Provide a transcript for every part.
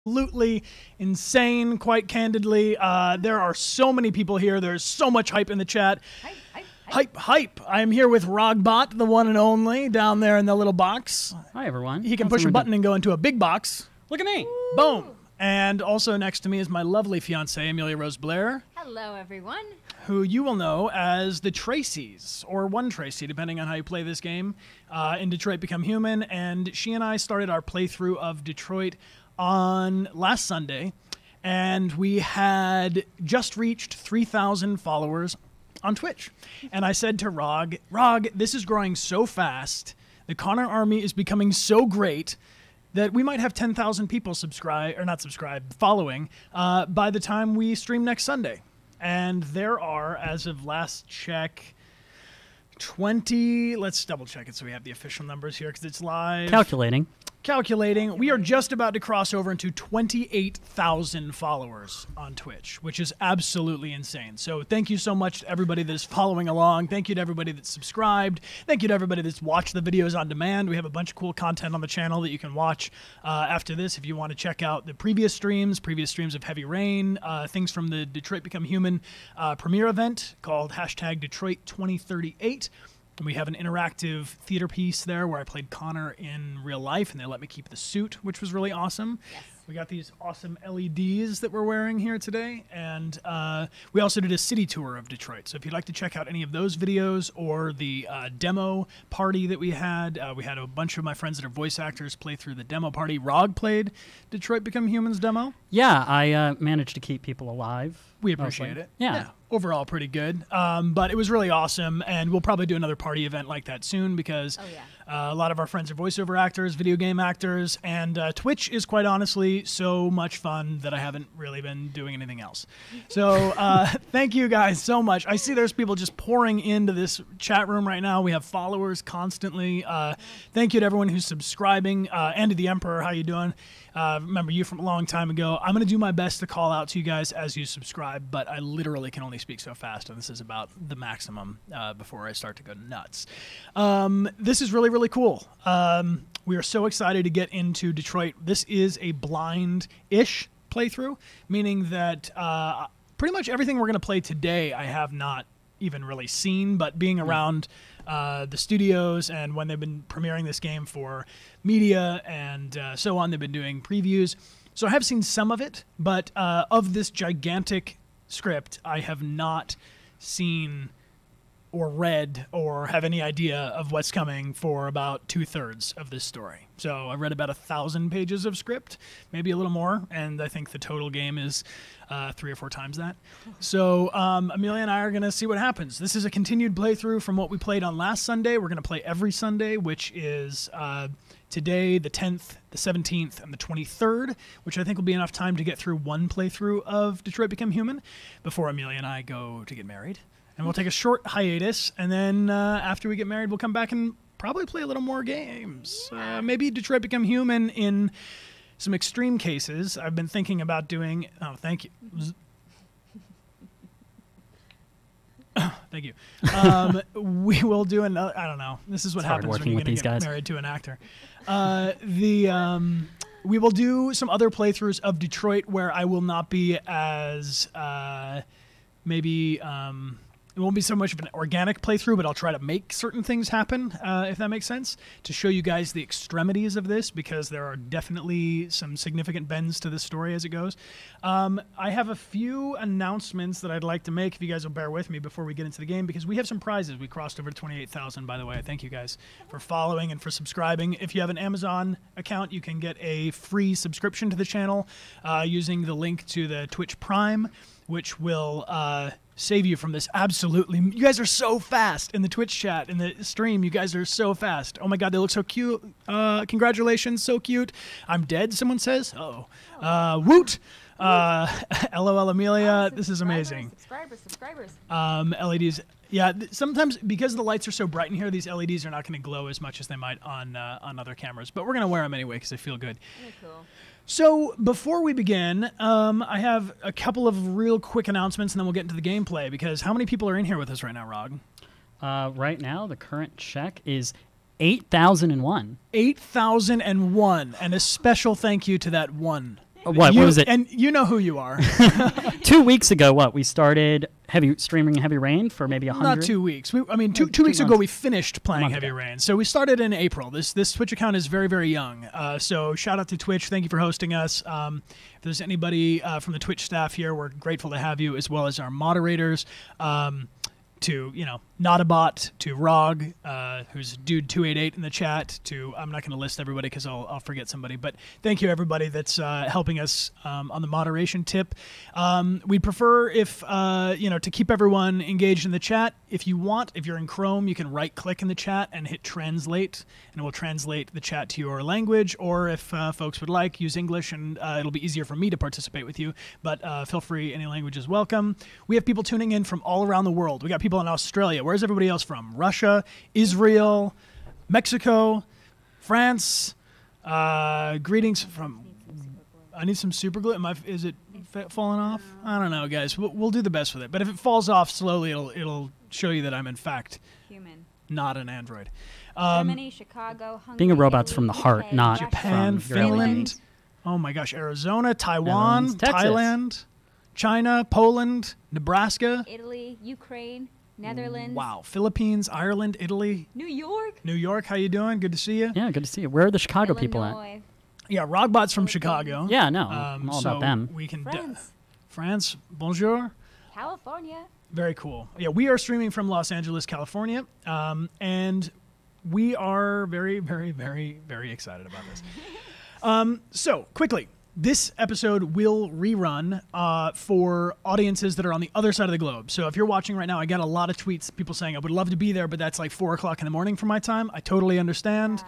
absolutely insane, quite candidly. There are so many people here. There's so much hype in the chat. Hype. I am here with Rogbot, the one and only, down there in the little box. Hi, everyone. He can push a button and go into a big box. Look at me. Boom. And also next to me is my lovely fiancée, Amelia Rose Blair. Hello, everyone. Who you will know as the Tracies, or one Tracy, depending on how you play this game, in Detroit Become Human. And she and I started our playthrough of Detroit on last Sunday, and we had just reached 3,000 followers on Twitch. And I said to Rog, this is growing so fast, the Connor army is becoming so great that we might have 10,000 people following by the time we stream next Sunday. And there are, as of last check, 20, let's double check it so we have the official numbers here because it's live. Calculating. We are just about to cross over into 28,000 followers on Twitch, which is absolutely insane. So thank you so much to everybody that is following along. Thank you to everybody that's subscribed. Thank you to everybody that's watched the videos on demand. We have a bunch of cool content on the channel that you can watch after this if you want to check out the previous streams of Heavy Rain, things from the Detroit Become Human premiere event called #Detroit2038. And we have an interactive theater piece there where I played Connor in real life, and they let me keep the suit, which was really awesome. Yes. We got these awesome LEDs that we're wearing here today, and we also did a city tour of Detroit. So if you'd like to check out any of those videos or the demo party that we had a bunch of my friends that are voice actors play through the demo party. Rog played Detroit Become Humans demo. Yeah, I managed to keep people alive. We appreciate it. Yeah. Overall, pretty good. But it was really awesome, and we'll probably do another party event like that soon because a lot of our friends are voiceover actors, video game actors, and Twitch is quite honestly so much fun that I haven't really been doing anything else. So thank you guys so much. I see there's people just pouring into this chat room right now. We have followers constantly. Thank you to everyone who's subscribing. Andy the Emperor, how you doing? Remember you from a long time ago. I'm going to do my best to call out to you guys as you subscribe, but I literally can only speak so fast, and this is about the maximum before I start to go nuts. This is really, really cool. We are so excited to get into Detroit. This is a blind-ish playthrough, meaning that pretty much everything we're going to play today I have not even really seen, but being around the studios and when they've been premiering this game for media and so on, they've been doing previews. So I have seen some of it, but of this gigantic script, I have not seen or read or have any idea of what's coming for about 2/3 of this story. So I read about 1,000 pages of script, maybe a little more, and I think the total game is 3 or 4 times that. So Amelia and I are going to see what happens. This is a continued playthrough from what we played on last Sunday. We're going to play every Sunday, which is today, the 10th, the 17th, and the 23rd, which I think will be enough time to get through one playthrough of Detroit Become Human before Amelia and I go to get married. And we'll take a short hiatus, and then after we get married, we'll come back and probably play a little more games. Maybe Detroit Become Human in some extreme cases. I've been thinking about doing... Oh, thank you. Thank you. We will do another... I don't know. This is what happens when you're going to get married to an actor. We will do some other playthroughs of Detroit where I will not be as... maybe... it won't be so much of an organic playthrough, but I'll try to make certain things happen, if that makes sense, to show you guys the extremities of this, because there are definitely some significant bends to this story as it goes. I have a few announcements that I'd like to make, if you guys will bear with me before we get into the game, because we have some prizes. We crossed over to 28,000, by the way. Thank you guys for following and for subscribing. If you have an Amazon account, you can get a free subscription to the channel using the link to the Twitch Prime, which will... save you from this absolutely... You guys are so fast in the Twitch chat, in the stream. You guys are so fast. Oh my God, they look so cute. Congratulations, so cute. I'm dead, someone says. Uh-oh. Woot! LOL Amelia, this is amazing. Subscribers. LEDs. Yeah, sometimes because the lights are so bright in here, these LEDs are not going to glow as much as they might on other cameras. But we're going to wear them anyway because they feel good. Really cool. So before we begin, I have a couple of real quick announcements, and then we'll get into the gameplay, because how many people are in here with us right now, Rog? Right now, the current check is 8,001. 8,001, and a special thank you to that one. What was it? And you know who you are. 2 weeks ago, we started streaming Heavy Rain for maybe 100? Not 2 weeks. Two weeks ago we finished playing Heavy Rain. So we started in April. This Twitch account is very, very young. So shout out to Twitch. Thank you for hosting us. If there's anybody from the Twitch staff here, we're grateful to have you, as well as our moderators. To Notabot, to Rog, who's Dude 288 in the chat. I'm not going to list everybody because I'll forget somebody, but thank you everybody that's helping us on the moderation tip. We'd prefer if to keep everyone engaged in the chat. If you're in Chrome, you can right click in the chat and hit translate, and it will translate the chat to your language. Or if folks would like, use English, and it'll be easier for me to participate with you. But feel free, any language is welcome. We have people tuning in from all around the world. We got people in Australia. Where's everybody else from? Russia, Israel, Mexico, France. Greetings from. I need some super glue. Is it falling off? I don't know, guys. We'll do the best with it. But if it falls off slowly, it'll show you that I'm in fact human, not an android. Germany, Chicago, Hungary, being a robot's Italy, from the UK, heart, not Japan, from your Finland. Oh my gosh, Arizona, Taiwan, Netherlands, Texas. Thailand, China, Poland, Nebraska. Italy, Ukraine, Netherlands. Wow, Philippines, Ireland, Italy, New York. New York. How you doing? Good to see you. Yeah, good to see you. Where are the Chicago people at? Illinois, Yeah, Rogbot's from Chicago. Yeah, no, I'm all so about them. We can France, France, bonjour. California. Very cool. Yeah, we are streaming from Los Angeles, California, and we are very, very, very, very excited about this. So, quickly, this episode will rerun for audiences that are on the other side of the globe. So if you're watching right now, I got a lot of tweets, people saying, I would love to be there, but that's like 4 o'clock in the morning for my time. I totally understand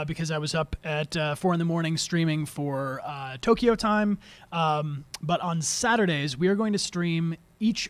because I was up at 4 in the morning streaming for Tokyo time. But on Saturdays, we are going to stream each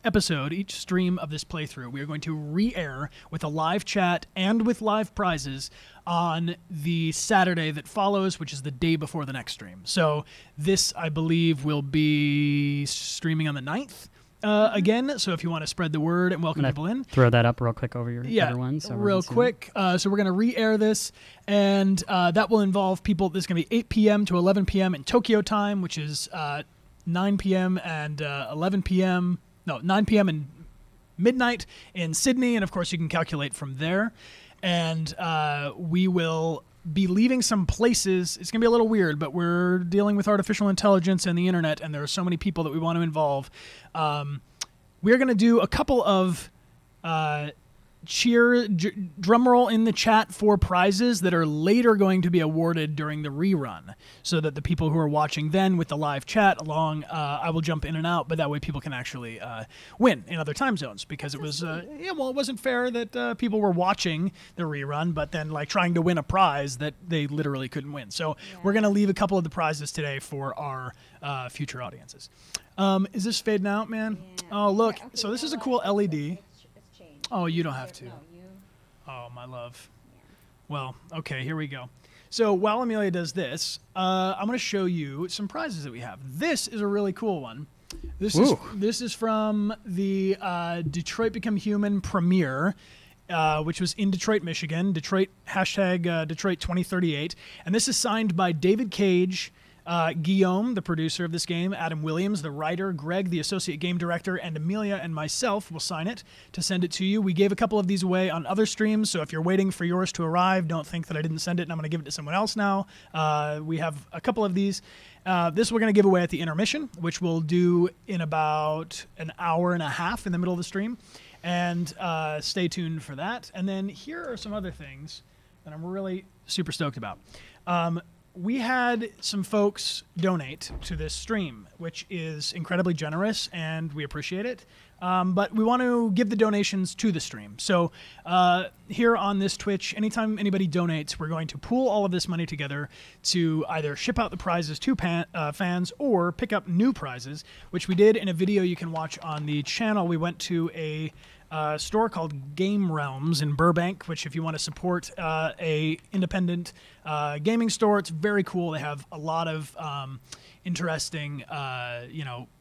episode, each stream of this playthrough, we are going to re-air with a live chat and with live prizes on the Saturday that follows, which is the day before the next stream. So this, I believe, will be streaming on the 9th again. So if you want to spread the word and welcome people in. Throw that up real quick over everyone. So real quick. So we're going to re-air this, and that will involve people. This is going to be 8 p.m. to 11 p.m. in Tokyo time, which is 9 p.m. and 11 p.m. No, 9 p.m. and midnight in Sydney, and of course you can calculate from there. And we will be leaving some places. It's going to be a little weird, but we're dealing with artificial intelligence and the internet, and there are so many people that we want to involve. We're going to do a couple of drum roll in the chat for prizes that are later going to be awarded during the rerun, so that the people who are watching then with the live chat along, I will jump in and out, but that way people can actually win in other time zones, because it was it wasn't fair that people were watching the rerun but then like trying to win a prize that they literally couldn't win. So we're going to leave a couple of the prizes today for our future audiences. Is this fading out, man? Yeah. Oh, look. Yeah, okay, So this is a well, cool LED. It's changed. Oh, you don't have to. No, you. Oh, my love. Yeah. Well, okay, here we go. So while Amelia does this, I'm going to show you some prizes that we have. This is a really cool one. This is from the Detroit Become Human premiere, which was in Detroit, Michigan. Detroit Detroit 2038, and this is signed by David Cage, Guillaume, the producer of this game, Adam Williams, the writer, Greg, the associate game director, and Amelia and myself will sign it to send it to you. We gave a couple of these away on other streams, so if you're waiting for yours to arrive, don't think that I didn't send it and I'm going to give it to someone else now. We have a couple of these. This we're going to give away at the intermission, which we'll do in about an hour and a half in the middle of the stream. And stay tuned for that. And then here are some other things that I'm really super stoked about. We had some folks donate to this stream, which is incredibly generous, and we appreciate it. But we want to give the donations to the stream. So here on this Twitch, anytime anybody donates, we're going to pool all of this money together to either ship out the prizes to fans or pick up new prizes, which we did in a video you can watch on the channel. We went to a store called Game Realms in Burbank, which if you want to support a independent gaming store, it's very cool. They have a lot of interesting,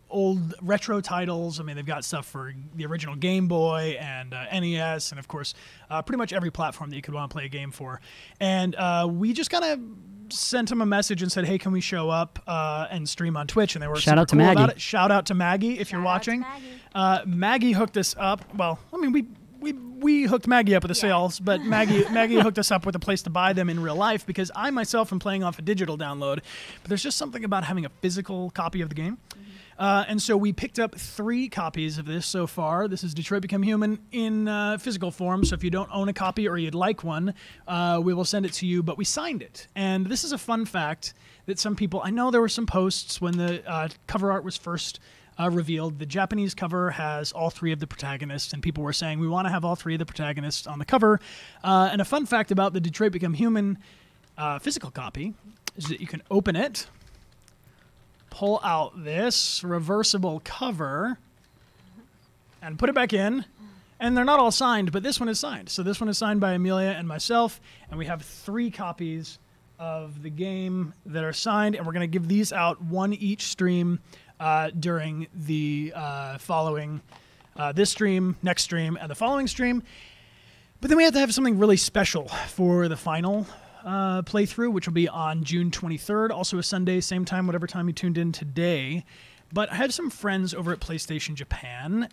old retro titles. I mean, they've got stuff for the original Game Boy and NES, and of course, pretty much every platform that you could want to play a game for. And we just kind of sent them a message and said, "Hey, can we show up and stream on Twitch?" And they were Shout out to cool Maggie. about it. Shout out to Maggie if you're Shout out to watching. Maggie. Maggie hooked us up. Well, I mean, we hooked Maggie up with the sales, but Maggie hooked us up with a place to buy them in real life because I myself am playing off a digital download. But there's just something about having a physical copy of the game. And so we picked up 3 copies of this so far. This is Detroit Become Human in physical form. So if you don't own a copy or you'd like one, we will send it to you. But we signed it. And this is a fun fact that some people, I know there were some posts when the cover art was first revealed. The Japanese cover has all 3 of the protagonists, and people were saying, we want to have all 3 of the protagonists on the cover. And a fun fact about the Detroit Become Human physical copy is that you can open it, pull out this reversible cover, and put it back in. And they're not all signed, but this one is signed. So this one is signed by Amelia and myself, and we have 3 copies of the game that are signed, and we're going to give these out, 1 each stream during the following this stream, next stream, and the following stream. But then we have to have something really special for the final playthrough, which will be on June 23rd, also a Sunday, same time, whatever time you tuned in today. But I had some friends over at PlayStation Japan.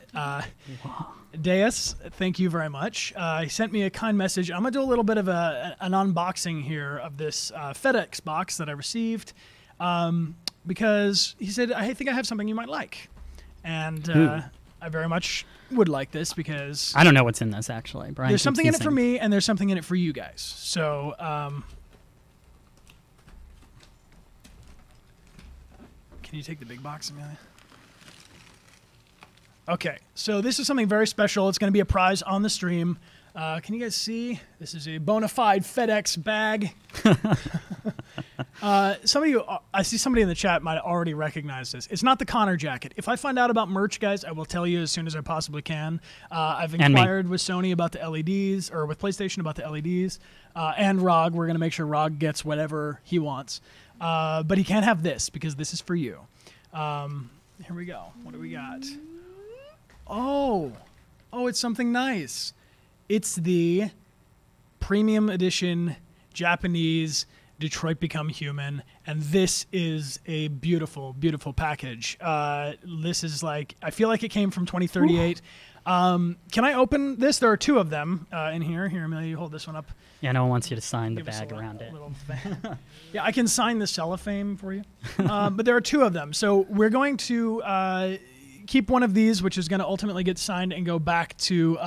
Deus, thank you very much. He sent me a kind message. I'm going to do a little bit of an unboxing here of this FedEx box that I received because he said, I think I have something you might like. And I very much would like this because I don't know what's in this, actually. Brian, there's something in it for me, and there's something in it for you guys. So, can you take the big box, Amelia? Okay, so this is something very special. It's going to be a prize on the stream. Can you guys see? This is a bona fide FedEx bag. Some of you, I see somebody in the chat might already recognize this. It's not the Connor jacket. If I find out about merch, guys, I will tell you as soon as I possibly can. I've inquired with Sony about the LEDs, or with PlayStation about the LEDs, and ROG. We're going to make sure ROG gets whatever he wants. But he can't have this because this is for you. Here we go. What do we got? Oh, it's something nice. It's the premium edition Japanese Detroit Become Human, and this is a beautiful, beautiful package. This is like, I feel like it came from 2038. Can I open this? There are 2 of them in here. Here, Amelia, you hold this one up. Yeah, no one wants you to sign the Give us bag a around it. Yeah, I can sign the cellophane for you. But there are 2 of them. So we're going to keep one of these, which is going to ultimately get signed and go back to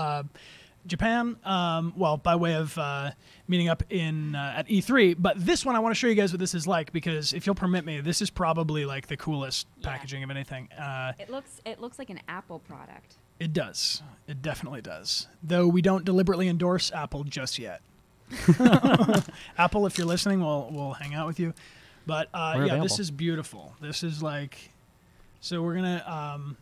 Japan, well, by way of meeting up in at E3. But this one, I want to show you guys what this is like, because if you'll permit me, this is probably like the coolest packaging of anything. It looks like an Apple product. It does. It definitely does. Though we don't deliberately endorse Apple just yet. Apple, if you're listening, we'll hang out with you. But yeah, available. This is beautiful. This is like, so we're gonna.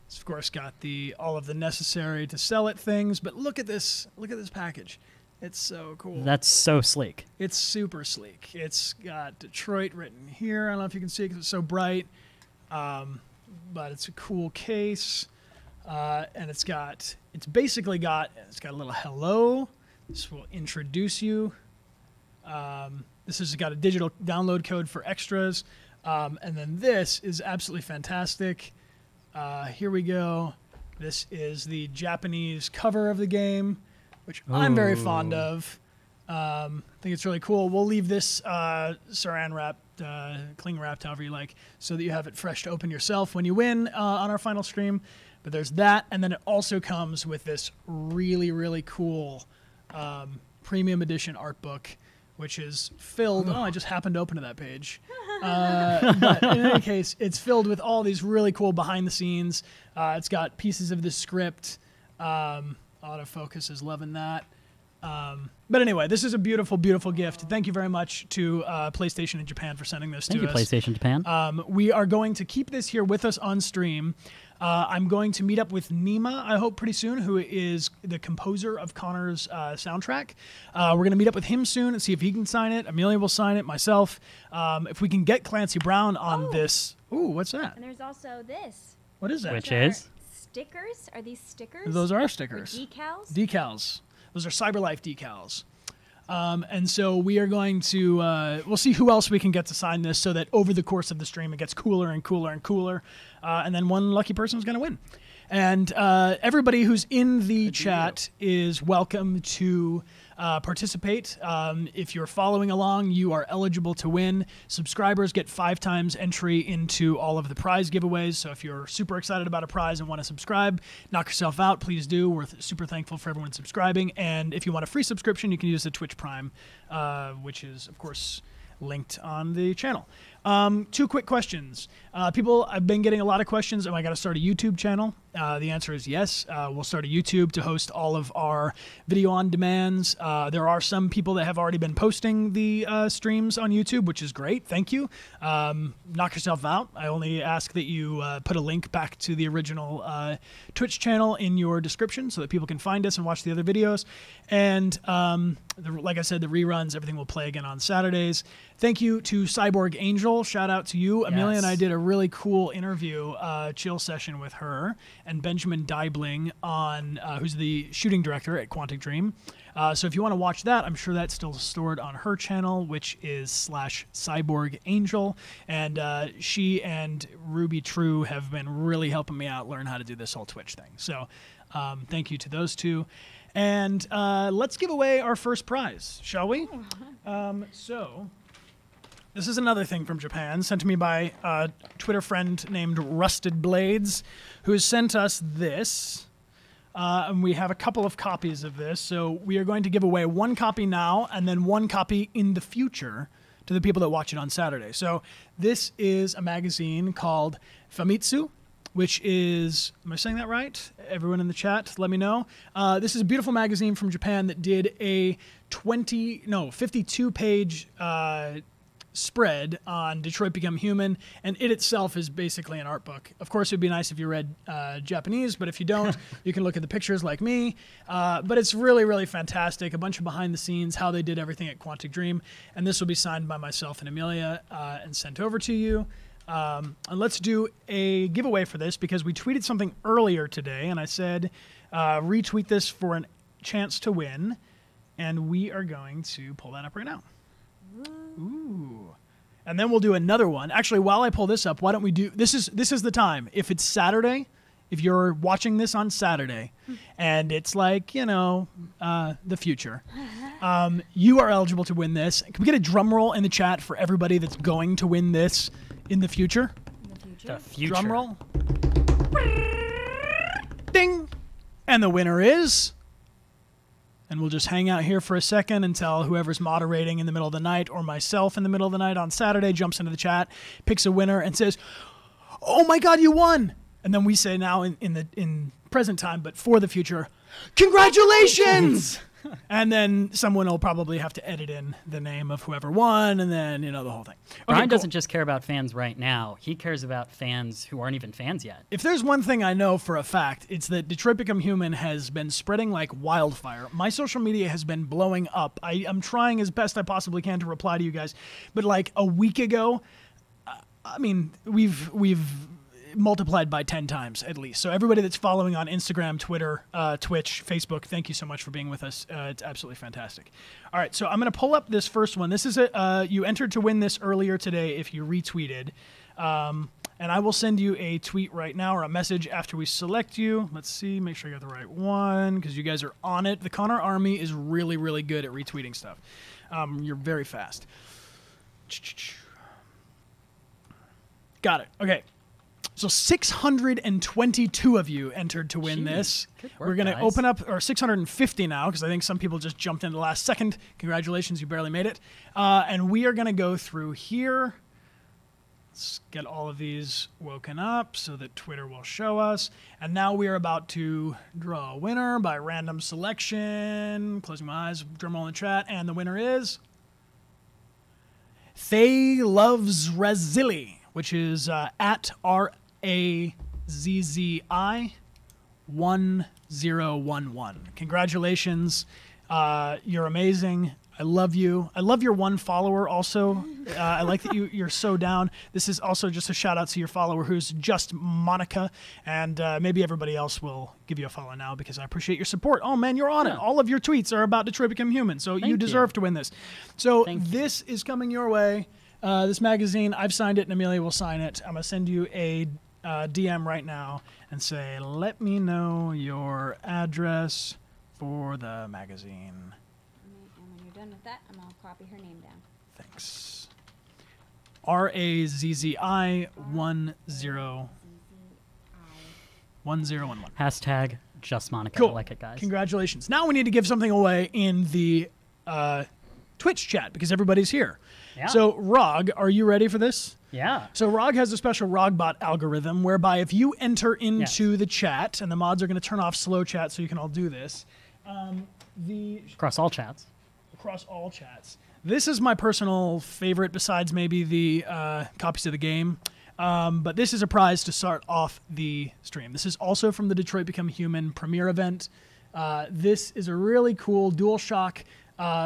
It's of course got all of the necessary to sell it things, but look at this package. It's so cool. That's so sleek. It's super sleek. It's got Detroit written here. I don't know if you can see it because it's so bright, but it's a cool case, and it's basically got a little hello. This will introduce you. This has got a digital download code for extras, and then this is absolutely fantastic. Here we go. This is the Japanese cover of the game, which I'm very fond of. I think it's really cool. We'll leave this saran wrapped, cling wrapped, however you like, so that you have it fresh to open yourself when you win on our final stream. But there's that, and then it also comes with this really, really cool premium edition art book, which is filled. Oh, I just happened to open to that page. But in any case, it's filled with all these really cool behind the scenes. It's got pieces of the script. Autofocus is loving that. But anyway, this is a beautiful, beautiful gift. Thank you very much to PlayStation in Japan for sending this to us. Thank you, PlayStation Japan. We are going to keep this here with us on stream. I'm going to meet up with Nima, I hope, pretty soon, who is the composer of Connor's soundtrack. We're going to meet up with him soon and see if he can sign it. Amelia will sign it, myself. If we can get Clancy Brown on this. Ooh, what's that? And there's also this. What is that? Which is? Stickers? Are these stickers? Those are stickers. Or decals? Decals. Those are CyberLife decals. And so we are going to, we'll see who else we can get to sign this so that over the course of the stream it gets cooler and cooler and cooler. And then one lucky person is going to win. And everybody who's in the chat is welcome to participate. If you're following along, you are eligible to win. Subscribers get 5 times entry into all of the prize giveaways. So if you're super excited about a prize and want to subscribe, knock yourself out, please do. We're super thankful for everyone subscribing. And if you want a free subscription, you can use the Twitch Prime, which is, of course, linked on the channel. 2 quick questions. People, I've been getting a lot of questions. Am I going to start a YouTube channel? The answer is yes. We'll start a YouTube to host all of our video on demands. There are some people that have already been posting the streams on YouTube, which is great. Thank you. Knock yourself out. I only ask that you put a link back to the original Twitch channel in your description so that people can find us and watch the other videos. And like I said, the reruns, everything will play again on Saturdays. Thank you to Cyborg Angel. Shout out to you. Yes. Amelia and I did a really cool interview, chill session with her and Benjamin Deibling, on who's the shooting director at Quantic Dream. So if you want to watch that, I'm sure that's still stored on her channel, which is /Cyborg Angel. And she and Ruby True have been really helping me out learn how to do this whole Twitch thing. So thank you to those 2. And let's give away our first prize, shall we? So this is another thing from Japan, sent to me by a Twitter friend named Rusted Blades, who has sent us this. And we have a couple of copies of this. So we are going to give away 1 copy now and then 1 copy in the future to the people that watch it on Saturday. So this is a magazine called Famitsu, which is, am I saying that right? Everyone in the chat, let me know. This is a beautiful magazine from Japan that did a 52-page spread on Detroit Become Human, and it itself is basically an art book. Of course, it would be nice if you read Japanese, but if you don't, you can look at the pictures like me. But it's really, really fantastic. A bunch of behind the scenes, how they did everything at Quantic Dream, and this will be signed by myself and Amelia and sent over to you. And let's do a giveaway for this because we tweeted something earlier today, and I said retweet this for a chance to win, and we are going to pull that up right now. Ooh. And then we'll do another one. Actually, while I pull this up, why don't we do, this is the time. If it's Saturday, if you're watching this on Saturday, and it's like, you know, the future, you are eligible to win this. Can we get a drum roll in the chat for everybody that's going to win this in the future? The future. Drum roll. Ding! And the winner is... And we'll just hang out here for a second until whoever's moderating in the middle of the night or myself in the middle of the night on Saturday jumps into the chat, picks a winner, and says, "Oh my God, you won!" And then we say now in present time, but for the future, "Congratulations!" And then someone will probably have to edit in the name of whoever won, and then, you know, the whole thing. Okay, Bryan cool. doesn't just care about fans right now. He cares about fans who aren't even fans yet. If there's one thing I know for a fact, it's that Detroit Become Human has been spreading like wildfire. My social media has been blowing up. I'm trying as best I possibly can to reply to you guys. But like a week ago, I mean, we've multiplied by 10 times at least. So everybody that's following on Instagram, Twitter, Twitch, Facebook, thank you so much for being with us. It's absolutely fantastic. All right, so I'm going to pull up this first one. This is you entered to win this earlier today if you retweeted. And I will send you a tweet right now or a message after we select you. Let's see, make sure you got the right one because you guys are on it. The Connor Army is really, really good at retweeting stuff. You're very fast. Got it. Okay. So 622 of you entered to win this. Good work, We're going to guys. open up, or 650 now, because I think some people just jumped in the last second. Congratulations, you barely made it. And we are going to go through here. Let's get all of these woken up so that Twitter will show us. And now we are about to draw a winner by random selection. Closing my eyes, drum roll in the chat. And the winner is Faye Loves Razili, which is at RAZZI 1011. Congratulations. You're amazing. I love you. I love your one follower also. I like that you're so down. This is also just a shout out to your follower who's just Monica. And maybe everybody else will give you a follow now because I appreciate your support. Oh, man, you're on it. All of your tweets are about Detroit Become Human. So you deserve to win this. So this is coming your way. This magazine, I've signed it and Amelia will sign it. I'm going to send you a DM right now and say, let me know your address for the magazine. Done with that, I'm gonna copy her name down. Thanks. RAZZI 1011. Hashtag just Monica. Cool. I like it, guys. Congratulations. Now we need to give something away in the Twitch chat because everybody's here. Yeah. So, Rog, are you ready for this? Yeah. So Rog has a special Rogbot algorithm whereby if you enter into the chat, and the mods are going to turn off slow chat so you can all do this, across all chats. Across all chats. This is my personal favorite besides maybe the copies of the game. But this is a prize to start off the stream. This is also from the Detroit Become Human premiere event. This is a really cool DualShock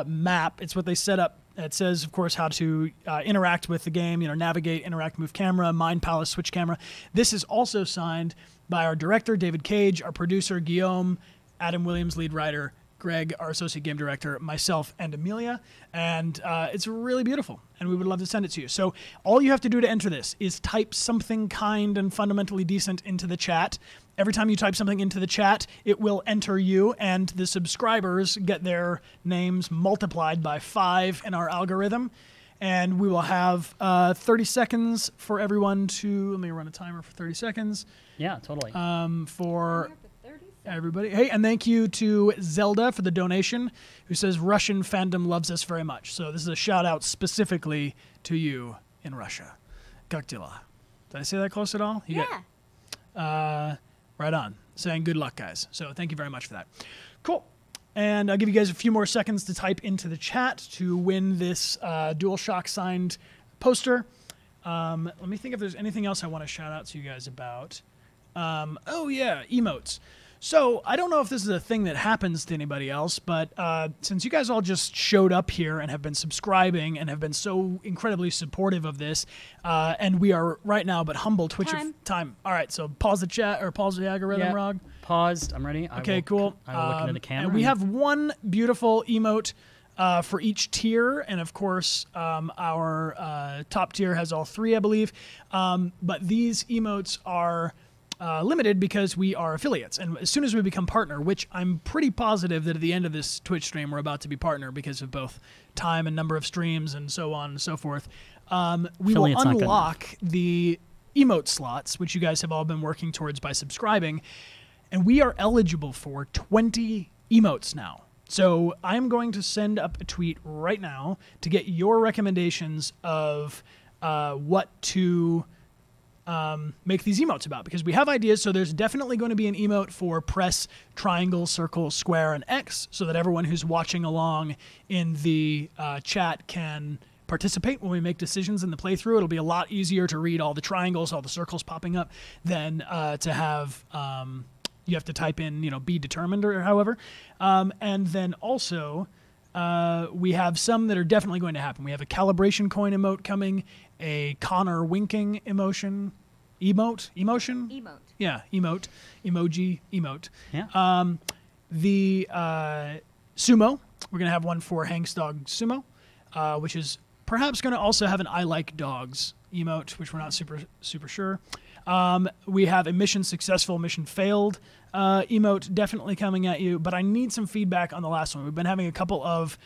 map. It's what they set up. It says, of course, how to interact with the game, navigate, interact, move camera, Mind Palace, switch camera. This is also signed by our director, David Cage, our producer, Guillaume, Adam Williams, lead writer, Greg, our associate game director, myself, and Amelia. And it's really beautiful, and we would love to send it to you. So all you have to do to enter this is type something kind and fundamentally decent into the chat. Every time you type something into the chat, it will enter you, and the subscribers get their names multiplied by 5 in our algorithm. And we will have 30 seconds for everyone to... Let me run a timer for 30 seconds. Yeah, totally. For everybody. Hey, and thank you to Zelda for the donation, who says Russian fandom loves us very much. So this is a shout out specifically to you in Russia. Как дела? Did I say that close at all? Right on. Saying good luck, guys. So thank you very much for that. Cool. And I'll give you guys a few more seconds to type into the chat to win this DualShock signed poster. Let me think if there's anything else I want to shout out to you guys about. Oh, yeah, emotes. So I don't know if this is a thing that happens to anybody else, but since you guys all just showed up here and have been subscribing and have been so incredibly supportive of this, and we are right now but humble Twitch time. All right, so pause the chat or pause the algorithm, Rog. Paused. I'm ready. Okay, cool. I will look into the camera. And we have one beautiful emote for each tier, and of course our top tier has all 3, I believe. But these emotes are limited because we are affiliates, and as soon as we become partner, which I'm pretty positive that at the end of this Twitch stream we're about to be partner because of both time and number of streams and so on and so forth, we will unlock the emote slots, which you guys have all been working towards by subscribing, and we are eligible for 20 emotes now. So I'm going to send up a tweet right now to get your recommendations of what to make these emotes about, because we have ideas. So there's definitely going to be an emote for press triangle, circle, square, and X, so that everyone who's watching along in the chat can participate when we make decisions in the playthrough. It'll be a lot easier to read all the triangles, all the circles popping up, than to have you have to type in, be determined or however. And then also we have some that are definitely going to happen. We have a calibration coin emote coming, a Connor winking emotion. Yeah, emoji, emote. Yeah. The sumo, we're going to have one for Hank's Dog Sumo, which is perhaps going to also have an I like dogs emote, which we're not super sure. We have a mission successful, mission failed emote definitely coming at you, but I need some feedback on the last one. We've been having a couple of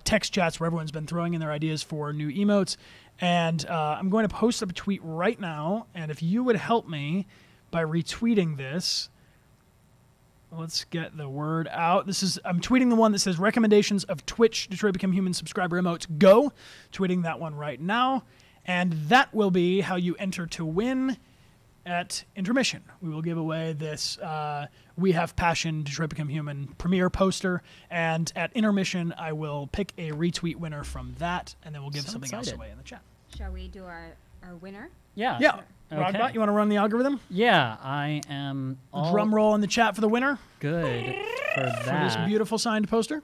text chats where everyone's been throwing in their ideas for new emotes, and I'm going to post up a tweet right now, and if you would help me by retweeting this, let's get the word out. I'm tweeting the one that says recommendations of Twitch Detroit Become Human subscriber emotes. Go. Tweeting that one right now, and that will be how you enter to win. At intermission, we will give away this We Have Passion Detroit Become Human premiere poster, and at intermission I will pick a retweet winner from that, and then we'll give something else away in the chat. Shall we do our winner? Yeah. Yeah. Okay. Rogbot, you want to run the algorithm? Yeah, I am all drum roll in the chat for the winner. Good for that. For this beautiful signed poster.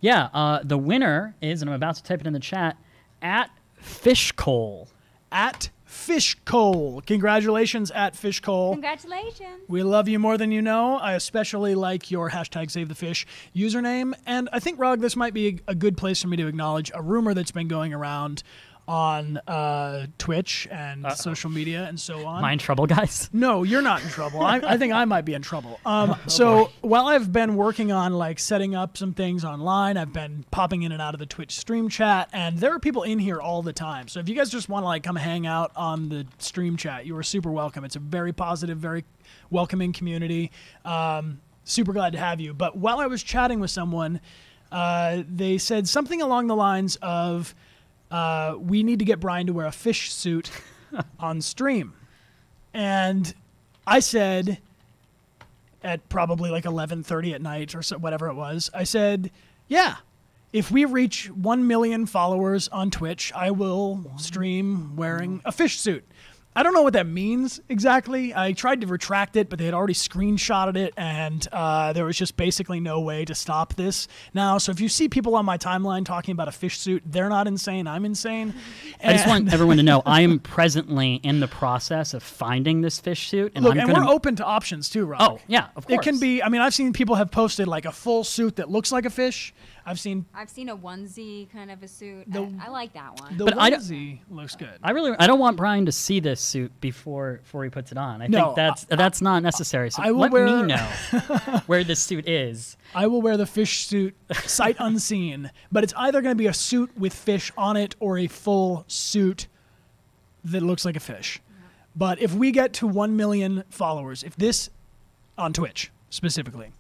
Yeah, the winner is, and I'm about to type it in the chat, at Fishcole. At Fishcole. Congratulations, at Fishcole. Congratulations. We love you more than you know. I especially like your hashtag Save the Fish username. And I think, Rog, this might be a good place for me to acknowledge a rumor that's been going around on Twitch and social media and so on. Am I in trouble, guys? No, you're not in trouble. I think I might be in trouble. While I've been working on like setting up some things online, I've been popping in and out of the Twitch stream chat, and there are people in here all the time. So if you guys just want to like come hang out on the stream chat, you are super welcome. It's a very positive, very welcoming community. Super glad to have you. But while I was chatting with someone, they said something along the lines of, we need to get Bryan to wear a fish suit on stream. And I said, at probably like 11:30 at night or so, whatever it was, I said, yeah, if we reach 1 million followers on Twitch, I will stream wearing a fish suit. I don't know what that means exactly. I tried to retract it, but they had already screenshotted it, and there was just basically no way to stop this now. So if you see people on my timeline talking about a fish suit, they're not insane. I'm insane. I just want everyone to know I am presently in the process of finding this fish suit. And Look, we're open to options too, Rob. Oh, yeah, of course. It can be, I mean, I've seen people have posted like a full suit that looks like a fish. I've seen a onesie kind of a suit. I like that one. The onesie looks good. I don't want Bryan to see this suit before he puts it on. I think that's not necessary. So let me know where this suit is. I will wear the fish suit sight unseen, but it's either going to be a suit with fish on it or a full suit that looks like a fish. Yeah. But if we get to 1 million followers, if this on Twitch specifically,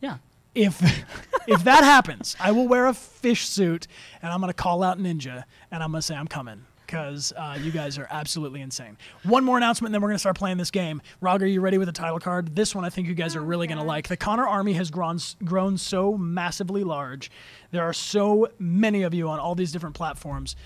yeah. If that happens, I will wear a fish suit, and I'm going to call out Ninja, and I'm going to say I'm coming, because you guys are absolutely insane. One more announcement, and then we're going to start playing this game. Rog, are you ready with the title card? This one I think you guys are really going to like. The Connor Army has grown so massively large. There are so many of you on all these different platforms.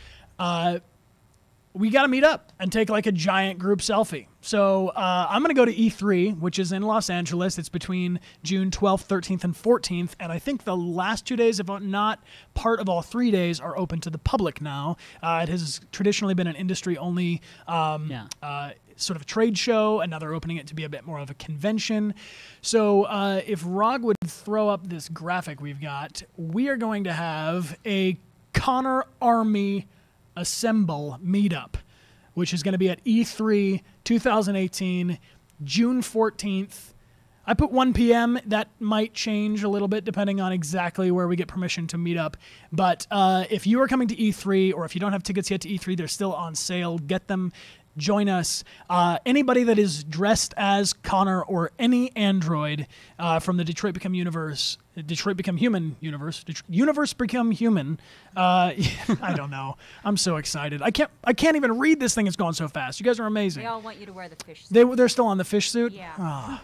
We got to meet up and take like a giant group selfie. So I'm going to go to E3, which is in Los Angeles. It's between June 12th, 13th, and 14th. And I think the last 2 days, if not part of all 3 days, are open to the public now. It has traditionally been an industry-only sort of trade show, and now they're opening it to be a bit more of a convention. So if Rog would throw up this graphic we've got, we are going to have a Connor Army Assemble meetup, which is going to be at E3 2018, June 14th. I put 1 p.m. That might change a little bit depending on exactly where we get permission to meet up. But if you are coming to E3, or if you don't have tickets yet to E3, they're still on sale. Get them. Join us. Anybody that is dressed as Connor or any android from the Detroit Become Human universe. Universe Become Human. I don't know. I'm so excited. I can't even read this thing. It's going so fast. You guys are amazing. They all want you to wear the fish suit. They're still on the fish suit? Yeah. Oh.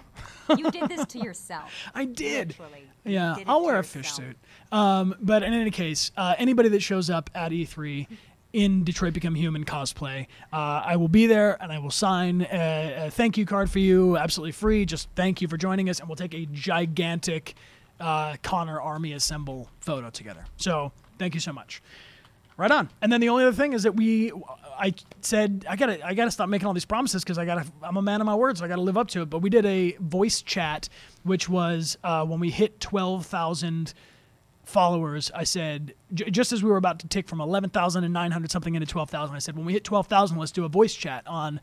You did this to yourself. I did. Literally. Yeah, I'll wear a fish suit. But in any case, anybody that shows up at E3 in Detroit Become Human cosplay, I will be there, and I will sign a thank you card for you, absolutely free. Just thank you for joining us, and we'll take a gigantic Connor Army Assemble photo together. So thank you so much. Right on. And then the only other thing is that I said I gotta stop making all these promises, because I'm a man of my word, so I gotta live up to it. But we did a voice chat, which was when we hit 12,000 followers. I said, just as we were about to tick from 11,900 something into 12,000, I said, when we hit 12,000, let's do a voice chat on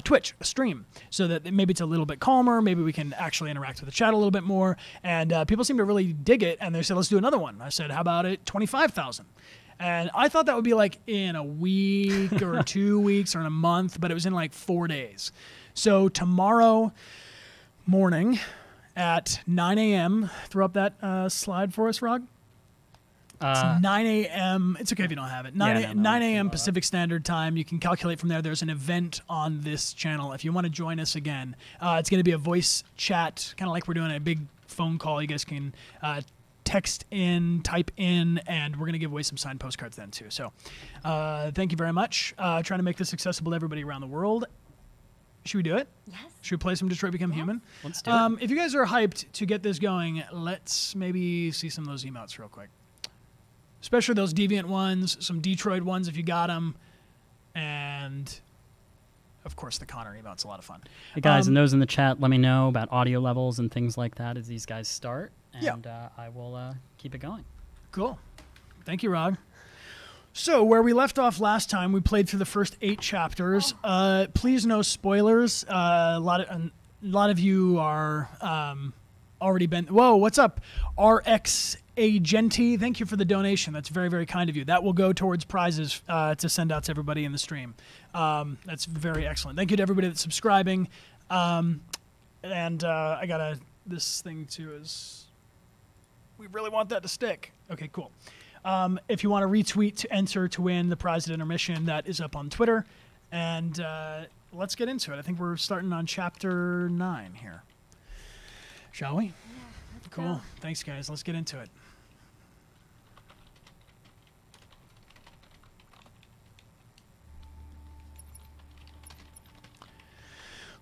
Twitch, a stream, so that maybe it's a little bit calmer. Maybe we can actually interact with the chat a little bit more. And people seem to really dig it. And they said, let's do another one. I said, how about it 25,000? And I thought that would be like in a week or 2 weeks or in a month, but it was in like 4 days. So tomorrow morning at 9 a.m., throw up that slide for us, Rog. It's 9 a.m. It's okay if you don't have it. 9 a.m. Pacific Standard Time. You can calculate from there. There's an event on this channel. If you want to join us again, it's going to be a voice chat, kind of like we're doing a big phone call. You guys can text in, type in, and we're going to give away some signed postcards then too. So thank you very much. Trying to make this accessible to everybody around the world. Should we do it? Yes. Should we play some Detroit Become Human? Let's do it. If you guys are hyped to get this going, let's maybe see some of those emotes real quick. Especially those Deviant ones, some Detroit ones if you got them, and of course the Connor emote's a lot of fun. Hey guys, and those in the chat, let me know about audio levels and things like that as these guys start, and I will keep it going. Cool. Thank you, Rog. So, where we left off last time, we played through the first 8 chapters. Please, no spoilers. A lot of you are already been. Whoa, what's up, RX Agenti? Thank you for the donation. That's very, very kind of you. That will go towards prizes to send out to everybody in the stream. That's very excellent. Thank you to everybody that's subscribing. And I got this thing too. Is we really want that to stick? Okay, cool. If you want to retweet to enter to win the prize at intermission, that is up on Twitter. And let's get into it. I think we're starting on chapter 9 here. Shall we? Yeah, let's cool. go. Thanks, guys. Let's get into it.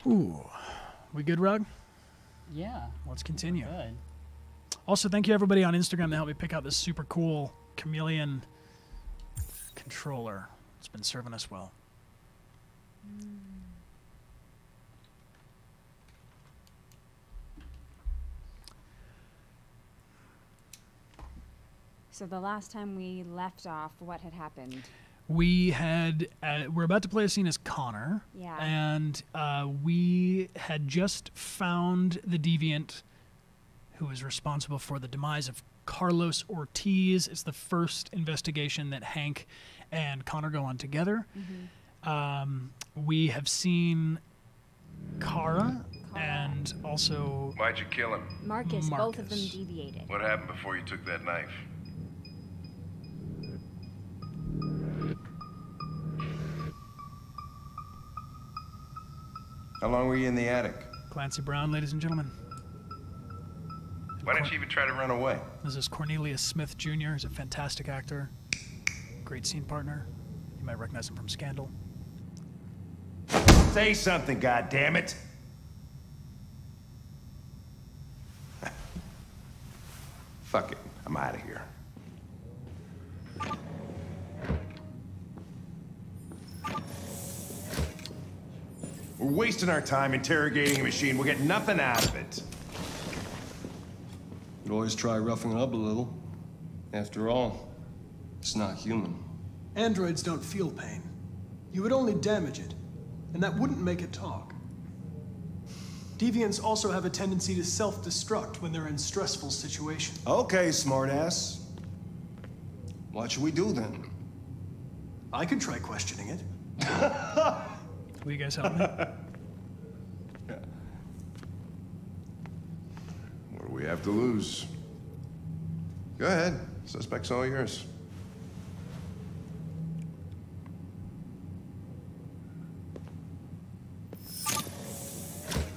Ooh. We good, Rug? Yeah. Let's continue. Good. Also, thank you everybody on Instagram that helped me pick out this super cool chameleon controller. It's been serving us well. So the last time we left off, what had happened? We're about to play a scene as Connor. Yeah. And we had just found the deviant who is responsible for the demise of Carlos Ortiz. It's the first investigation that Hank and Connor go on together. We have seen Kara and also Why'd you kill him? Marcus, both of them deviated. What happened before you took that knife? How long were you in the attic? Clancy Brown, ladies and gentlemen. Why didn't you even try to run away? This is Cornelius Smith Jr. He's a fantastic actor, great scene partner. You might recognize him from Scandal. Say something, goddammit! Fuck it, I'm out of here. We're wasting our time interrogating a machine. We'll get nothing out of it. You'd always try roughing it up a little. After all, it's not human. Androids don't feel pain. You would only damage it, and that wouldn't make it talk. Deviants also have a tendency to self-destruct when they're in stressful situations. Okay, smartass. What should we do then? I could try questioning it. Will you guys help me? What do we have to lose? Go ahead. Suspect's all yours.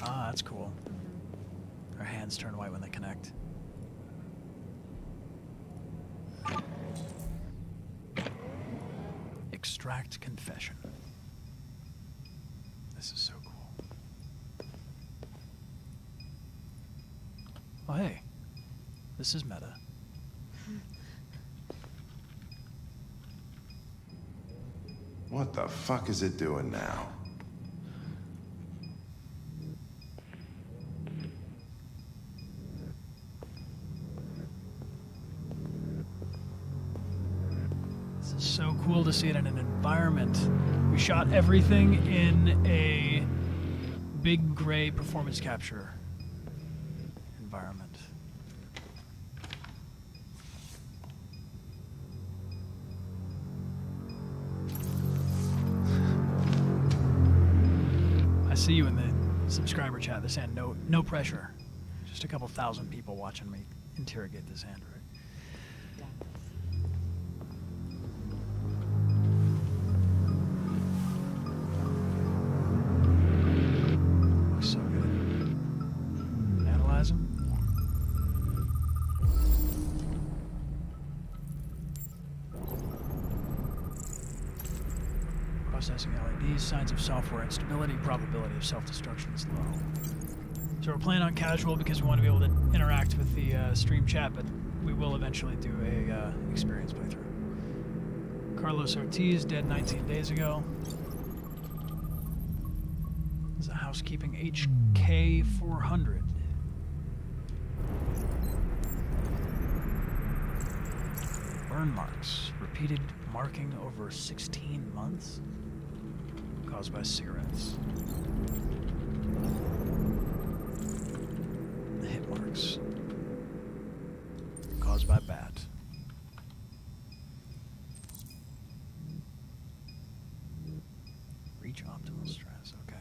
Ah, that's cool. Their hands turn white when they connect. Extract confession. This is so cool. Oh, hey. This is meta. What the fuck is it doing now? This is so cool to see it in an environment. We shot everything in a big gray performance capture environment. I see you in the subscriber chat. They're saying no pressure. Just a couple thousand people watching me interrogate this android. Looks so good. Analyze them. Processing LED. these signs of software instability, probability of self-destruction is low. So we're playing on casual because we want to be able to interact with the stream chat, but we will eventually do a experience playthrough. Carlos Ortiz, dead 19 days ago. This is a housekeeping HK 400. Burn marks. Repeated marking over 16 months. Caused by cigarettes. The hit marks. Caused by bat. Reach optimal stress, okay.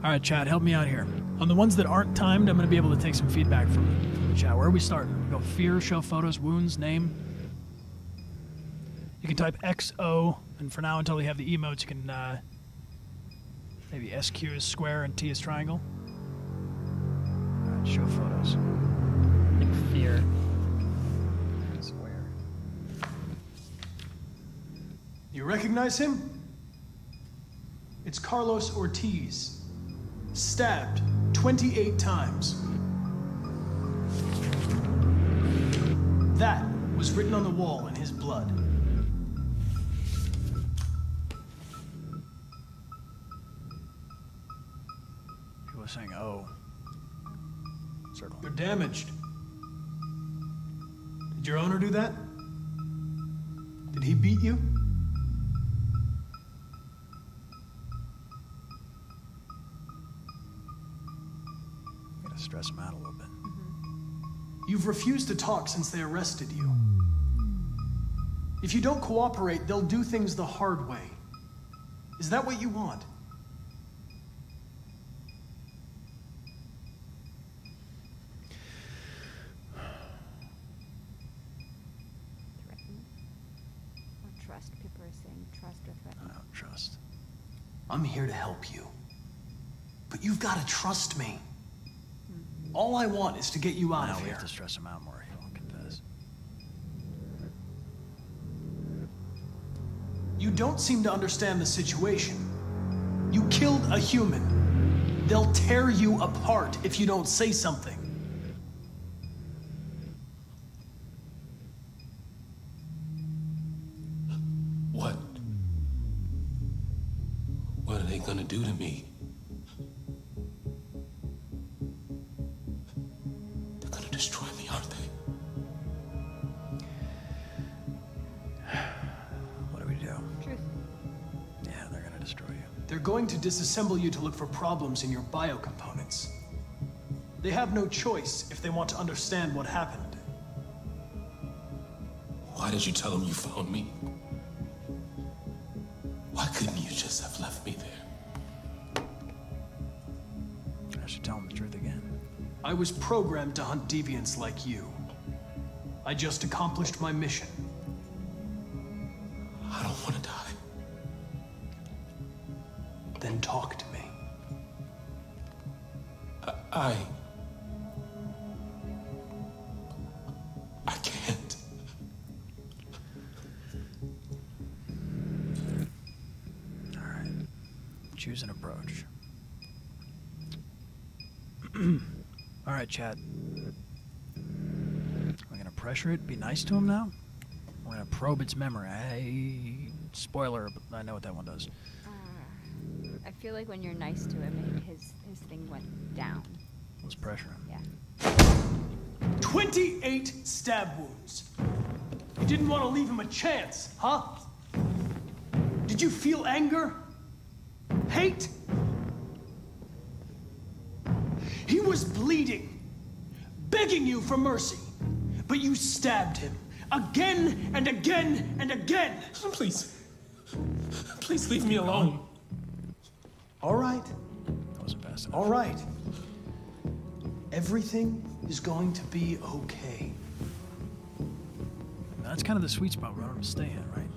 Alright, chat, help me out here. On the ones that aren't timed, I'm going to be able to take some feedback from the chat. Where are we starting? We go fear, show photos, wounds, name. You can type XO, and for now, until we have the emotes, you can maybe SQ is square and T is triangle. Alright, show photos. I think fear. Square. You recognize him? It's Carlos Ortiz. Stabbed 28 times. That was written on the wall in his blood. People are saying, oh. Circle. You're damaged. Did your owner do that? Did he beat you? Stress him out a little bit. You've refused to talk since they arrested you. If you don't cooperate, they'll do things the hard way. Is that what you want? Threatened? Or trust? People are saying trust or threatened. I don't trust. I'm here to help you. But you've got to trust me. All I want is to get you out of here. We have to stress him out more. He won't confess. You don't seem to understand the situation. You killed a human. They'll tear you apart if you don't say something. What? What are they gonna do to me? Destroy me, aren't they? What do we do? Truth. Yeah, they're gonna destroy you. They're going to disassemble you to look for problems in your biocomponents. They have no choice if they want to understand what happened. Why did you tell them you found me? Why couldn't you just have left me there? I should tell them the truth again. I was programmed to hunt deviants like you. I just accomplished my mission. I don't want to die. Then talk to me. I can't. All right. Choose an approach. All right, chat. We're gonna pressure it. Be nice to him now. We're gonna probe its memory. Spoiler, but I know what that one does. I feel like when you're nice to him, his thing went down. Let's pressure him. Yeah. 28 stab wounds. You didn't want to leave him a chance, huh? Did you feel anger? Hate? He was bleeding, begging you for mercy, but you stabbed him again and again and again. Please. Please leave me alone. All right. That wasn't fast enough. All right. Everything is going to be okay. That's kind of the sweet spot we want him to stay in, right?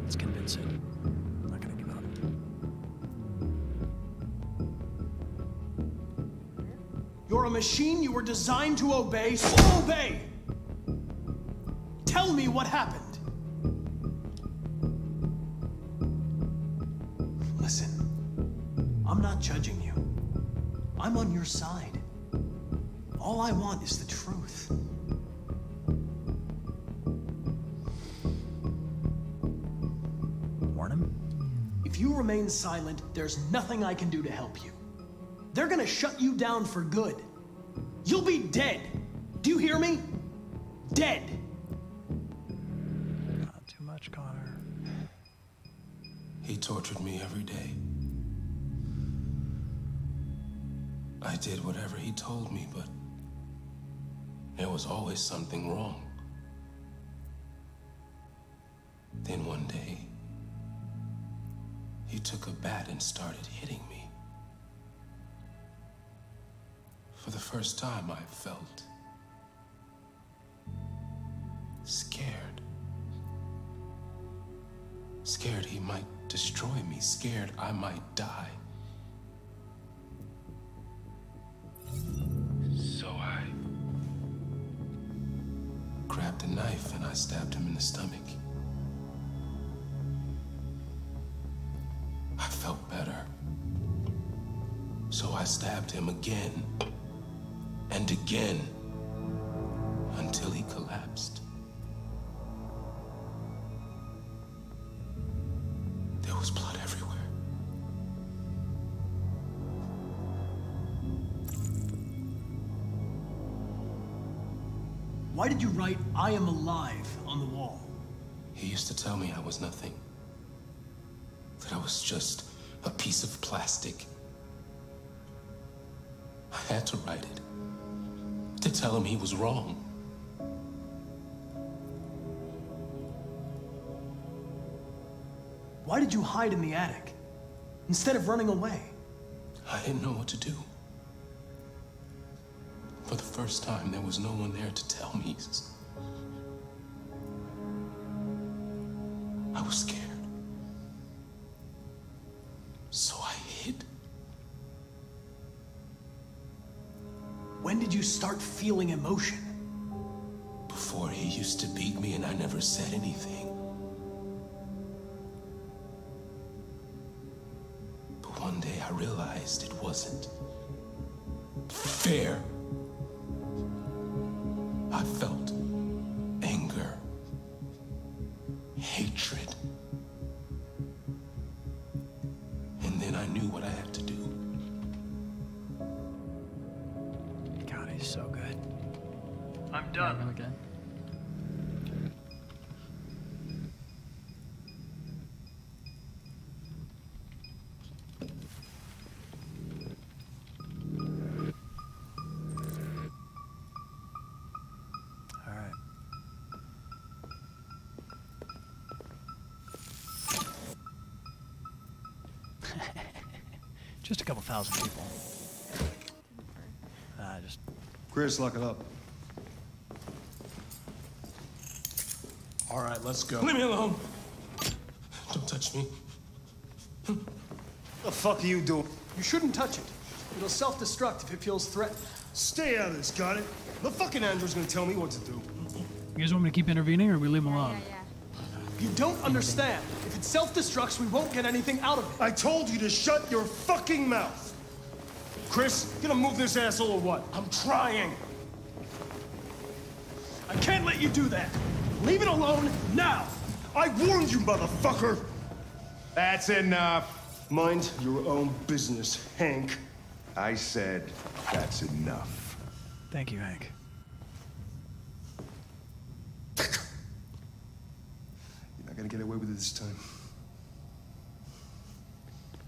Let's convince it. I'm not gonna give up. You're a machine you were designed to obey, so obey! tell me what happened. Listen, I'm not judging you. I'm on your side. All I want is the truth. Warn him? If you remain silent, there's nothing I can do to help you. They're gonna shut you down for good. You'll be dead. Do you hear me? Dead. Not too much, Connor. He tortured me every day. I did whatever he told me, but there was always something wrong. Then one day, he took a bat and started hitting me. For the first time, I felt scared. Scared he might destroy me, scared I might die. So I grabbed a knife and I stabbed him in the stomach. I felt better. So I stabbed him again and again until he collapsed. There was blood everywhere. Why did you write, "I am alive," on the wall? He used to tell me I was nothing. That I was just a piece of plastic. I had to write it. To tell him he was wrong. Why did you hide in the attic instead of running away? I didn't know what to do. For the first time, there was no one there to tell me. I was scared. So I hid. When did you start feeling emotion? Before, he used to beat me and I never said anything. But one day I realized it wasn't fair. I felt anger, hatred. And then I knew what I had to do. God, he's so good. I'm done. Yeah, okay. All right. Just a couple thousand people. Just Chris, lock it up. All right, let's go. Leave me alone. Don't touch me. What the fuck are you doing? You shouldn't touch it. It'll self-destruct if it feels threatened. Stay out of this, got it? The fucking Andrew's gonna tell me what to do. you guys want me to keep intervening, or we leave him alone? You don't understand. If it self-destructs, we won't get anything out of it. I told you to shut your fucking mouth. Chris, you gonna move this asshole or what? I'm trying. I can't let you do that. Leave it alone now. I warned you, motherfucker! That's enough. Mind your own business, Hank. I said that's enough. Thank you, Hank. You're not gonna get away with it this time.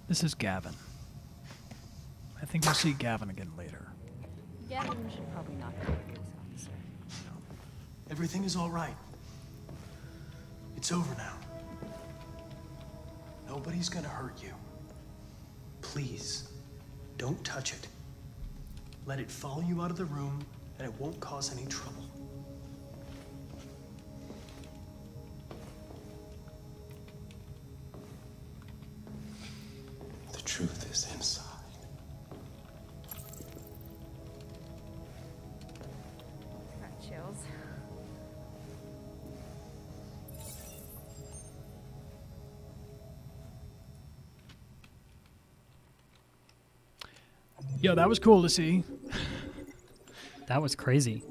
This is Gavin. I think we'll see Gavin again later. Gavin should probably not be a police officer. Everything is all right. It's over now. Nobody's gonna hurt you. Please, don't touch it. Let it follow you out of the room, and it won't cause any trouble. The truth is inside. Got chills. Yo, that was cool to see. That was crazy.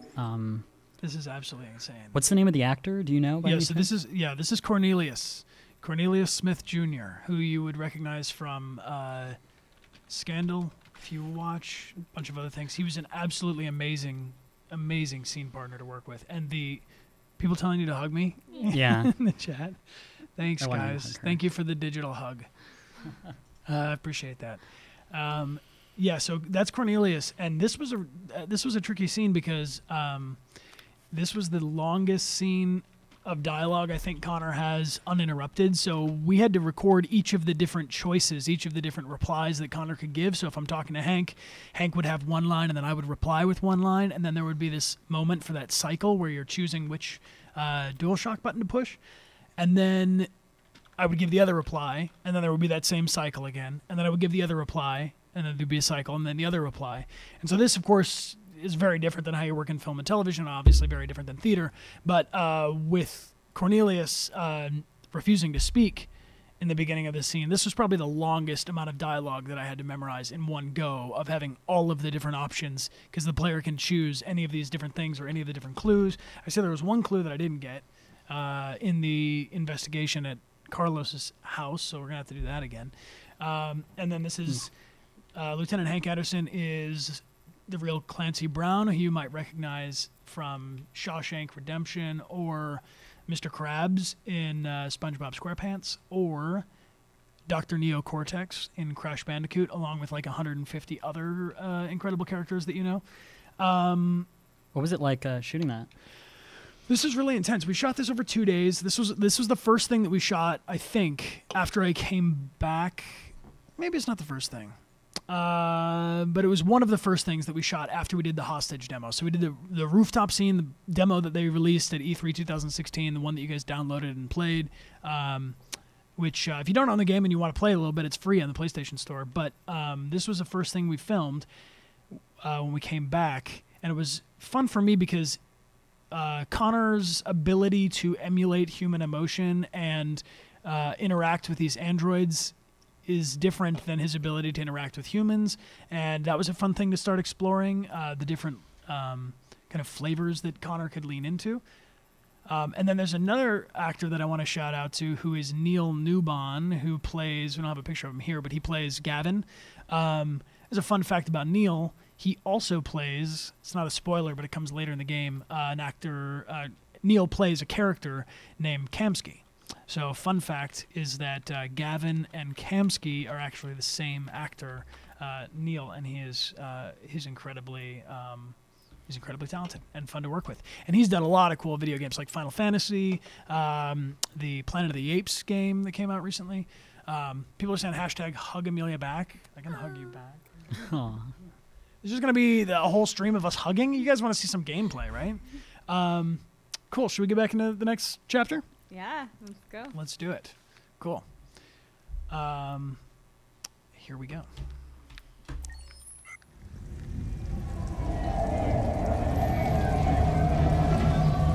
This is absolutely insane. What's the name of the actor? Do you know? Yeah, so this is Cornelius Smith Jr., who you would recognize from Scandal, if you watch, a bunch of other things. He was an absolutely amazing scene partner to work with. And the people telling you to hug me in the chat. Thanks, guys. Thank you for the digital hug. I appreciate that. Yeah, so that's Cornelius, and this was a tricky scene because this was the longest scene of dialogue I think Connor has uninterrupted. So we had to record each of the different choices, each of the different replies that Connor could give. So if I'm talking to Hank, Hank would have one line, and then I would reply with one line, and then there would be this moment for that cycle where you're choosing which DualShock button to push, and then I would give the other reply, and then there would be that same cycle again, and then I would give the other reply, and then there'd be a cycle, and then the other reply. And so this, of course, is very different than how you work in film and television, obviously very different than theater. But with Cornelius refusing to speak in the beginning of this scene, this was probably the longest amount of dialogue that I had to memorize in one go, of having all of the different options, because the player can choose any of these different things or any of the different clues. I said there was one clue that I didn't get in the investigation at Carlos's house, so we're going to have to do that again. And then this is... Lieutenant Hank Anderson is the real Clancy Brown, who you might recognize from Shawshank Redemption, or Mr. Krabs in SpongeBob SquarePants, or Dr. Neo Cortex in Crash Bandicoot, along with like 150 other incredible characters that you know. What was it like shooting that? This is really intense. We shot this over 2 days. This was the first thing that we shot, I think, after I came back. Maybe it's not the first thing. But it was one of the first things that we shot after we did the hostage demo. So we did the rooftop scene, the demo that they released at E3 2016, the one that you guys downloaded and played, which if you don't own the game and you want to play a little bit, it's free on the PlayStation Store. But this was the first thing we filmed when we came back, and it was fun for me because Connor's ability to emulate human emotion and interact with these androids is different than his ability to interact with humans, and that was a fun thing to start exploring, the different kind of flavors that Connor could lean into. And then there's another actor that I want to shout out to, who is Neil Newbon, who plays, we don't have a picture of him here, but he plays Gavin. There's a fun fact about Neil. He also plays, it's not a spoiler, but it comes later in the game, an actor, Neil plays a character named Kamsky. So fun fact is that Gavin and Kamsky are actually the same actor, Neil, and he's incredibly talented and fun to work with. And he's done a lot of cool video games like Final Fantasy, the Planet of the Apes game that came out recently. People are saying hashtag hug Amelia back. I can hug you back. Aww. It's just going to be a whole stream of us hugging. You guys want to see some gameplay, right? Cool. Should we get back into the next chapter? Yeah, let's go. Let's do it. Cool. Here we go. Do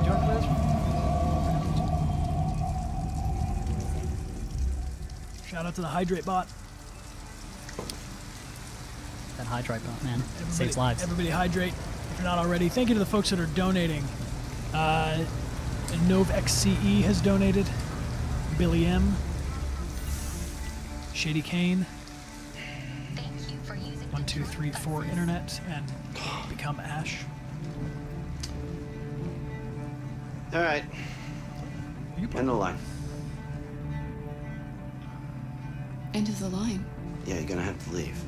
you want to play this one? Shout out to the Hydrate bot. That Hydrate bot, man. Saves lives. Everybody hydrate if you're not already. Thank you to the folks that are donating. NovXCE has donated. Billy M. Shady Kane. 1234 Internet and Become Ash. All right. End the line. End of the line? Yeah, you're gonna have to leave.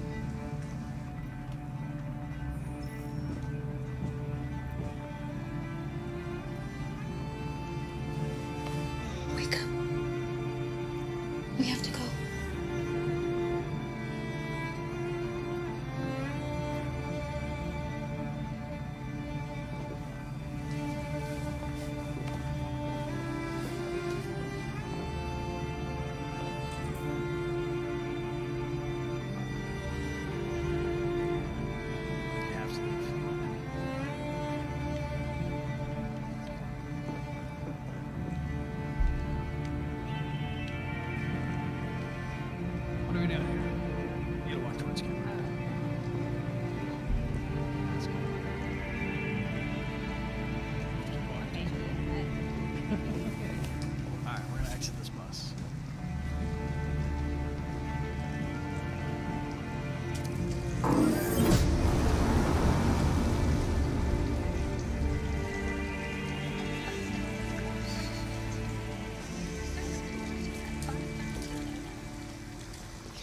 Wake up. We have to go.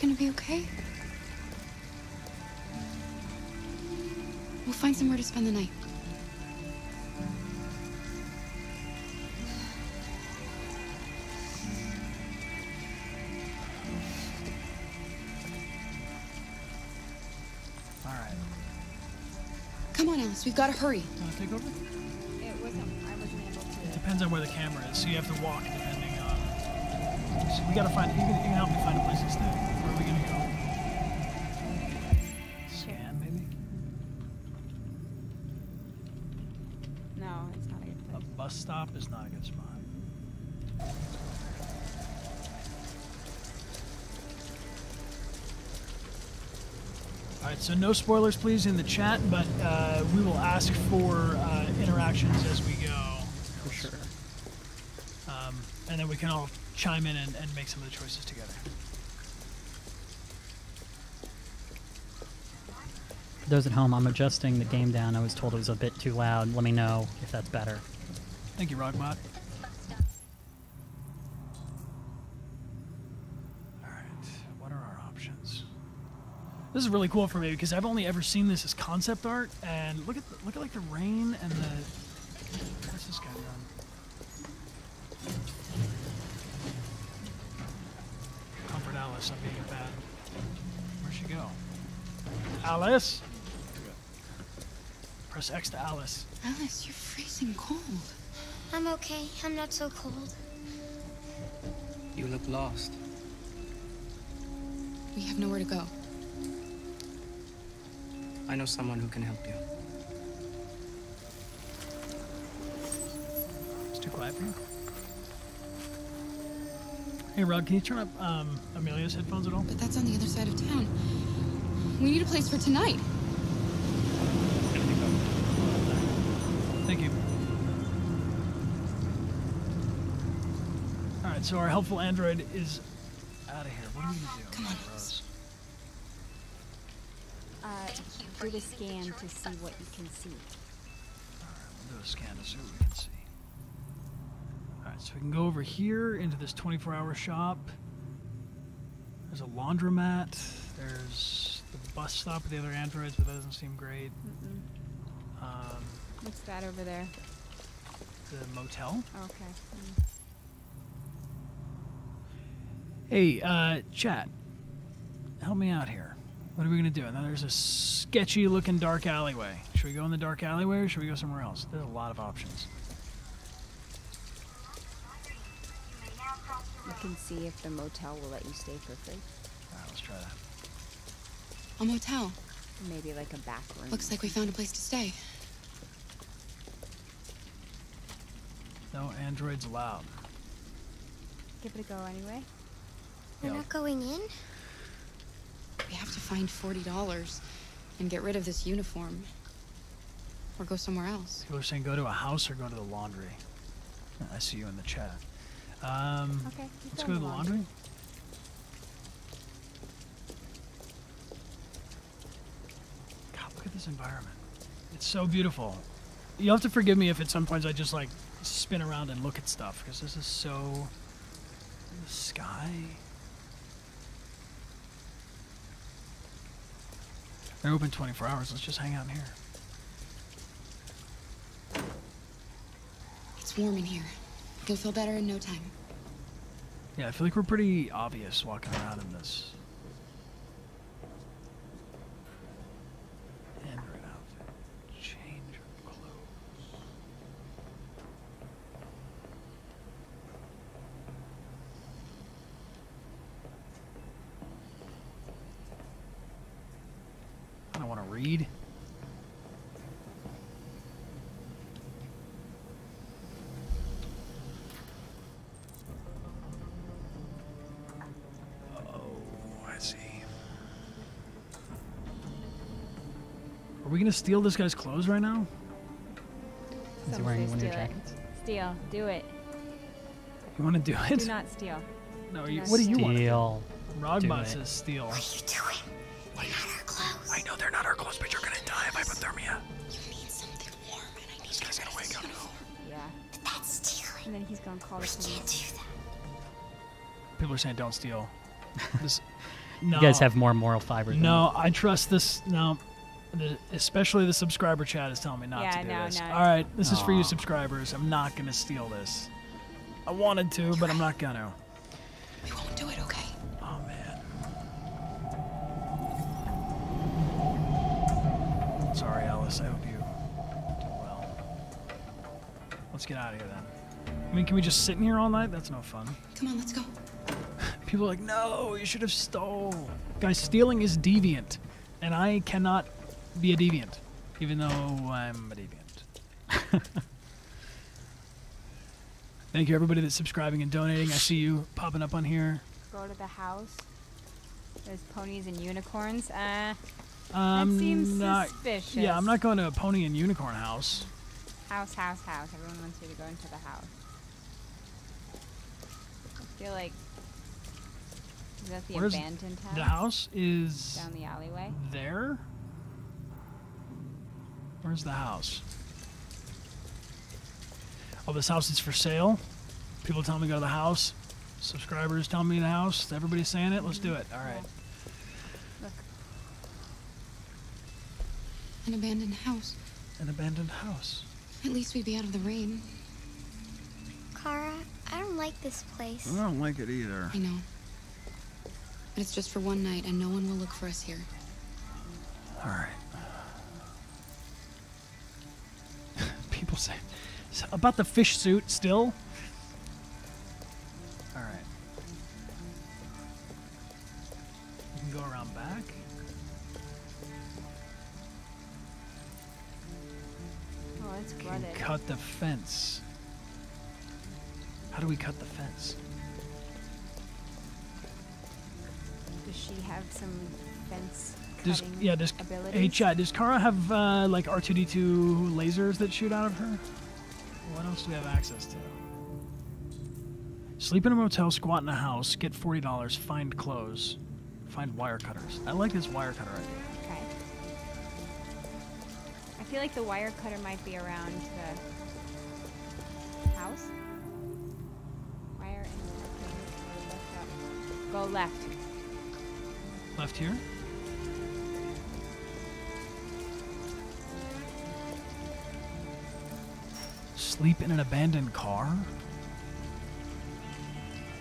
gonna be okay? We'll find somewhere to spend the night. All right. Come on, Alice. We've got to hurry. Want to take over? I wasn't able to. It depends on where the camera is, so you have to walk depending on. So we gotta find. You can help me find a place to stay. Where are we gonna go? Scan maybe. No, it's not a good place. A bus stop is not a good spot. All right, so no spoilers, please, in the chat, but we will ask for interactions as we go. For sure. And then we can all chime in and make some of the choices together. For those at home, I'm adjusting the game down. I was told it was a bit too loud. Let me know if that's better. Thank you, Rogbot. All right, what are our options? This is really cool for me because I've only ever seen this as concept art, and look at like the rain and the. What's this guy doing? Comfort Alice, I'm being bad. Where'd she go? Alice. Press X to Alice. Alice, you're freezing cold. I'm okay. I'm not so cold. You look lost. We have nowhere to go. I know someone who can help you. It's too quiet for you. Hey, Rod, can you turn up Amelia's headphones at all? But that's on the other side of town. We need a place for tonight. Thank you. All right, so our helpful android is out of here. What are we gonna do? Come on, Rose. Do the scan to see what you can see. All right, we'll do a scan to see what we can see. All right, so we can go over here into this 24-hour shop. There's a laundromat. There's the bus stop with the other androids, but that doesn't seem great. What's that over there? The motel. Okay. Hey, chat. Help me out here. What are we gonna do? And then there's a sketchy-looking dark alleyway. Should we go in the dark alleyway, or should we go somewhere else? There's a lot of options. You can see if the motel will let you stay for free. All right, let's try that. A motel. Maybe like a back room. Looks like we found a place to stay. No androids allowed. Give it a go anyway. We're not going in? We have to find $40 and get rid of this uniform. Or go somewhere else. People are saying go to a house or go to the laundry. I see you in the chat. Okay, let's go to the laundry. God, look at this environment. It's so beautiful. You'll have to forgive me if at some points I just like spin around and look at stuff because this is so. The sky. They're open 24 hours. Let's just hang out in here. It's warm in here. You'll feel better in no time. Yeah, I feel like we're pretty obvious walking around in this. Android outfit. Change of clothes. I don't want to read. Are we gonna steal this guy's clothes right now? Is he wearing one of your jackets? Steal. Do it. You want to do it? Do not steal. No, what do you want? Steal. Rogbot says steal. What are you doing? They're not our clothes. I know they're not our clothes, but you're gonna die of hypothermia. You need something warm, and I need This guy's gonna wake up. Yeah. But that's stealing. And then he's gonna call We the can't police. do that. People are saying don't steal. This, No. You guys have more moral fiber. No, I trust this. No. Especially the subscriber chat is telling me not to do this. No. All right, this is for you subscribers. I'm not going to steal this. I wanted to, but I'm not going to. We won't do it, okay? Oh, man. Sorry, Alice. I hope you do well. Let's get out of here, then. I mean, can we just sit in here all night? That's no fun. Come on, let's go. People are like, no, you should have stole. Guys, stealing is deviant, and I cannot be a deviant, even though I'm a deviant. Thank you, everybody that's subscribing and donating. I see you popping up on here. Go to the house. There's ponies and unicorns. That seems suspicious. Yeah, I'm not going to a pony and unicorn house. House. Everyone wants you to go into the house. I feel like... Is that the abandoned house? The house is... Down the alleyway? There? Where's the house? Oh, this house is for sale? People tell me to go to the house. Subscribers tell me the house. Everybody's saying it? Let's do it. All right. Look. An abandoned house. An abandoned house. At least we'd be out of the rain. Kara, I don't like this place. I don't like it either. I know. But it's just for one night, and no one will look for us here. All right. People say about the fish suit still. All right. You can go around back. Oh, it's flooded. Cut the fence. How do we cut the fence? Does she have some fence Does abilities? Hey chat, does Kara have like R2D2 lasers that shoot out of her? What else do we have access to? Sleep in a motel, squat in a house, get $40, find clothes, find wire cutters. I like this wire cutter idea. Okay. I feel like the wire cutter might be around the house. Wire and lift up. Go left. Left here? Sleep in an abandoned car?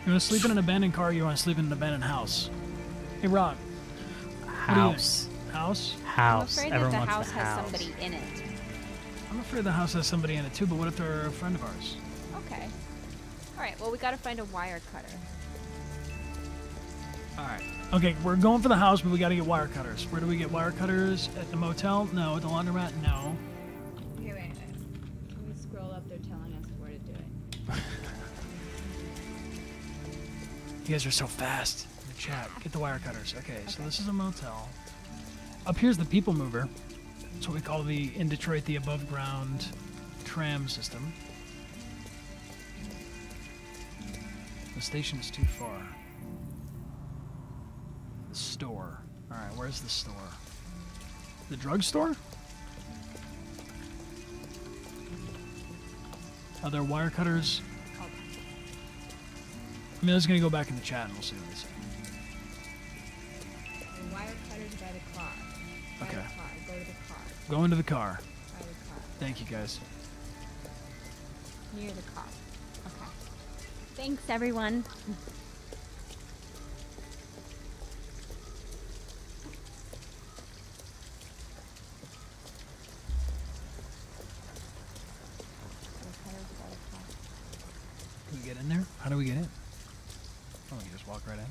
You want to sleep in an abandoned car or you want to sleep in an abandoned house? Hey, Ron. House. House? House. I'm afraid Everyone that the wants house the has house. somebody in it. I'm afraid the house has somebody in it too, but what if they're a friend of ours? Okay. Alright, well, we gotta find a wire cutter. Alright. Okay, we're going for the house, but we gotta get wire cutters. Where do we get wire cutters? At the motel? No. At the laundromat? No. Okay, wait. Can we scroll up? They're telling us where to do it. You guys are so fast in the chat. Get the wire cutters. Okay, so this is a motel. Up here's the people mover. That's what we call in Detroit, the above ground tram system. The station is too far. The store. Alright, where's the store? The drugstore? Are there wire cutters? I mean, I was going to go back in the chat and we'll see what they say. The wire cutter's by the car. Okay. The car. Go to the car. Go into the car. By the car. Thank you, guys. Near the car. Okay. Thanks, everyone. Can we get in there? How do we get in? Oh, we can just walk right in.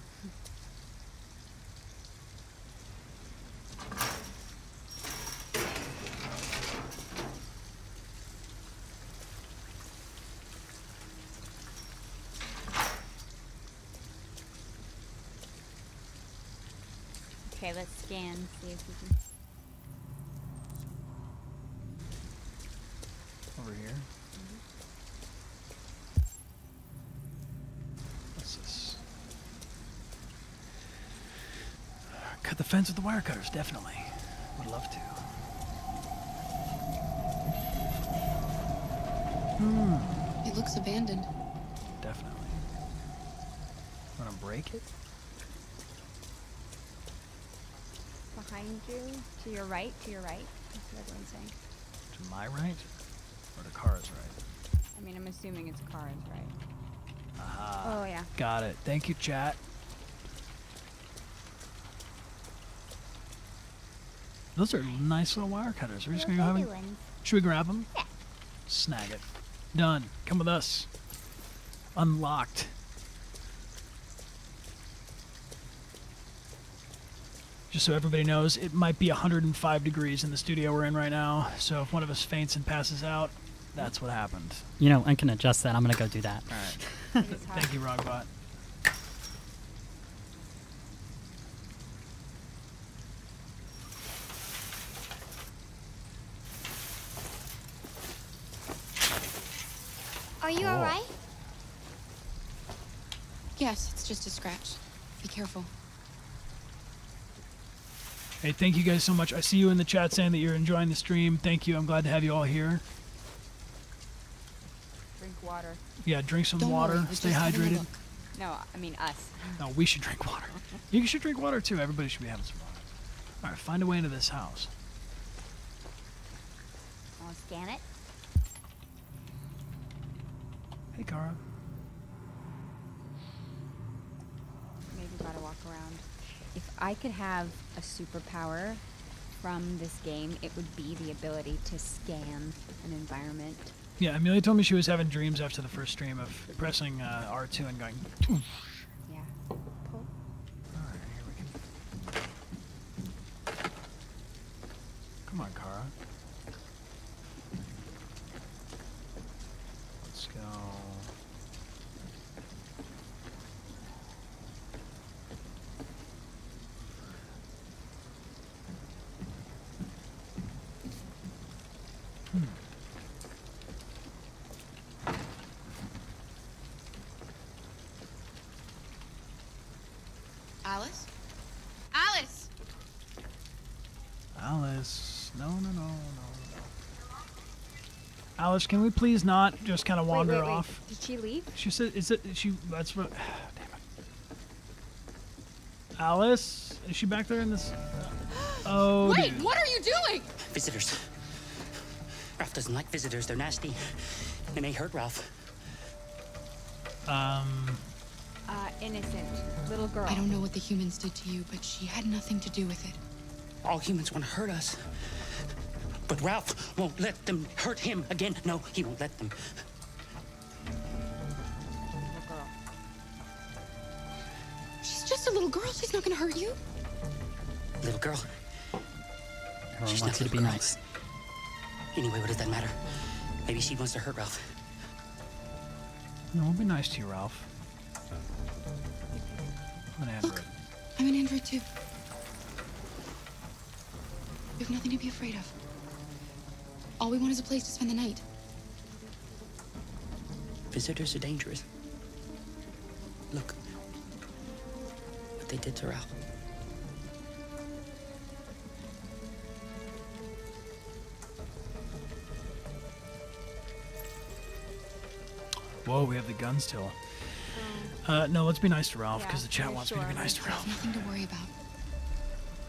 Okay, let's scan, see if we can... Over here. What's this? Cut the fence with the wire cutters, definitely. Would love to. It looks abandoned. Definitely. Want to break it? Behind you, to your right, to your right. That's what everyone's saying. To my right? Or to Kara's right? I mean, I'm assuming it's Kara's right. Ah. Oh, yeah. Got it. Thank you, chat. Those are nice little wire cutters. We're just going to go have them. Should we grab them? Yeah. Snag it. Done. Come with us. Unlocked. Just so everybody knows, it might be 105 degrees in the studio we're in right now. So if one of us faints and passes out, that's what happened. You know, I can adjust that. I'm going to go do that. All right. Thank you, Rogbot. Are you all right? Yes, it's just a scratch. Be careful. Hey, thank you guys so much. I see you in the chat saying that you're enjoying the stream. Thank you. I'm glad to have you all here. Drink water. Yeah, drink some water. Stay hydrated. No, I mean us. No, we should drink water. You should drink water too. Everybody should be having some water. All right, find a way into this house. I'll scan it. Hey, Kara. Maybe gotta walk around. If I could have a superpower from this game, it would be the ability to scan an environment. Yeah, Amelia told me she was having dreams after the first stream of pressing R2 and going. Yeah. Pull. All right, here we go. Come on, Kara. Let's go. Alice? Alice! Alice. No. Alice, can we please not just kind of wander off? Did she leave? She said, is it, she, that's what, damn it. Alice? Is she back there in this? Oh, Wait, what are you doing? Visitors. Ralph doesn't like visitors. They're nasty. They may hurt Ralph. Innocent little girl. I don't know what the humans did to you, but she had nothing to do with it. All humans want to hurt us. But Ralph won't let them hurt him again. No, he won't let them. Little girl. She's just a little girl. She's not gonna hurt you. Little girl. Everyone wants you to be nice. Anyway, what does that matter? Maybe she wants to hurt Ralph. No, we'll be nice to you, Ralph. I'm an android. Look, I'm an android too. We have nothing to be afraid of. All we want is a place to spend the night. Visitors are dangerous. Look what they did to Ralph. Whoa, we have the gun still. No, let's be nice to Ralph, because the chat wants me to be nice to Ralph. There's nothing to worry about.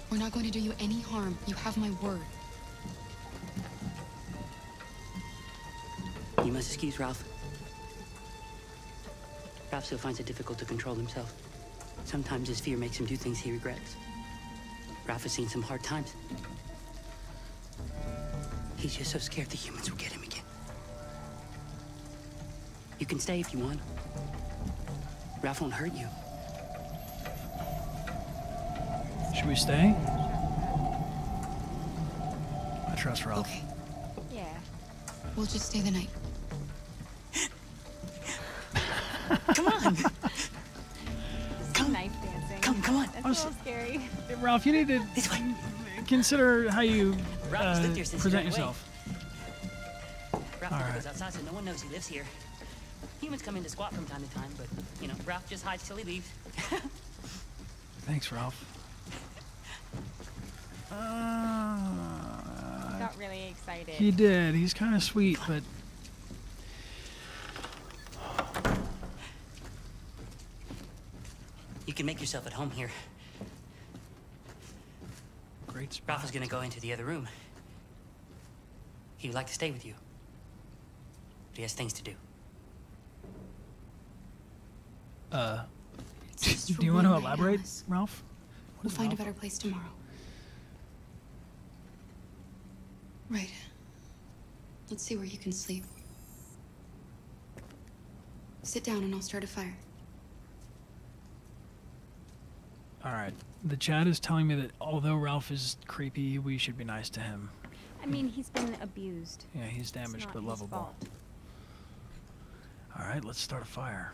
We're not going to do you any harm. You have my word. You must excuse Ralph. Ralph still finds it difficult to control himself. Sometimes his fear makes him do things he regrets. Ralph has seen some hard times. He's just so scared the humans will get him again. You can stay if you want. Ralph won't hurt you. Should we stay? I trust Ralph. Okay. Yeah. We'll just stay the night. Come on. Come. Knife dancing. Come on. That's a little scary. Ralph, you need to consider how you present yourself. All Ralph right. goes outside so no one knows he lives here. Humans come in to squat from time to time, but, you know, Ralph just hides till he leaves. Thanks, Ralph. He got really excited. He did. He's kind of sweet, but... You can make yourself at home here. great spot. Ralph is gonna go into the other room. He would like to stay with you. But he has things to do. Do you want to elaborate, Ralph? We'll find a better place tomorrow. Right. Let's see where you can sleep. Sit down and I'll start a fire. Alright. The chat is telling me that although Ralph is creepy, we should be nice to him. I mean, he's been abused. Yeah, he's damaged but lovable. Alright, let's start a fire.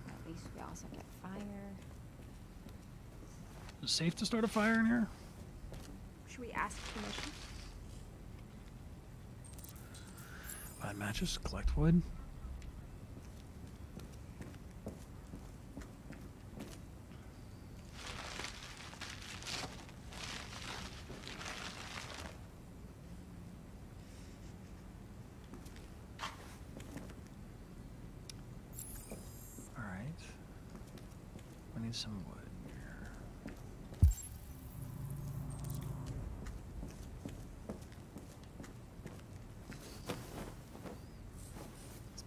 At least we also get fire. Is it safe to start a fire in here? Should we ask permission? Find matches, collect wood. Alright. We need some wood here.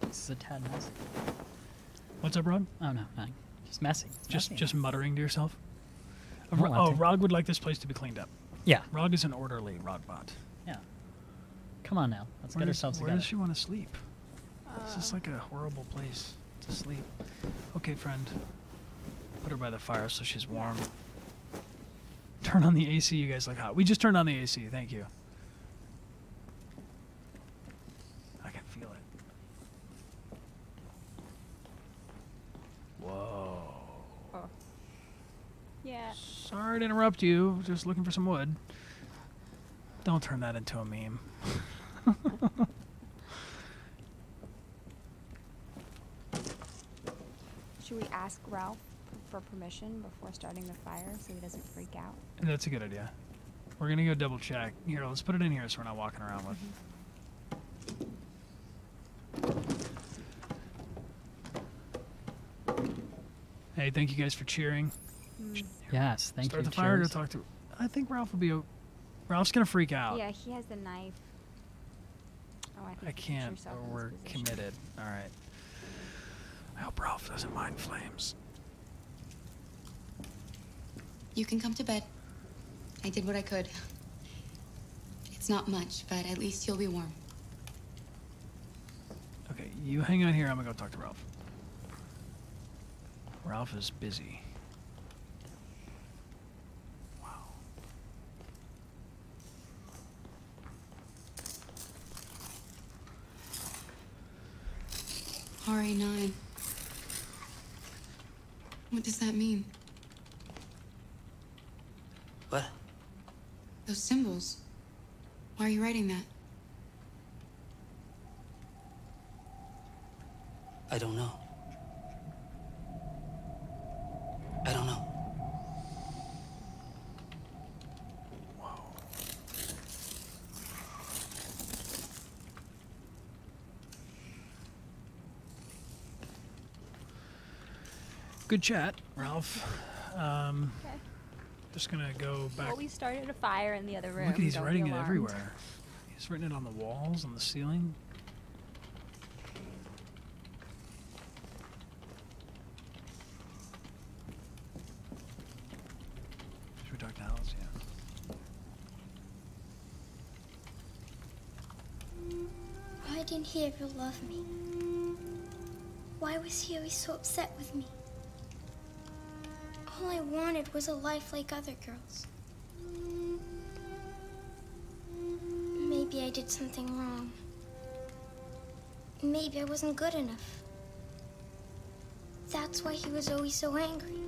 This is a tad messy. What's up, Rog? Oh, no, nothing. Just messy. It's Just muttering to yourself? Oh, Rog would like this place to be cleaned up. Yeah. Rog is an orderly Rogbot. Yeah. Come on now. Let's get ourselves together. Where does she want to sleep? This is like a horrible place to sleep. Okay, friend. Put her by the fire so she's warm. Turn on the AC, you guys like hot. We just turned on the AC, thank you. I can feel it. Whoa. Oh. Yeah. Sorry to interrupt you. Just looking for some wood. Don't turn that into a meme. Should we ask Ralph for permission before starting the fire so he doesn't freak out? That's a good idea. We're gonna go double check. Here, let's put it in here so we're not walking around with. Hey, thank you guys for cheering. Yes, thank you. Start the fire. Go talk to. I think Ralph will be. Ralph's gonna freak out. Yeah, he has the knife. Oh, I can't. Or we're committed. All right. I hope Ralph doesn't mind flames. You can come to bed. I did what I could. It's not much, but at least you'll be warm. Okay, you hang out here. I'm gonna go talk to Ralph. Ralph is busy. Wow. RA9. What does that mean? What? Those symbols. Why are you writing that? I don't know. I don't know. Good chat, Ralph. Okay. Just gonna go back. Well, we started a fire in the other room. Look at he's Don't writing be it alarmed. everywhere. He's written it on the walls, on the ceiling. Should we talk to Alice? Yeah. Why didn't he ever love me? Why was he always so upset with me? All I wanted was a life like other girls. Maybe I did something wrong. Maybe I wasn't good enough. That's why he was always so angry.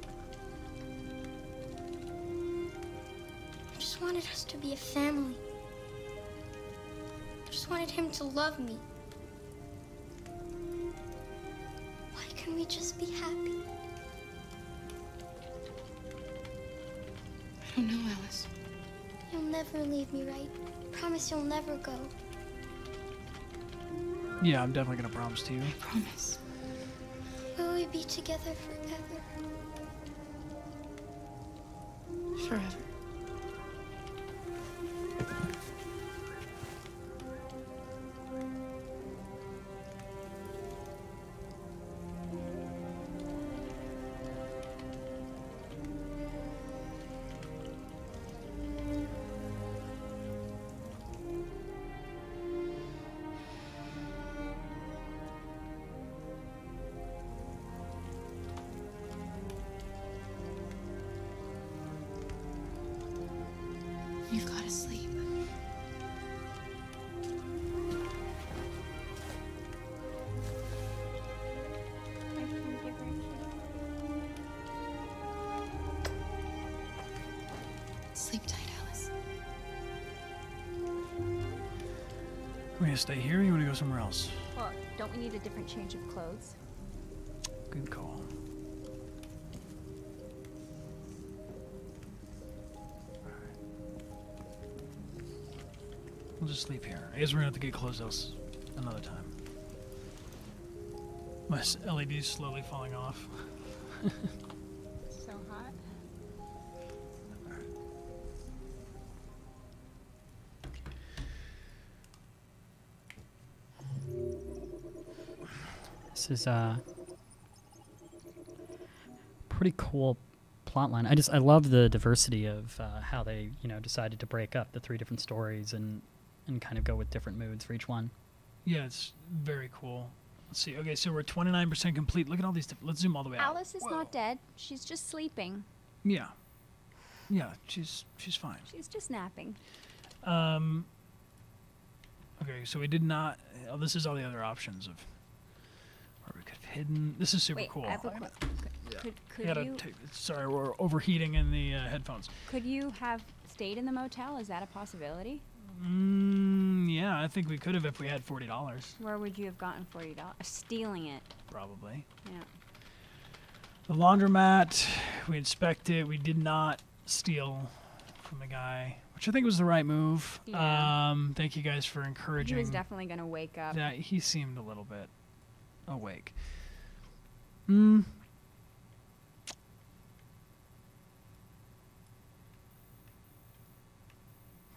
I just wanted us to be a family. I just wanted him to love me. Why can't we just be happy? I don't know, Alice. You'll never leave me, right? Promise you'll never go. Yeah, I'm definitely gonna promise to you. I promise. Will we be together forever? Forever. Sleep tight, Alice. We're gonna stay here, or you want to go somewhere else? Well, don't we need a different change of clothes? Good call. We'll just sleep here. I guess we're gonna have to get clothes else another time. My LED's slowly falling off. So hot. This is a pretty cool plotline. I love the diversity of how they decided to break up the 3 different stories and kind of go with different moods for each one. Yeah, it's very cool. Let's see. Okay, so we're 29% complete. Look at all these. Let's zoom all the way out. Alice is not dead. She's just sleeping. Yeah. Yeah, she's fine. She's just napping. Okay, so we did not. Oh, this is all the other options of where we could have hidden. This is super cool. I have a could you? Sorry, we're overheating in the headphones. Could you have stayed in the motel? Is that a possibility? Yeah, I think we could have if we had $40. Where would you have gotten $40? Stealing it. Probably. Yeah. The laundromat, we inspected. We did not steal from the guy, which I think was the right move. Yeah. Thank you guys for encouraging. He was definitely going to wake up. Yeah, he seemed a little bit awake.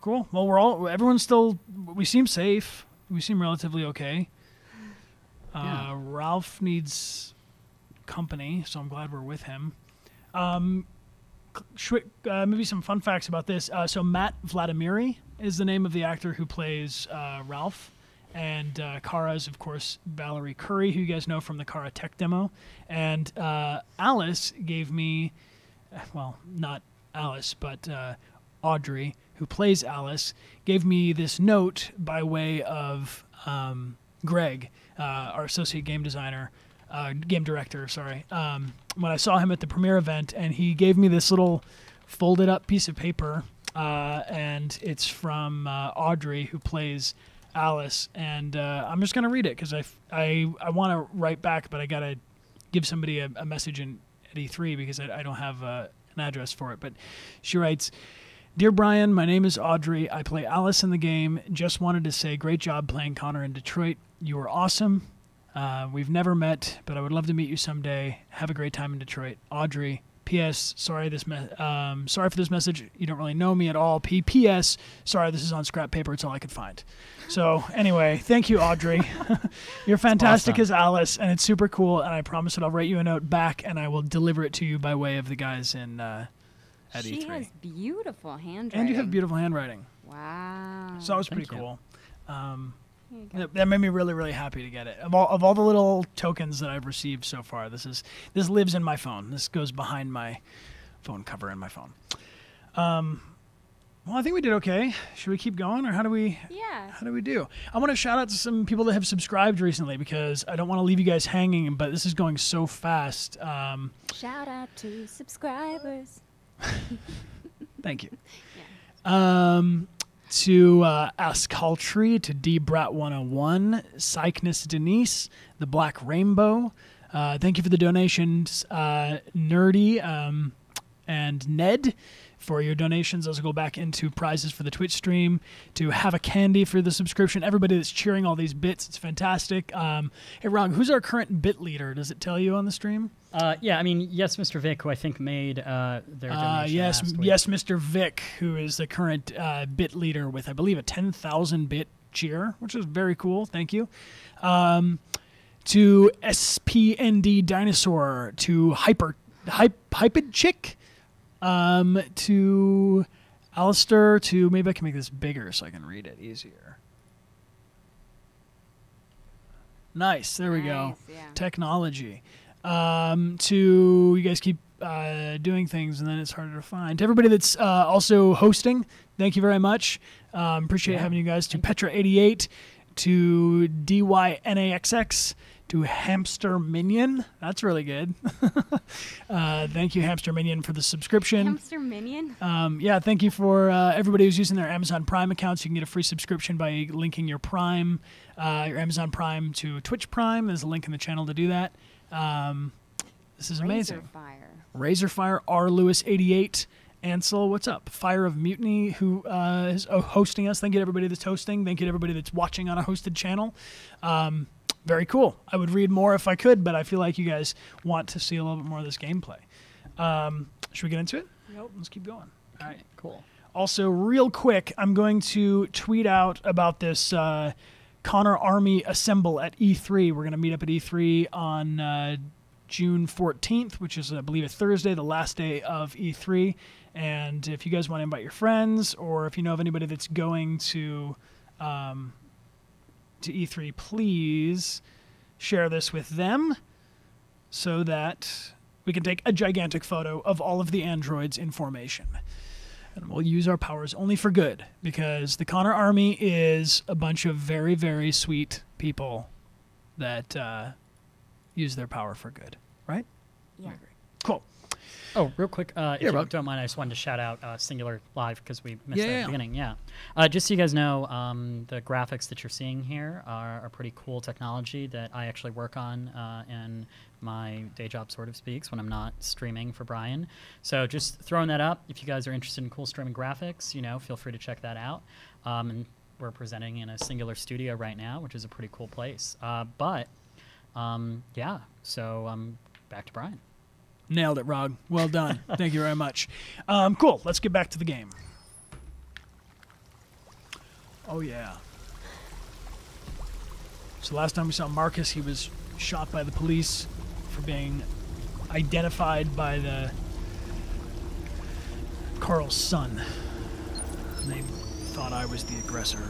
Cool. Well, everyone's still, we seem safe. We seem relatively okay. Yeah. Ralph needs company, so I'm glad we're with him. Maybe some fun facts about this. So Matt Vladimiri is the name of the actor who plays Ralph. And Kara is, of course, Valerie Curry, who you guys know from the Kara Tech demo. And Alice gave me, well, not Alice, but Audrey, who plays Alice, gave me this note by way of Greg, our associate game designer, game director, sorry. When I saw him at the premiere event, and he gave me this little folded up piece of paper, and it's from Audrey, who plays Alice, and I'm just going to read it because I want to write back, but I got to give somebody a message at E3 because I don't have an address for it. But she writes, "Dear Bryan, my name is Audrey. I play Alice in the game. Just wanted to say great job playing Connor in Detroit. You were awesome. We've never met, but I would love to meet you someday. Have a great time in Detroit. Audrey. P.S. Sorry for this message. You don't really know me at all. P.P.S. Sorry, this is on scrap paper. It's all I could find." So anyway, thank you, Audrey. You're fantastic as Alice, and it's super cool. And I promise that I'll write you a note back, and I will deliver it to you by way of the guys in at E3. She has beautiful handwriting. And you have beautiful handwriting. Wow. So that was pretty cool. That made me really, really happy to get it. Of all the little tokens that I've received so far, this lives in my phone. This goes behind my phone cover in my phone. Well, I think we did okay. Should we keep going, or how do we? Yeah. How do we do? I want to shout out to some people that have subscribed recently because I don't want to leave you guys hanging. But this is going so fast. Shout out to subscribers. Thank you. Yeah. To Ascaltree, to DBrat101, Cycnus Denise, The Black Rainbow. Thank you for the donations, Nerdy and Ned, for your donations. Those will go back into prizes for the Twitch stream. To Have a Candy for the subscription. Everybody that's cheering all these bits, it's fantastic. Hey, Ron, who's our current bit leader? Does it tell you on the stream? Yeah, I mean, yes, Mr. Vic, who I think made their donation yes, last week. Mr. Vic, who is the current bit leader with, I believe, a 10,000 bit cheer, which is very cool. Thank you. To SPND Dinosaur, to Hyped Chick, to Alistair, to maybe I can make this bigger so I can read it easier. Nice, there we go. Yeah. Technology. To you guys keep doing things and then it's harder to find. To everybody that's also hosting, thank you very much. Appreciate having you guys. To Petra88, to DYNAXX, to Hamster Minion. That's really good. Thank you, Hamster Minion, for the subscription. Hamster Minion? Yeah, thank you for everybody who's using their Amazon Prime accounts. You can get a free subscription by linking your Prime, your Amazon Prime to Twitch Prime. There's a link in the channel to do that. This is amazing. Razorfire, R. Lewis 88. Ansel, what's up? Fire of Mutiny, who is hosting us. Thank you to everybody that's hosting. Thank you to everybody that's watching on a hosted channel. Very cool. I would read more if I could, but I feel like you guys want to see a little bit more of this gameplay. Should we get into it? Nope. Let's keep going. All right. Cool. Also, real quick, I'm going to tweet out about this Connor Army Assemble at E3. We're going to meet up at E3 on June 14th, which is, I believe, a Thursday, the last day of E3. And if you guys want to invite your friends, or if you know of anybody that's going to E3, please share this with them so that we can take a gigantic photo of all of the androids in formation. And we'll use our powers only for good, because the Connor Army is a bunch of very, very sweet people that use their power for good, right? Yeah. Cool. Oh, real quick, if you bro. don't mind, I just wanted to shout out Singular Live because we missed that at Yeah. the beginning. Yeah. Just so you guys know, the graphics that you're seeing here are pretty cool technology that I actually work on in my day job, sort of speaks, when I'm not streaming for Bryan. So just throwing that up. If you guys are interested in cool streaming graphics, you know, feel free to check that out. And we're presenting in a Singular studio right now, which is a pretty cool place. Yeah, so back to Bryan. Nailed it, Rog. Well done. Thank you very much. Cool. Let's get back to the game. Oh, yeah. So last time we saw Marcus, he was shot by the police for being identified by the Carl's son. And they thought I was the aggressor.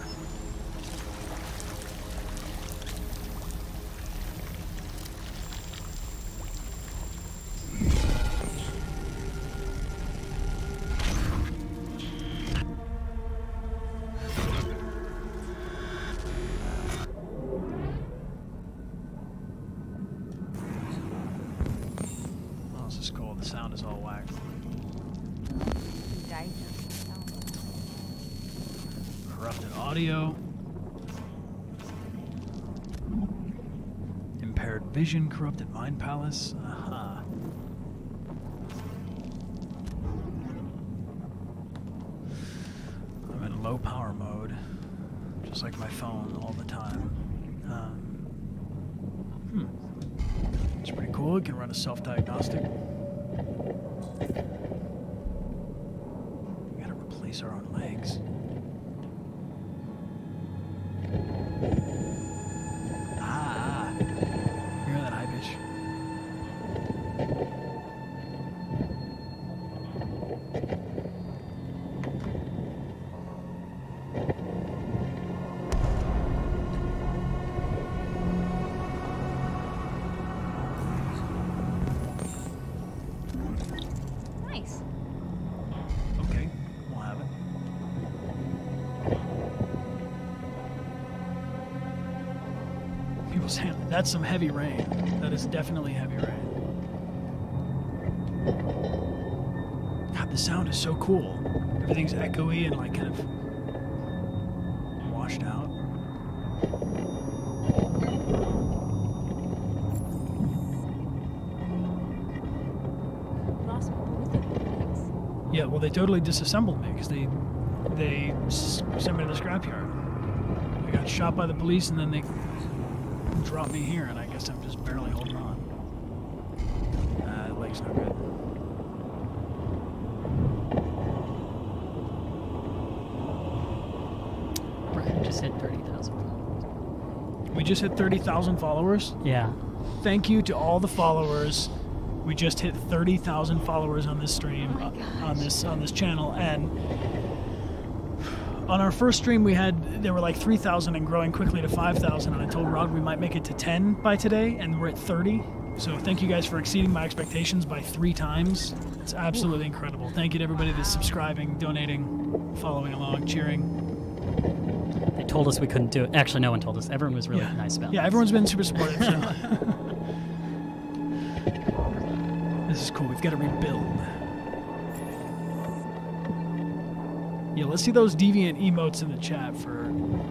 Oh, this is cool. The sound is all whacked. Corrupted audio. Impaired vision, corrupted mind palace. Aha. I'm in low power mode, just like my phone all the time. It's pretty cool. It can run a self-diagnostic. We gotta replace our own legs. Hear that high pitch? Nice. Okay, we'll have it. People saying that's some heavy rain. That is definitely heavy rain. God, the sound is so cool. Everything's echoey and like kind of washed out. Yeah, well, they totally disassembled me because they sent me to the scrapyard. I got shot by the police and then they dropped me here, and I guess I'm just barely holding on. The leg's not good. Bryan just hit 30,000 followers. We just hit 30,000 followers? Yeah. Thank you to all the followers. We just hit 30,000 followers on this stream, on this channel, and on our first stream there were like 3,000 and growing quickly to 5,000, and I told Rod we might make it to 10 by today, and we're at 30. So thank you guys for exceeding my expectations by 3 times. It's absolutely incredible. Thank you to everybody that's subscribing, donating, following along, cheering. They told us we couldn't do it. Actually, no one told us. Everyone was really nice about it. Yeah, everyone's been super supportive. So. This is cool. We've got to rebuild. Yeah, let's see those deviant emotes in the chat for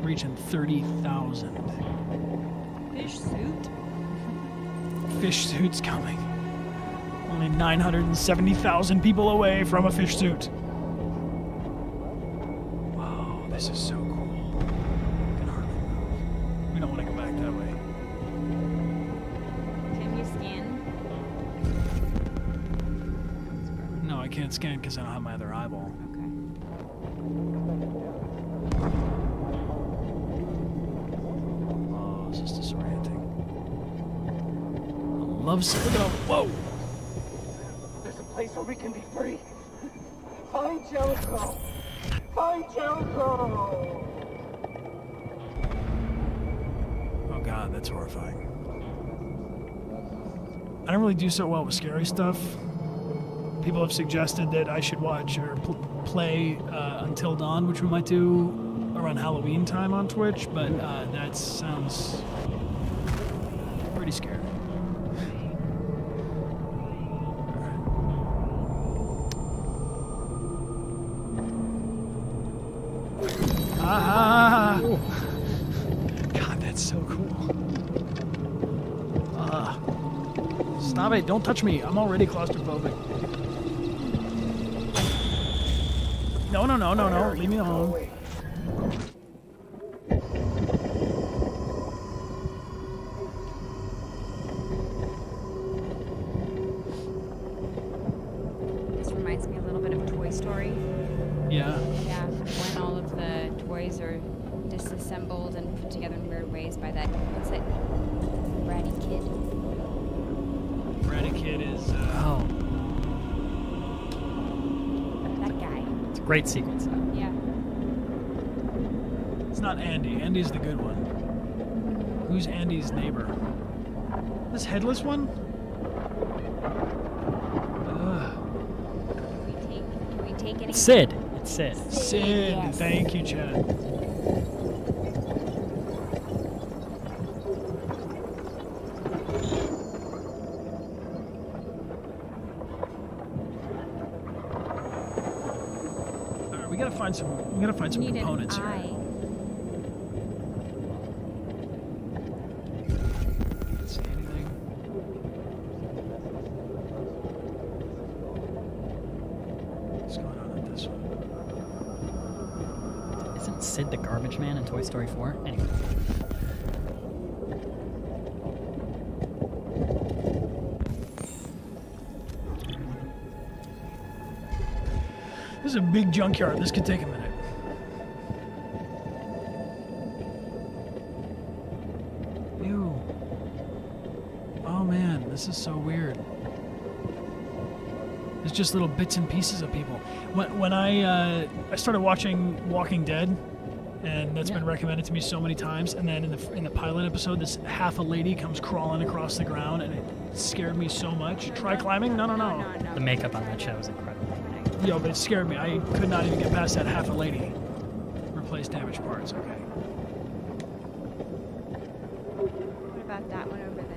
reaching 30,000. Fish suit. Fish suit's coming. Only 970,000 people away from a fish suit. Whoa, this is so cool. I can hardly move. We don't want to go back that way. Can you scan? No, I can't scan because I don't have my other eyeball. Okay. Oh, this is disorienting. I love look at whoa! There's a place where we can be free. Find Jericho! Find Jericho! Oh god, that's horrifying. I don't really do so well with scary stuff. People have suggested that I should watch or play Until Dawn, which we might do around Halloween time on Twitch, but that sounds pretty scary. Ah! God, that's so cool. Stop it, don't touch me. I'm already claustrophobic. No, no, no, no, no. Leave me alone. This reminds me a little bit of Toy Story. Yeah. Yeah, when all of the toys are disassembled and put together in weird ways by that, what's that, bratty kid? Bratty kid is, Oh. That guy. It's a great sequence. Yeah. It's not Andy. Andy's the good one. Who's Andy's neighbor? This headless one? Can we take any? Sid. It's Sid. Sid. Yes. Thank you, Chad. We gotta find some Need components an here. eye. Can't see anything. What's going on with this one? Isn't Sid the garbage man in Toy Story 4? Anyway. This is a big junkyard. This could take a minute. Ew. Oh man, this is so weird. It's just little bits and pieces of people. When I started watching Walking Dead, and that's been recommended to me so many times, and then in the pilot episode, this half a lady comes crawling across the ground, and it scared me so much. Try climbing? No, no, no. The makeup on that show is incredible. Yo, but it scared me. I could not even get past that half a lady. Replace damaged parts, okay. What about that one over there?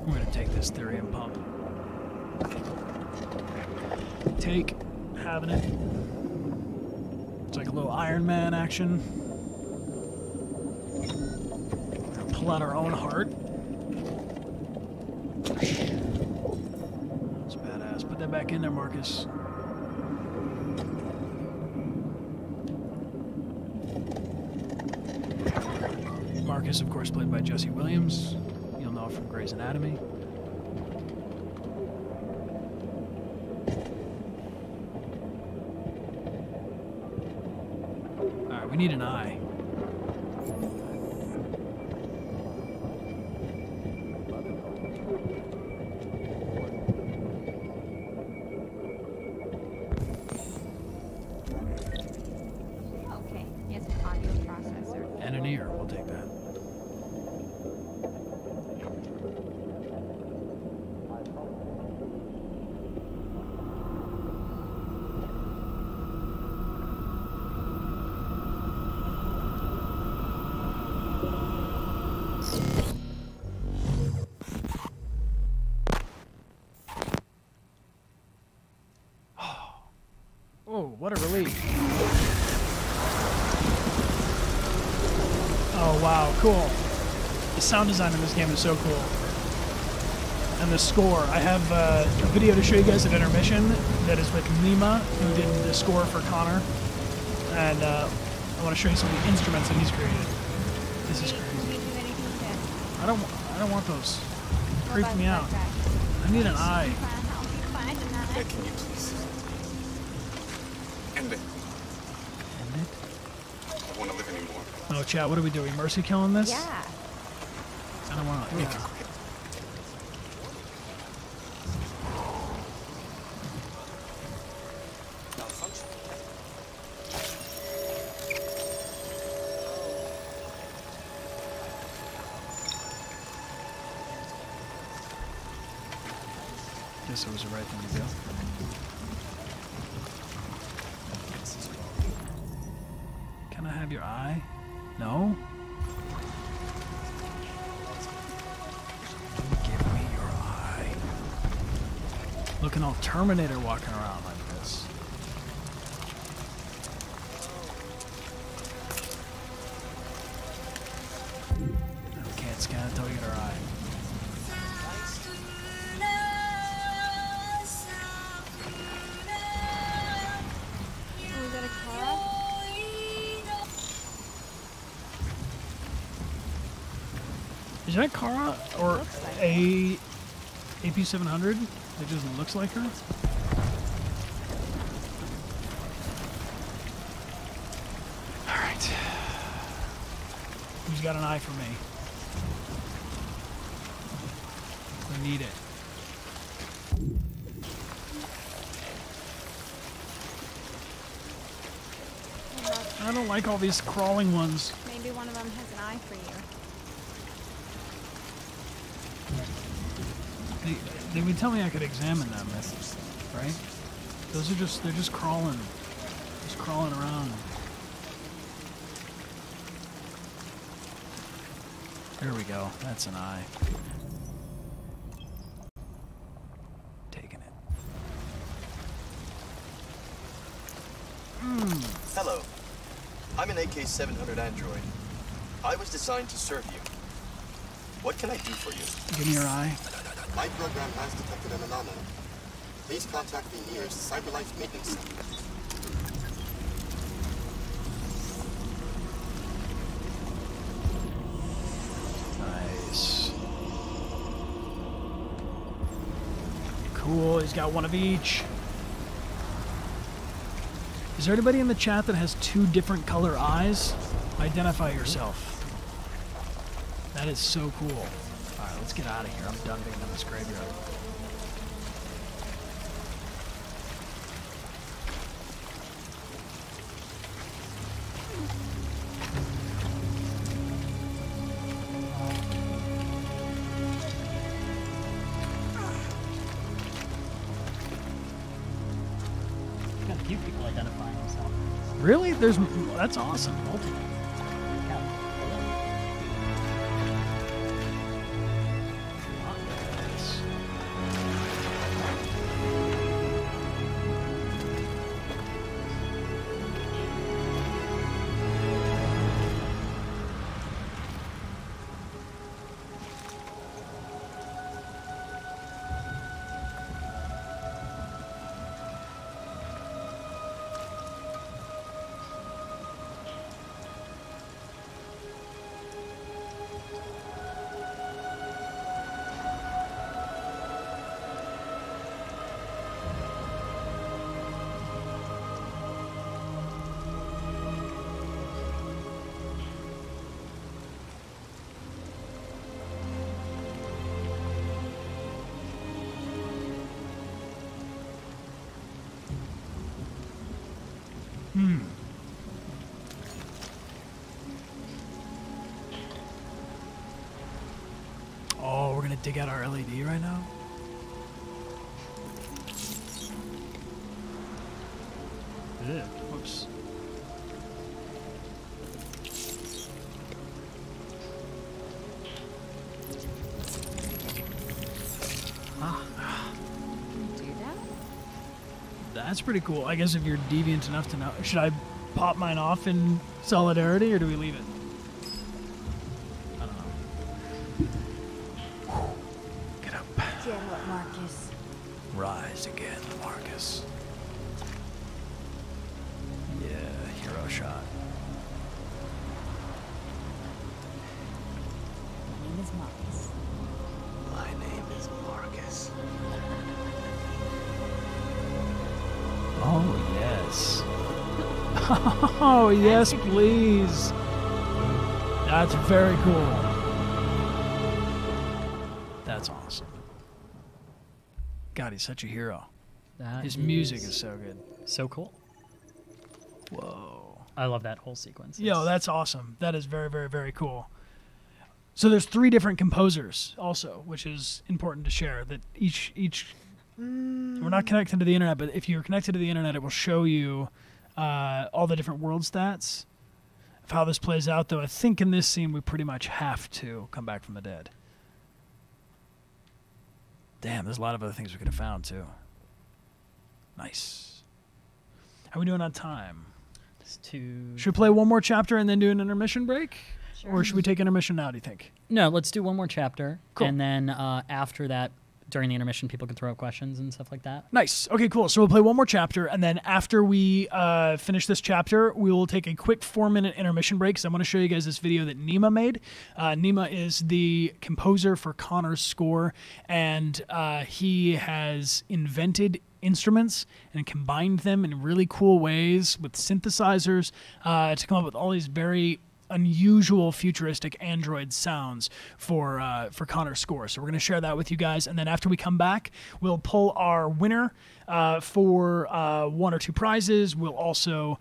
We're gonna take this Therium pump. Take, having it. It's like a little Iron Man action. Pull out our own heart. That's badass. Put that back in there, Marcus. Marcus, of course, played by Jesse Williams. You'll know from Grey's Anatomy. Alright, we need an eye. Okay, yes, audio processor. And an ear, we'll take that. Oh, wow, cool. The sound design in this game is so cool. And the score. I have a video to show you guys at intermission that is with Nima, who did the score for Connor. And I want to show you some of the instruments that he's created. This is crazy. I don't want those. Freak me out. I need an eye. Can you please end it? End it? I don't want to live anymore. Oh, chat, what do we do? Are we mercy killing this? Yeah. I don't want to. Make it quick. Guess it was the right thing to do. Can I have your eye? No? Give me your eye. Looking all Terminator walking around like this. No, we can't scan until we get our eye. Is that Kara or a AP700? It just looks like her. All right. Who's got an eye for me? We need it. I don't like all these crawling ones. Maybe one of them has an eye for you. They would tell me I could examine them, right? Those are they're just crawling around. There we go, that's an eye. Taking it. Hello, I'm an AK-700 android. I was designed to serve you. What can I do for you? Give me your eye. My program has detected an anomaly. Please contact the nearest CyberLife maintenance center. Nice. Cool, he's got one of each. Is there anybody in the chat that has 2 different color eyes? Identify yourself. That is so cool. Alright, let's get out of here. I'm done being in this graveyard. Kind of cute people identifying themselves. Really? That's awesome. Multiple. Oh, we're gonna dig out our LED right now? Ew, whoops. Do that? That's pretty cool. I guess if you're deviant enough to know. Should I pop mine off in solidarity, or do we leave it? Rise again, Marcus. Yeah, hero shot. My name is Marcus. My name is Marcus. Oh, yes. Oh, yes, please. That's very cool. That's awesome. God, he's such a hero. His music is so good. So cool. Whoa. I love that whole sequence. Yo, that's awesome. That is very, very, very cool. So there's 3 different composers also, which is important to share. That each we're not connected to the internet, but if you're connected to the internet, it will show you all the different world stats of how this plays out. Though I think in this scene we pretty much have to come back from the dead. Damn, there's a lot of other things we could have found too. Nice. How are we doing on time? Should we play one more chapter and then do an intermission break? Sure. Or should we take intermission now, do you think? No, let's do one more chapter. Cool. And then after that, during the intermission, people can throw up questions and stuff like that. Nice. Okay, cool. So we'll play one more chapter, and then after we finish this chapter, we will take a quick 4-minute intermission break, because I want to show you guys this video that Nima made. Nima is the composer for Connor's score, and he has invented instruments and combined them in really cool ways with synthesizers to come up with all these very unusual futuristic Android sounds for Connor's score. So we're going to share that with you guys, and then after we come back, we'll pull our winner for 1 or 2 prizes. We'll also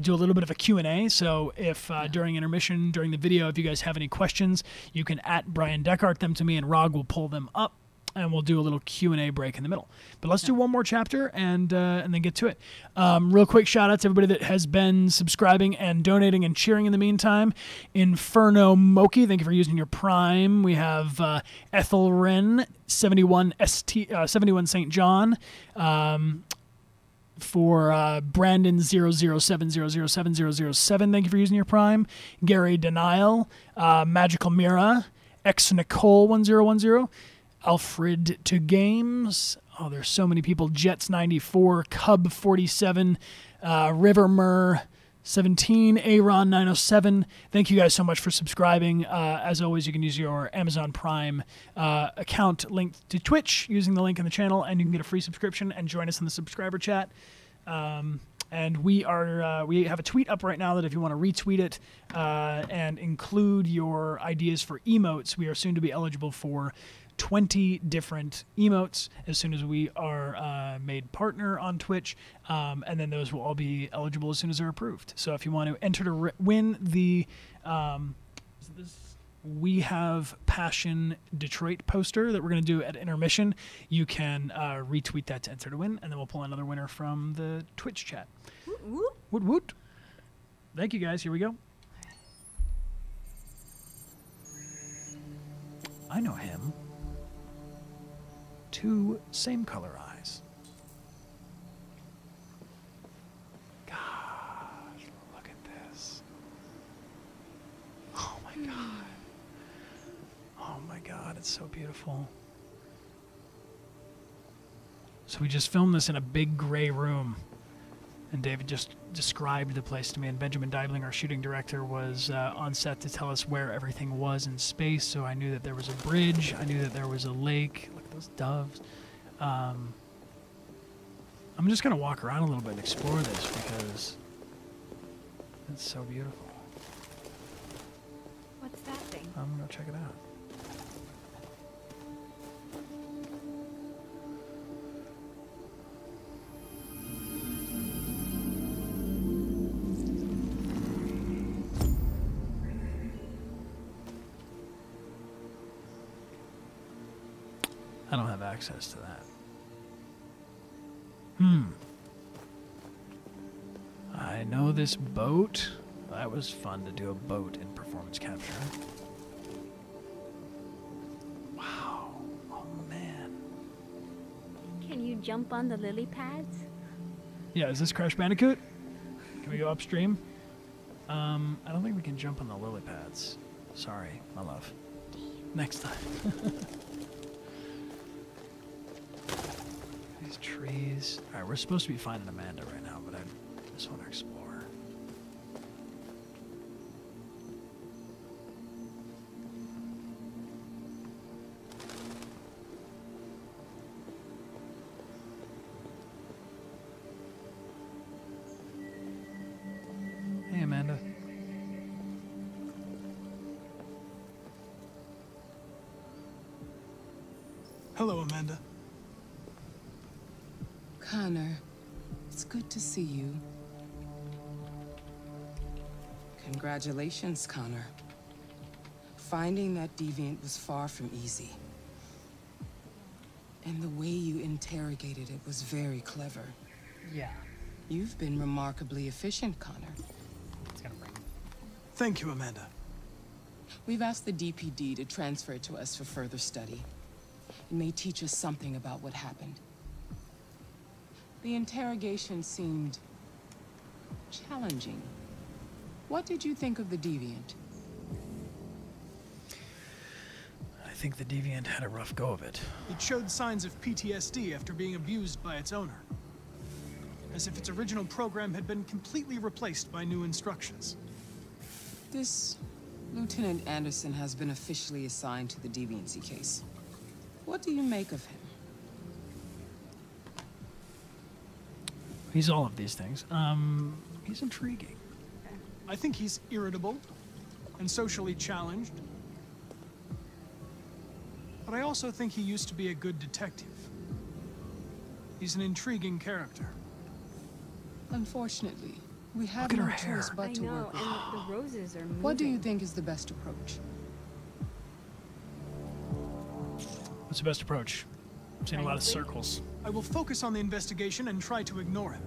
do a little bit of a Q&A. So if during intermission, during the video, if you guys have any questions, you can @Bryan Dechart them to me, and Rog will pull them up, and we'll do a little Q&A break in the middle. But let's do one more chapter and then get to it. Real quick shout out to everybody that has been subscribing and donating and cheering in the meantime. Inferno Moki, thank you for using your Prime. We have Ethel Wren, 71 St. John. For Brandon 007007007, thank you for using your Prime. Gary Denial, Magical Mira, X Nicole 1010. Alfred to Games. Oh, there's so many people. Jets 94, Cub 47, River Mur 17, Aaron 907. Thank you guys so much for subscribing. As always, you can use your Amazon Prime account linked to Twitch using the link in the channel, and you can get a free subscription and join us in the subscriber chat. And we have a tweet up right now that if you want to retweet it and include your ideas for emotes, we are soon to be eligible for 20 different emotes as soon as we are made partner on Twitch, and then those will all be eligible as soon as they're approved. So if you want to enter to win the We Have Passion Detroit poster that we're going to do at intermission, you can retweet that to enter to win, and then we'll pull another winner from the Twitch chat. Woot woot. Thank you guys. Here we go. I know him. 2 same color eyes. God, look at this. Oh my God. Oh my God, it's so beautiful. So we just filmed this in a big gray room, and David just described the place to me, and Benjamin Deibling, our shooting director, was on set to tell us where everything was in space, so I knew that there was a bridge, I knew that there was a lake. Look at those doves. I'm just going to walk around a little bit and explore this because it's so beautiful. What's that thing? I'm going to go check it out. I don't have access to that. I know this boat. That was fun to do a boat in performance capture. Wow. Oh, man. Can you jump on the lily pads? Yeah, is this Crash Bandicoot? Can we go upstream? I don't think we can jump on the lily pads. Sorry, my love. Next time. These trees. All right, we're supposed to be finding Amanda right now, but I just want to explore. Hey, Amanda. Hello, Amanda. Connor, it's good to see you. Congratulations, Connor. Finding that deviant was far from easy. And the way you interrogated it was very clever. Yeah. You've been remarkably efficient, Connor. It's gonna bring. Thank you, Amanda. We've asked the DPD to transfer it to us for further study. It may teach us something about what happened. The interrogation seemed challenging. What did you think of the deviant? I think the deviant had a rough go of it. It showed signs of PTSD after being abused by its owner. As if its original program had been completely replaced by new instructions. This Lieutenant Anderson has been officially assigned to the deviancy case. What do you make of him? He's all of these things. He's intriguing. I think he's irritable and socially challenged. But I also think he used to be a good detective. He's an intriguing character. Unfortunately, we have Look at no her hair. choice but to work with him. And the roses are moving. What do you think is the best approach? What's the best approach? I'm seeing a lot of circles. I will focus on the investigation and try to ignore him.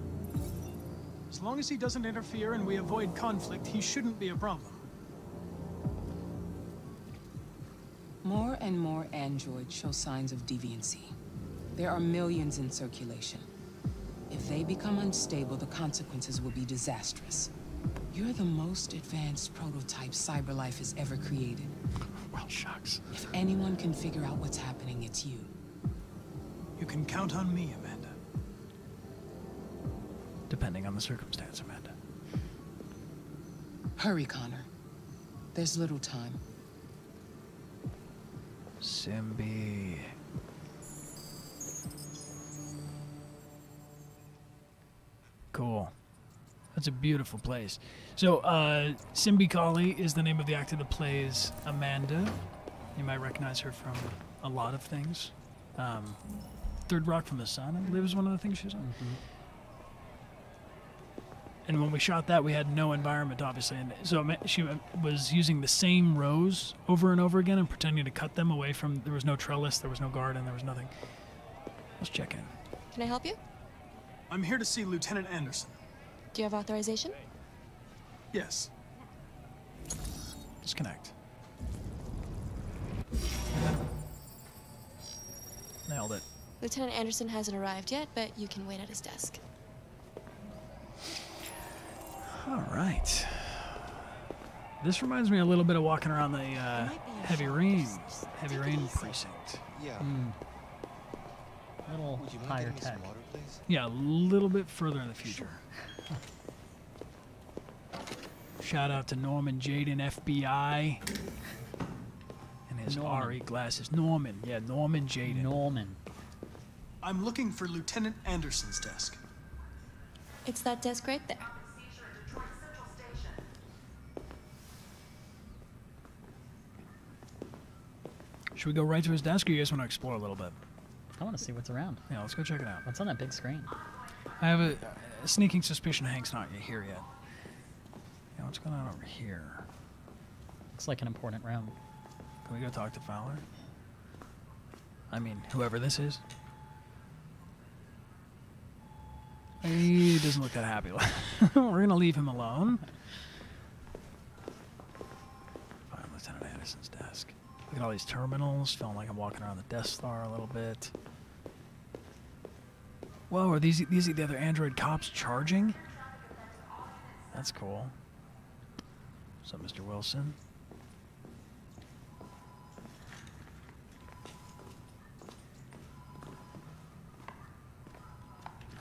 As long as he doesn't interfere and we avoid conflict, he shouldn't be a problem. More and more androids show signs of deviancy. There are millions in circulation. If they become unstable, the consequences will be disastrous. You're the most advanced prototype CyberLife has ever created. Well, shucks. If anyone can figure out what's happening, it's you. You can count on me, Amanda. Depending on the circumstance, Amanda. Hurry, Connor. There's little time. Simbi. Cool. That's a beautiful place. So, Simbi Kali is the name of the actor that plays Amanda. You might recognize her from a lot of things. Third Rock from the Sun, I believe, is one of the things she's on. Mm-hmm. And when we shot that, we had no environment, obviously. And so she was using the same rows over and over again and pretending to cut them away from... There was no trellis, there was no garden, there was nothing. Let's check in. Can I help you? I'm here to see Lieutenant Anderson. Do you have authorization? Yes. Disconnect. Nailed it. Lieutenant Anderson hasn't arrived yet, but you can wait at his desk. All right. This reminds me a little bit of walking around the Heavy Rain precinct. Yeah. A little higher tech. Yeah, a little bit further in the future. Shout out to Norman Jaden, FBI. And his RE glasses. Norman Jaden. Norman. I'm looking for Lieutenant Anderson's desk. It's that desk right there. Should we go right to his desk, or you guys want to explore a little bit? I want to see what's around. Yeah, let's go check it out. What's on that big screen? I have a sneaking suspicion Hank's not here yet. Yeah, what's going on over here? Looks like an important room. Can we go talk to Fowler? I mean, whoever this is. He doesn't look that happy. We're going to leave him alone. Find Lieutenant Anderson's desk. Look at all these terminals. Feeling like I'm walking around the Death Star a little bit. Whoa, are these the other android cops charging? That's cool. What's up, Mr. Wilson?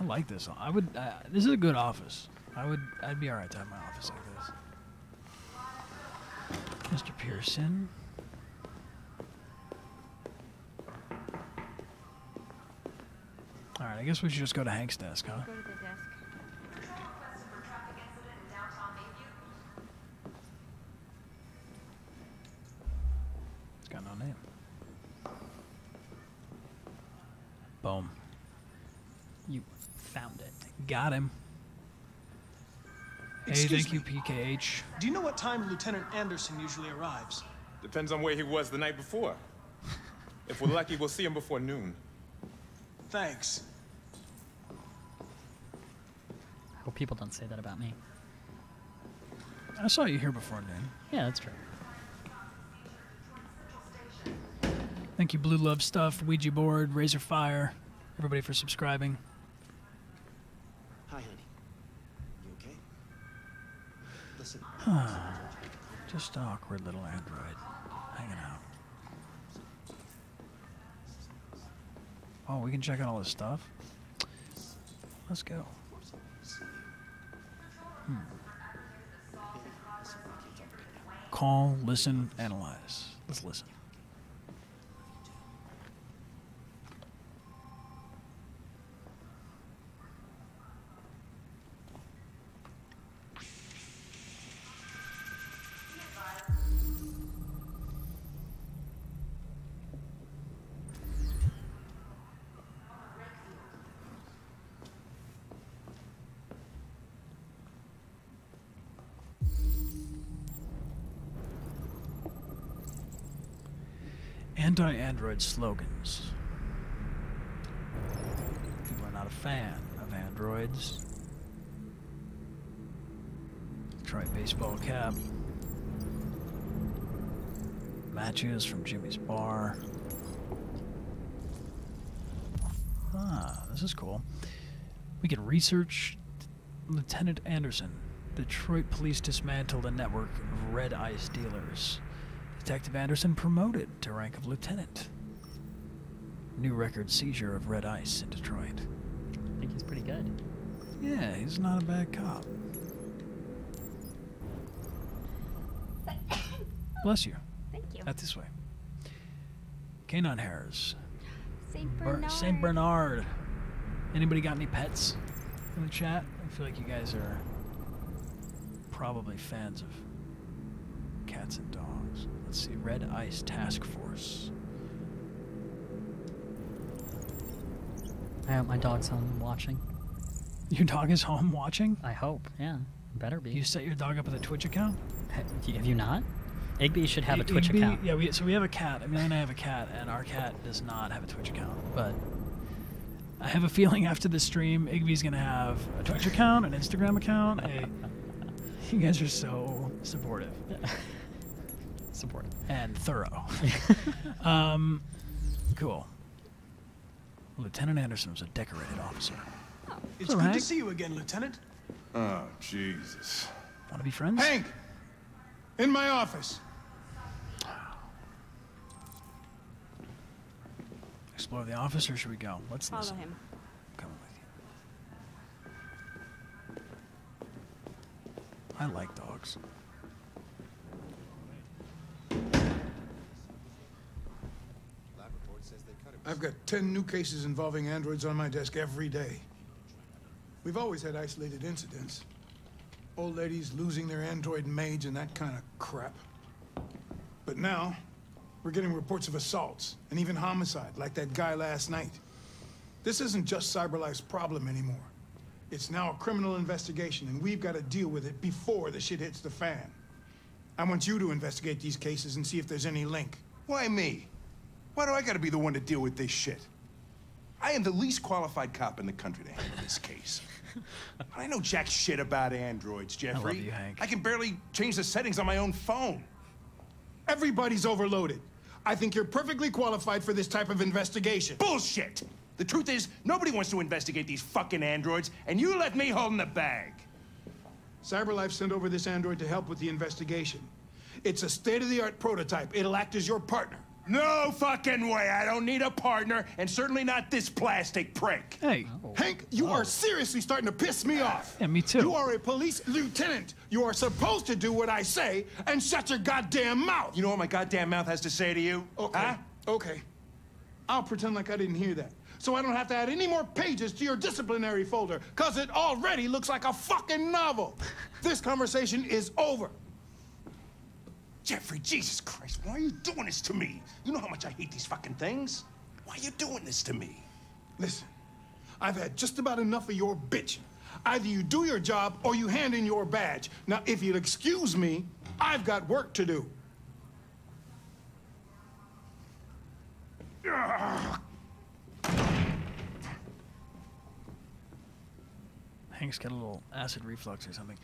like this. I would. This is a good office. I'd be all right to have my office like this. Mr. Pearson. All right, I guess we should just go to Hank's desk, huh? Go to the desk. It's got no name. Boom. You found it. Got him. Hey, Excuse thank you, PKH. Do you know what time Lieutenant Anderson usually arrives? Depends on where he was the night before. If we're lucky, we'll see him before noon. Thanks. I hope people don't say that about me. I saw you here before noon. Yeah, that's true. Thank you, Blue Love Stuff, Ouija Board, Razor Fire, everybody for subscribing. Hi, honey. You okay? Listen. Just an awkward little android hanging out. Oh, we can check out all this stuff? Let's go. Call, listen, analyze. Let's listen. Anti-android slogans. People are not a fan of androids. Detroit baseball cap. Matches from Jimmy's bar. Ah, this is cool. We can research Lieutenant Anderson. Detroit police dismantled a network of red ice dealers. Detective Anderson promoted to rank of lieutenant. New record seizure of red ice in Detroit. I think he's pretty good. Yeah, he's not a bad cop. Bless you. Thank you. Not this way. Canine hairs. Saint Bernard. Saint Bernard. Anybody got any pets in the chat? I feel like you guys are probably fans of cats and dogs. Let's see, Red Ice Task Force. I hope my dog's home watching. Your dog is home watching? I hope, yeah. Better be. You set your dog up with a Twitch account? Have you not? Igby should have a Twitch Igby, account. Yeah, so we have a cat. Amelia and I have a cat, and our cat does not have a Twitch account. But I have a feeling after the stream, Igby's going to have a Twitch account, an Instagram account. You guys are so supportive. Supportive. And thorough. Cool. Lieutenant Anderson was a decorated officer. Oh. It's good to see you again, Lieutenant. Oh, Jesus. Want to be friends? Hank! In my office. Explore the office, or should we go? Let's follow listen. him. Come with you. I like dogs. I've got 10 new cases involving androids on my desk every day. We've always had isolated incidents. Old ladies losing their android maids and that kind of crap. But now, we're getting reports of assaults and even homicide, like that guy last night. This isn't just CyberLife's problem anymore. It's now a criminal investigation, and we've got to deal with it before the shit hits the fan. I want you to investigate these cases and see if there's any link. Why me? Why do I gotta be the one to deal with this shit? I am the least qualified cop in the country to handle this case. I know jack shit about androids, Jeffrey. I love you, Hank. I can barely change the settings on my own phone. Everybody's overloaded. I think you're perfectly qualified for this type of investigation. Bullshit! The truth is, nobody wants to investigate these fucking androids, and you left me holding the bag. CyberLife sent over this android to help with the investigation. It's a state-of-the-art prototype. It'll act as your partner. No fucking way. I don't need a partner, and certainly not this plastic prick. Hey. Hank, you are seriously starting to piss me off. Yeah, me too. You are a police lieutenant. You are supposed to do what I say and shut your goddamn mouth. You know what my goddamn mouth has to say to you? Okay. Huh? Okay. I'll pretend like I didn't hear that. So I don't have to add any more pages to your disciplinary folder, because it already looks like a fucking novel. This conversation is over. Jeffrey, Jesus Christ, why are you doing this to me? You know how much I hate these fucking things. Why are you doing this to me? Listen, I've had just about enough of your bitching. Either you do your job or you hand in your badge. Now, if you'll excuse me, I've got work to do. Hank's got a little acid reflux or something.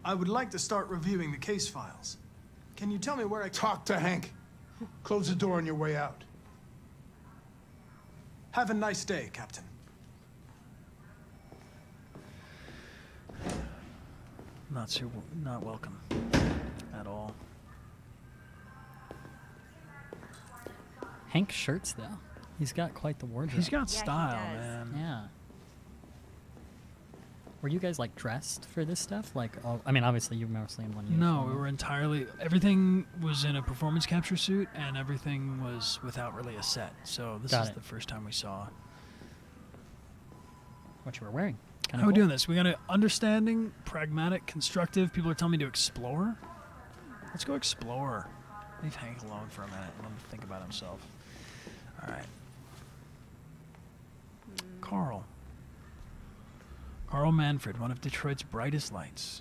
I would like to start reviewing the case files. Can you tell me where I talk to Hank? Close the door on your way out. Have a nice day, Captain. Not welcome at all. Hank's shirts, though. He's got quite the wardrobe. He's got style, man. Yeah. Were you guys like dressed for this stuff? Like, I mean, obviously you were mostly in one uniform. No, we were entirely. Everything was in a performance capture suit, and everything was without really a set. So this is the first time we saw what you were wearing. How are we doing this? We got an understanding, pragmatic, constructive. People are telling me to explore. Let's go explore. Leave Hank alone for a minute and let him think about himself. All right. Carl. Carl Manfred, one of Detroit's brightest lights.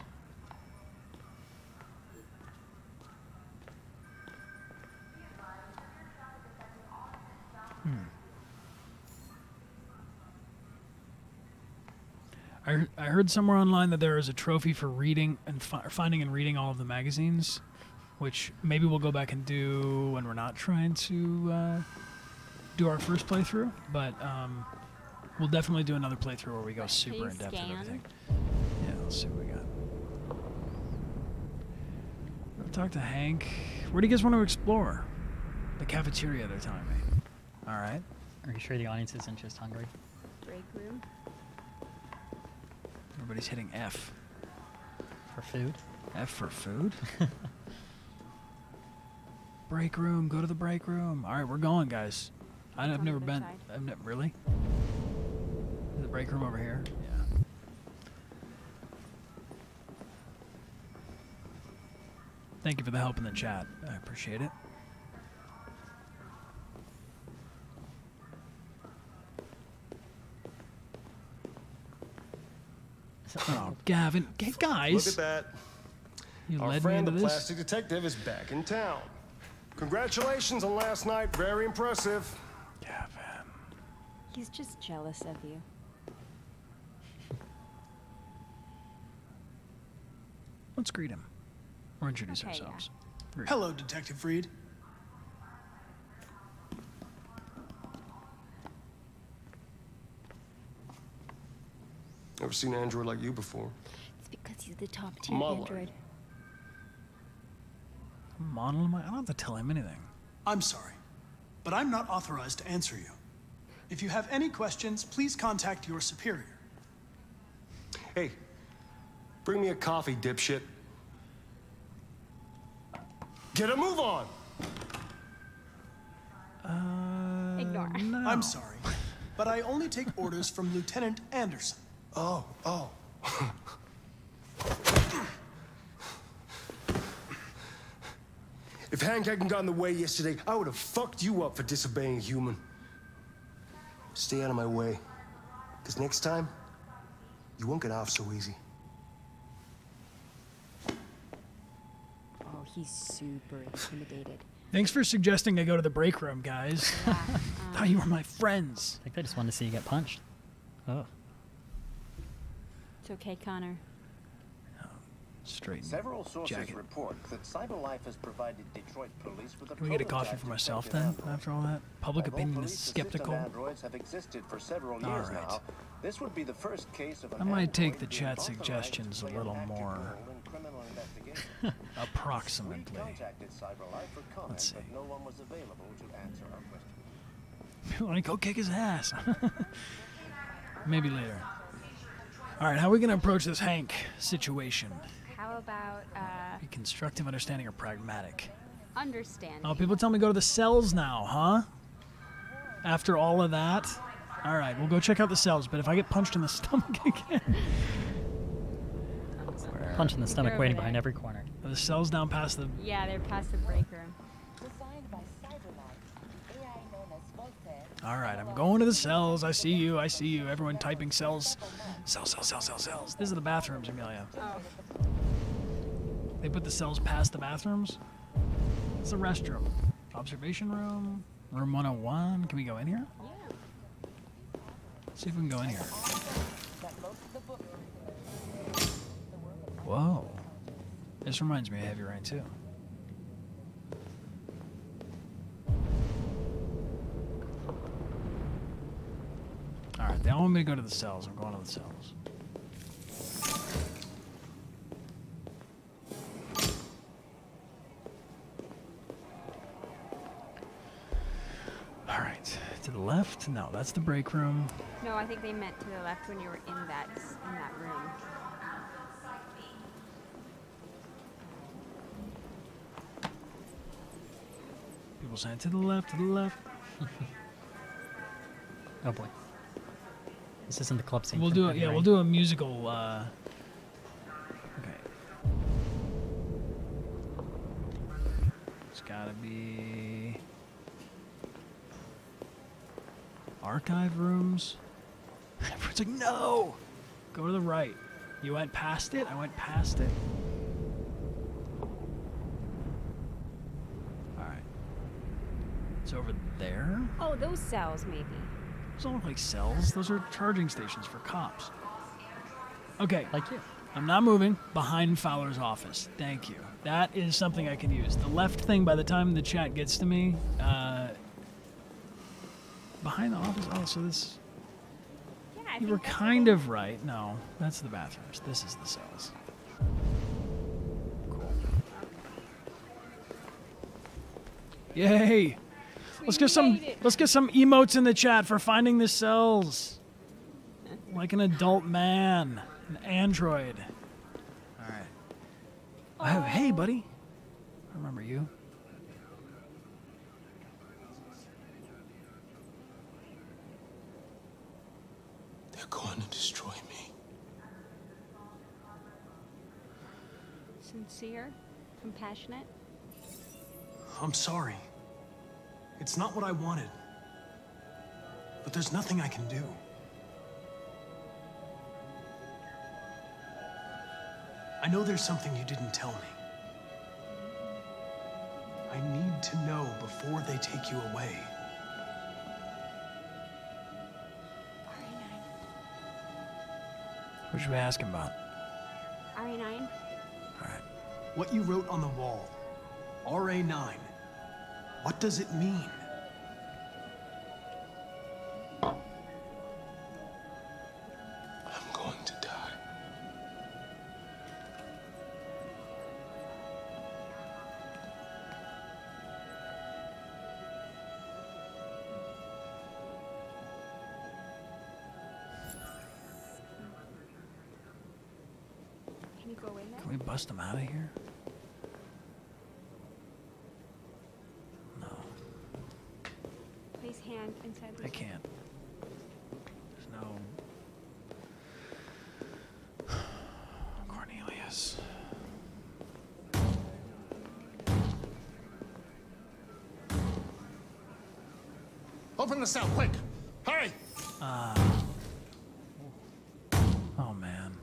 I heard somewhere online that there is a trophy for reading and finding and reading all of the magazines, which maybe we'll go back and do when we're not trying to do our first playthrough, but we'll definitely do another playthrough where we go super in depth and everything. Yeah, let's see what we got. I'll talk to Hank. Where do you guys want to explore? The cafeteria, they're telling me. All right. Are you sure the audience isn't just hungry? Break room. Everybody's hitting F. For food? F for food? Break room. Go to the break room. All right, we're going, guys. I've never been. Really? Is the break room over here? Yeah. Thank you for the help in the chat. I appreciate it. Oh, Gavin. Hey, guys. Look at that. You Our led me friend, into the this? plastic detective, is back in town. Congratulations on last night. Very impressive. Gavin. He's just jealous of you. Let's greet him. Or introduce ourselves. Yeah. Hello, Detective Reed. Never seen an android like you before. It's because he's the top tier Model. android. Model him? I don't have to tell him anything. I'm sorry, but I'm not authorized to answer you. If you have any questions, please contact your superior. Hey, bring me a coffee, dipshit. Get a move on! Ignore. No. I'm sorry, but I only take orders from Lieutenant Anderson. Oh. If Hank hadn't gotten in the way yesterday, I would have fucked you up for disobeying a human. Stay out of my way, because next time, you won't get off so easy. Oh, he's super intimidated. Thanks for suggesting I go to the break room, guys. Yeah, Thought you were my friends. I think they just wanted to see you get punched. Oh. It's okay, Connor. Straight Several sources jacket. report that CyberLife has provided Detroit police with a Can we get a coffee for myself then, after all that? Public opinion is skeptical. Androids have existed for several years now. This would be the first case of I might take the chat suggestions a little more criminal investigation. Approximately. We contacted CyberLife for comment, Let's see. but no one was available to answer our questions. You want to go kick his ass? Maybe later. All right, how are we going to approach this Hank situation? How about Be constructive, understanding, or pragmatic? understanding? Oh, people tell me go to the cells now, huh? After all of that? All right, we'll go check out the cells, but if I get punched in the stomach again... Punch in the stomach waiting behind every corner. Are the cells down past the... Yeah, they're past the break room. All right, I'm going to the cells. I see you. I see you. Everyone typing cells. Cells. These are the bathrooms, Amelia. Oh. They put the cells past the bathrooms? It's a restroom. Observation room. Room 101. Can we go in here? Yeah. Let's see if we can go in here. Whoa. This reminds me of Heavy Rain, too. Alright, they all want me to go to the cells. I'm going to the cells. Alright, to the left? No, that's the break room. No, I think they meant to the left when you were in that room. People saying to the left, to the left. Oh boy. This isn't the club scene. We'll from do it. Heavy Yeah, Rain. we'll do a musical. Okay. It's gotta be archive rooms. Everyone's like, no. Go to the right. You went past it. I went past it. All right. It's over there. Oh, those cells, maybe. Those don't look like cells. Those are charging stations for cops. Okay. Like you. I'm not moving. Behind Fowler's office. Thank you. That is something I can use. The left thing, by the time the chat gets to me, behind the office. Oh, so this... Yeah, I You think were that's kind of right. No, that's the bathrooms. This is the cells. Cool. Yay! Let's get some emotes in the chat for finding the cells. Like an adult man, an android. All right. Hey, buddy. I remember you. They're going to destroy me. Sincere, compassionate. I'm sorry. It's not what I wanted. But there's nothing I can do. I know there's something you didn't tell me. I need to know before they take you away. What should we ask him about? RA9. What you wrote on the wall. RA9. What does it mean? I'm going to die. Can you go in there? Can we bust him out of here? No, Place hand inside the... I can't. There's no... Cornelius. Open the cell, quick! Hurry! Oh, man.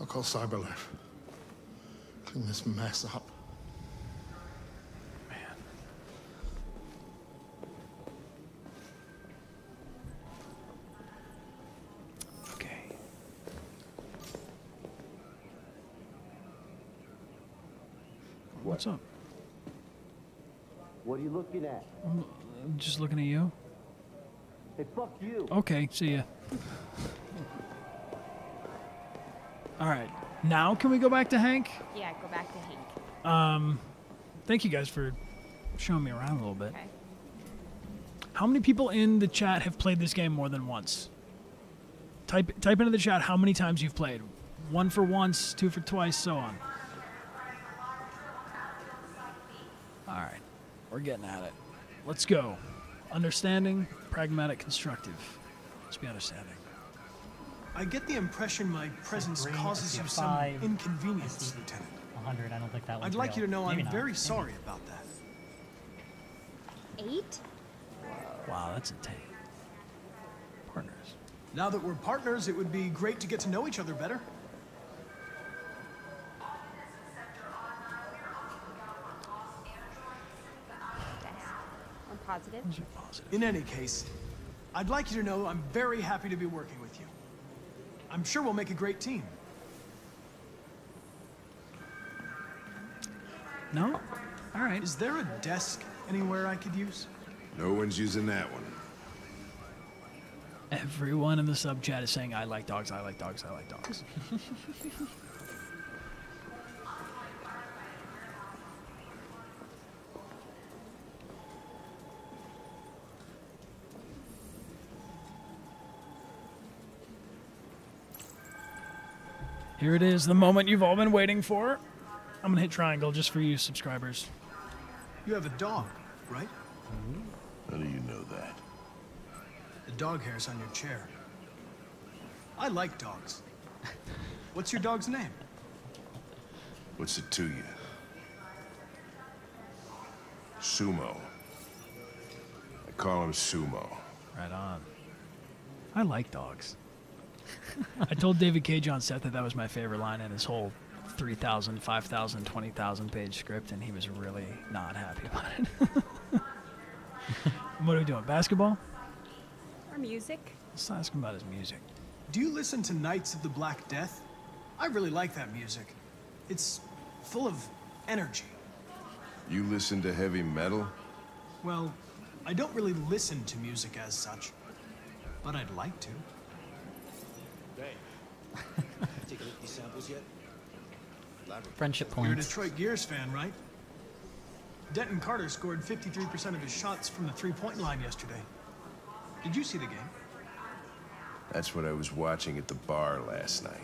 I'll call CyberLife. Clean this mess up. Okay. What's up? What are you looking at? I'm just looking at you. Hey, fuck you. Okay, see ya. All right. Now can we go back to Hank? Yeah, go back to Hank. Thank you guys for showing me around a little bit. Okay. How many people in the chat have played this game more than once? Type into the chat how many times you've played. 1 for once, 2 for twice, so on. All right. We're getting at it. Let's go. Understanding, pragmatic, constructive. Let's be understanding. I get the impression my presence causes you some inconvenience, Lieutenant. 100, I don't think that one's I'd like real. you to know Maybe I'm not. very sorry about that. 8? Wow, that's a take. Partners. Now that we're partners, it would be great to get to know each other better. I'm positive. In any case, I'd like you to know I'm very happy to be working with you. I'm sure we'll make a great team. No? All right. Is there a desk anywhere I could use? No one's using that one. Everyone in the sub chat is saying, I like dogs, I like dogs, I like dogs. Here it is, the moment you've all been waiting for. I'm gonna hit triangle just for you subscribers. You have a dog, right? How do you know that? The dog hair's on your chair. I like dogs. What's your dog's name? What's it to you? Sumo. I call him Sumo. Right on. I like dogs. I told David Cage on set that was my favorite line in his whole 3,000, 5,000, 20,000 page script, and he was really not happy about it. What are we doing? Basketball? Or music. Let's ask him about his music. Do you listen to Knights of the Black Death? I really like that music. It's full of energy. You listen to heavy metal? Well, I don't really listen to music as such, but I'd like to. Hey, take a look at these samples yet? Friendship You're a points. Detroit Gears fan, right? Denton Carter scored 53% of his shots from the three-point line yesterday. Did you see the game? That's what I was watching at the bar last night.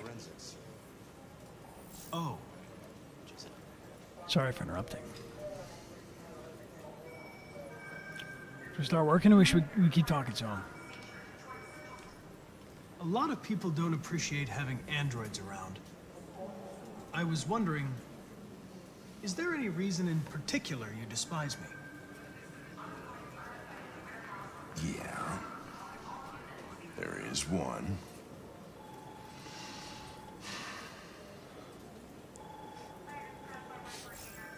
Oh. Sorry for interrupting. Should we start working, or should we keep talking to him? A lot of people don't appreciate having androids around. I was wondering, is there any reason in particular you despise me? Yeah. There is one.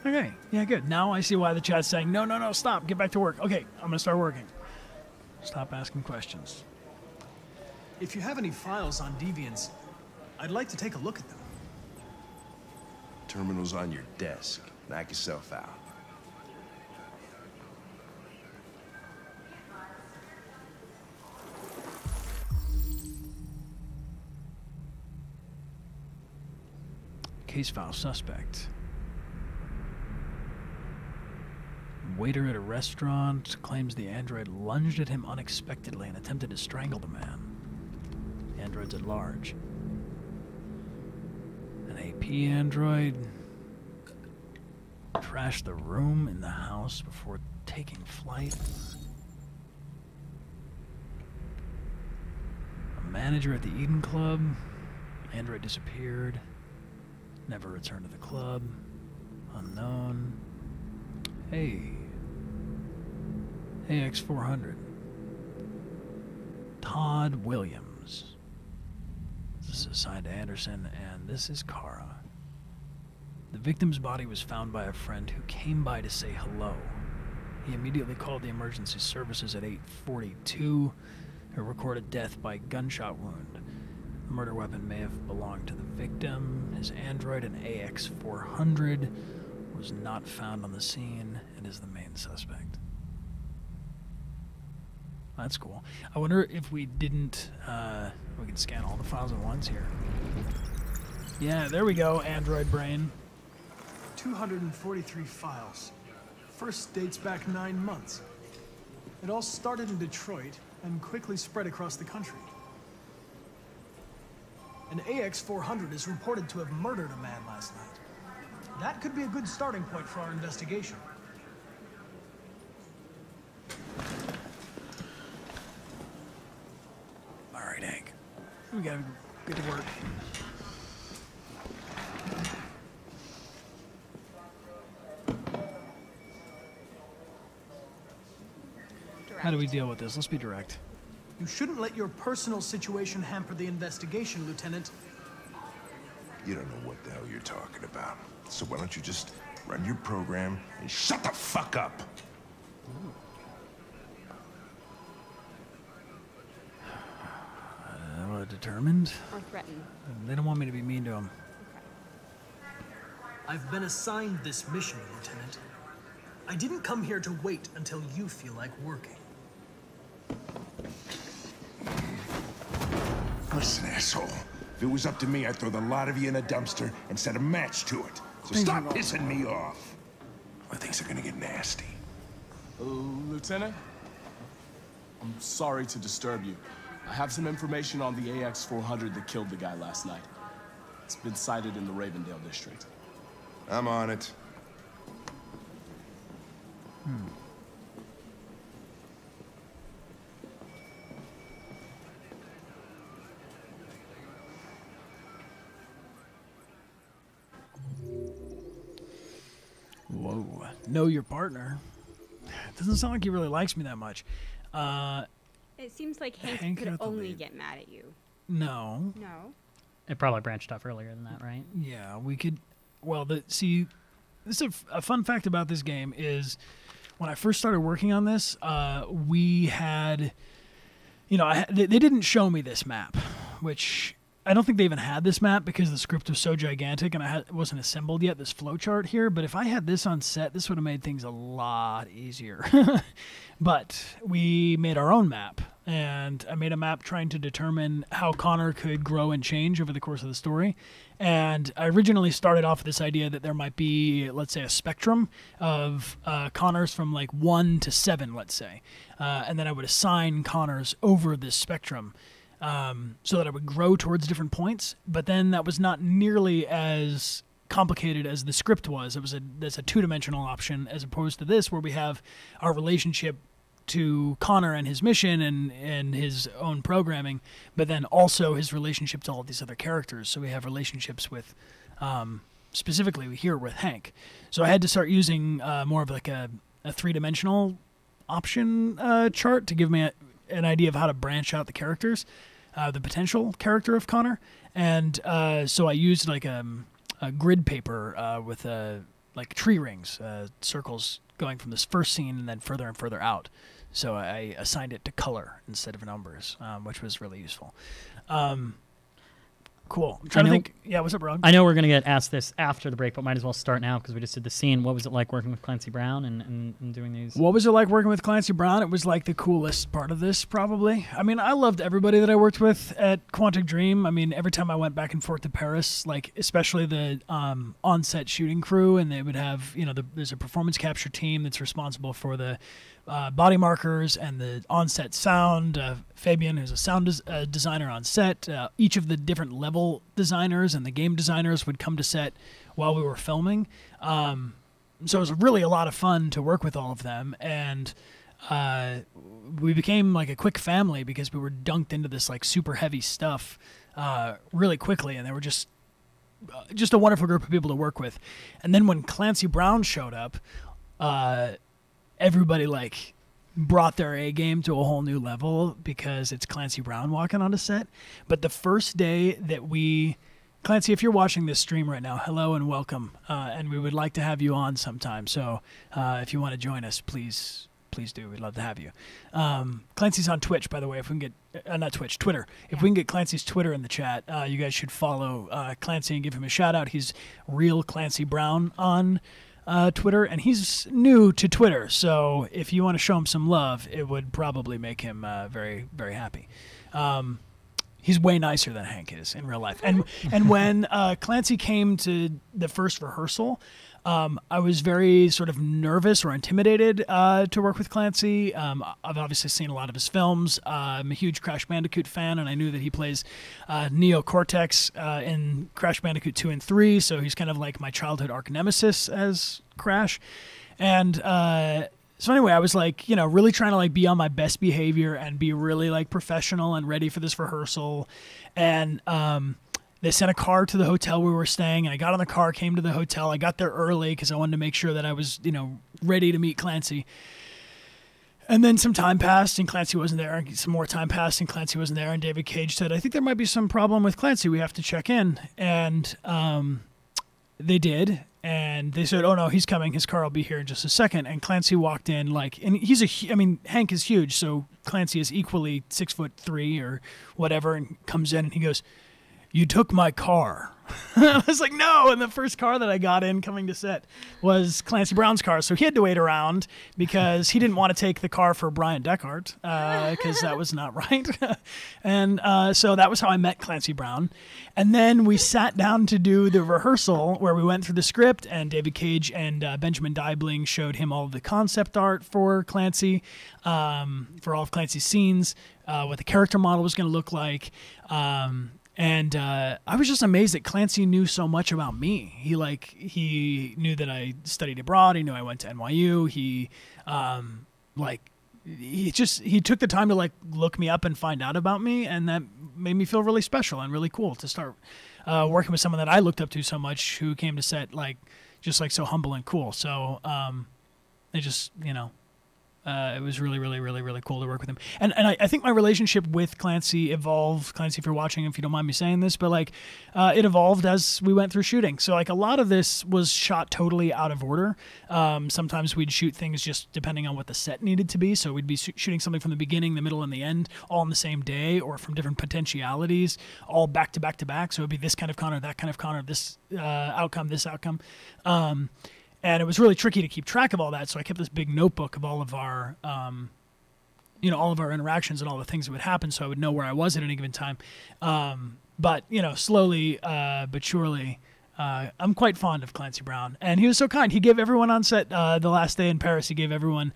Okay, yeah, good. Now I see why the chat's saying, no, no, no, stop, get back to work. Okay, I'm gonna start working. Stop asking questions. If you have any files on Deviants, I'd like to take a look at them. Terminal's on your desk. Knock yourself out. Case file suspect. Waiter at a restaurant claims the android lunged at him unexpectedly and attempted to strangle the man. The android's at large. An AP android trashed the room in the house before taking flight. A manager at the Eden Club. Android disappeared. Never returned to the club. Unknown. Hey. AX400. Todd Williams. This is assigned to Anderson, and this is Kara. The victim's body was found by a friend who came by to say hello. He immediately called the emergency services at 8:42 and recorded death by gunshot wound. The murder weapon may have belonged to the victim. His android, an AX400, was not found on the scene and is the main suspect. That's cool. I wonder if we didn't... we can scan all the files at once here. Yeah, there we go, Android brain. 243 files. First dates back 9 months. It all started in Detroit and quickly spread across the country. An AX-400 is reported to have murdered a man last night. That could be a good starting point for our investigation. All right, Hank. We gotta get to work. How do we deal with this? Let's be direct. You shouldn't let your personal situation hamper the investigation, Lieutenant. You don't know what the hell you're talking about. So why don't you just run your program and shut the fuck up? Determined? Or threatened. They don't want me to be mean to them. I've been assigned this mission, Lieutenant. I didn't come here to wait until you feel like working. Listen, asshole. If it was up to me, I'd throw the lot of you in a dumpster and set a match to it. So stop pissing me off. Or things are gonna get nasty. Lieutenant? I'm sorry to disturb you. I have some information on the AX-400 that killed the guy last night. It's been sighted in the Ravendale district. I'm on it. Whoa. Know your partner. Doesn't sound like he really likes me that much. It seems like Hank Hank could got the only lead. get mad at you. No. No? It probably branched off earlier than that, right? Yeah, we could... Well, see, this is a fun fact about this game is when I first started working on this, we had... You know, they didn't show me this map, which... I don't think they even had this map because the script was so gigantic and it wasn't assembled yet, this flowchart here. But if I had this on set, this would have made things a lot easier. But we made our own map, and I made a map trying to determine how Connor could grow and change over the course of the story. And I originally started off with this idea that there might be, let's say, a spectrum of Connors from like 1 to 7, let's say. And then I would assign Connors over this spectrum. So that I would grow towards different points, but then that was not nearly as complicated as the script was. That's a two-dimensional option as opposed to this where we have our relationship to Connor and his mission and his own programming, but then also his relationship to all these other characters. So we have relationships with, specifically here with Hank. So I had to start using more of like a three-dimensional option chart to give me an idea of how to branch out the characters. The potential character of Connor, and so I used like a grid paper with like tree rings, circles going from this first scene and then further and further out. So I assigned it to color instead of numbers, which was really useful. Cool. I'm trying to think. Yeah, what's up, Ron? I know we're going to get asked this after the break, but might as well start now because we just did the scene. What was it like working with Clancy Brown and doing these? What was it like working with Clancy Brown? It was like the coolest part of this, probably. I mean, I loved everybody that I worked with at Quantic Dream. I mean, every time I went back and forth to Paris, like especially the on-set shooting crew, and they would have, you know, there's a performance capture team that's responsible for the body markers and the on-set sound. Fabian, who's a sound designer on set. Each of the different level designers and the game designers would come to set while we were filming. So it was really a lot of fun to work with all of them. And we became like a quick family because we were dunked into this like super heavy stuff really quickly. And they were just a wonderful group of people to work with. And then when Clancy Brown showed up, everybody like brought their A game to a whole new level because it's Clancy Brown walking on a set. But the first day that Clancy, if you're watching this stream right now, hello and welcome. And we would like to have you on sometime. So if you want to join us, please do. We'd love to have you. Clancy's on Twitch, by the way. If we can get, not Twitch, Twitter. If we can get Clancy's Twitter in the chat, you guys should follow Clancy and give him a shout out. He's real Clancy Brown on Twitter, and he's new to Twitter. So if you want to show him some love, it would probably make him very, very happy. He's way nicer than Hank is in real life. And when Clancy came to the first rehearsal, I was very sort of nervous or intimidated to work with Clancy. I've obviously seen a lot of his films. I'm a huge Crash Bandicoot fan, and I knew that he plays Neo Cortex in Crash Bandicoot 2 and 3, so he's kind of like my childhood arch nemesis as Crash. And so anyway, I was like, really trying to like be on my best behavior and be really like professional and ready for this rehearsal. And they sent a car to the hotel we were staying, and I got on the car, came to the hotel. I got there early because I wanted to make sure that I was, ready to meet Clancy. And then some time passed, and Clancy wasn't there. And some more time passed, and Clancy wasn't there. And David Cage said, I think there might be some problem with Clancy. We have to check in. And they did. And they said, oh, no, he's coming. His car will be here in just a second. And Clancy walked in and Hank is huge, so Clancy is equally 6'3" or whatever, and comes in and he goes, you took my car. I was like, no. And the first car that I got in coming to set was Clancy Brown's car. So he had to wait around because he didn't want to take the car for Bryan Dechart because that was not right. And so that was how I met Clancy Brown. And then we sat down to do the rehearsal where we went through the script, and David Cage and Benjamin Deibling showed him all of the concept art for Clancy, for all of Clancy's scenes, what the character model was going to look like. And I was just amazed that Clancy knew so much about me. He knew that I studied abroad. He knew I went to NYU. He took the time to like look me up and find out about me, and that made me feel really special and really cool to start working with someone that I looked up to so much, who came to set just so humble and cool. So it just it was really, really, really, really cool to work with him. And I think my relationship with Clancy evolved. Clancy, if you're watching, if you don't mind me saying this, but it evolved as we went through shooting. So a lot of this was shot totally out of order. Sometimes we'd shoot things just depending on what the set needed to be. So we'd be shooting something from the beginning, the middle, and the end, all on the same day, or from different potentialities, all back to back to back. So it'd be this kind of Connor, that kind of Connor, this outcome, this outcome. And it was really tricky to keep track of all that, so I kept this big notebook of all of our, all of our interactions and all the things that would happen, so I would know where I was at any given time. But slowly but surely, I'm quite fond of Clancy Brown, and he was so kind. He gave everyone on set the last day in Paris. He gave everyone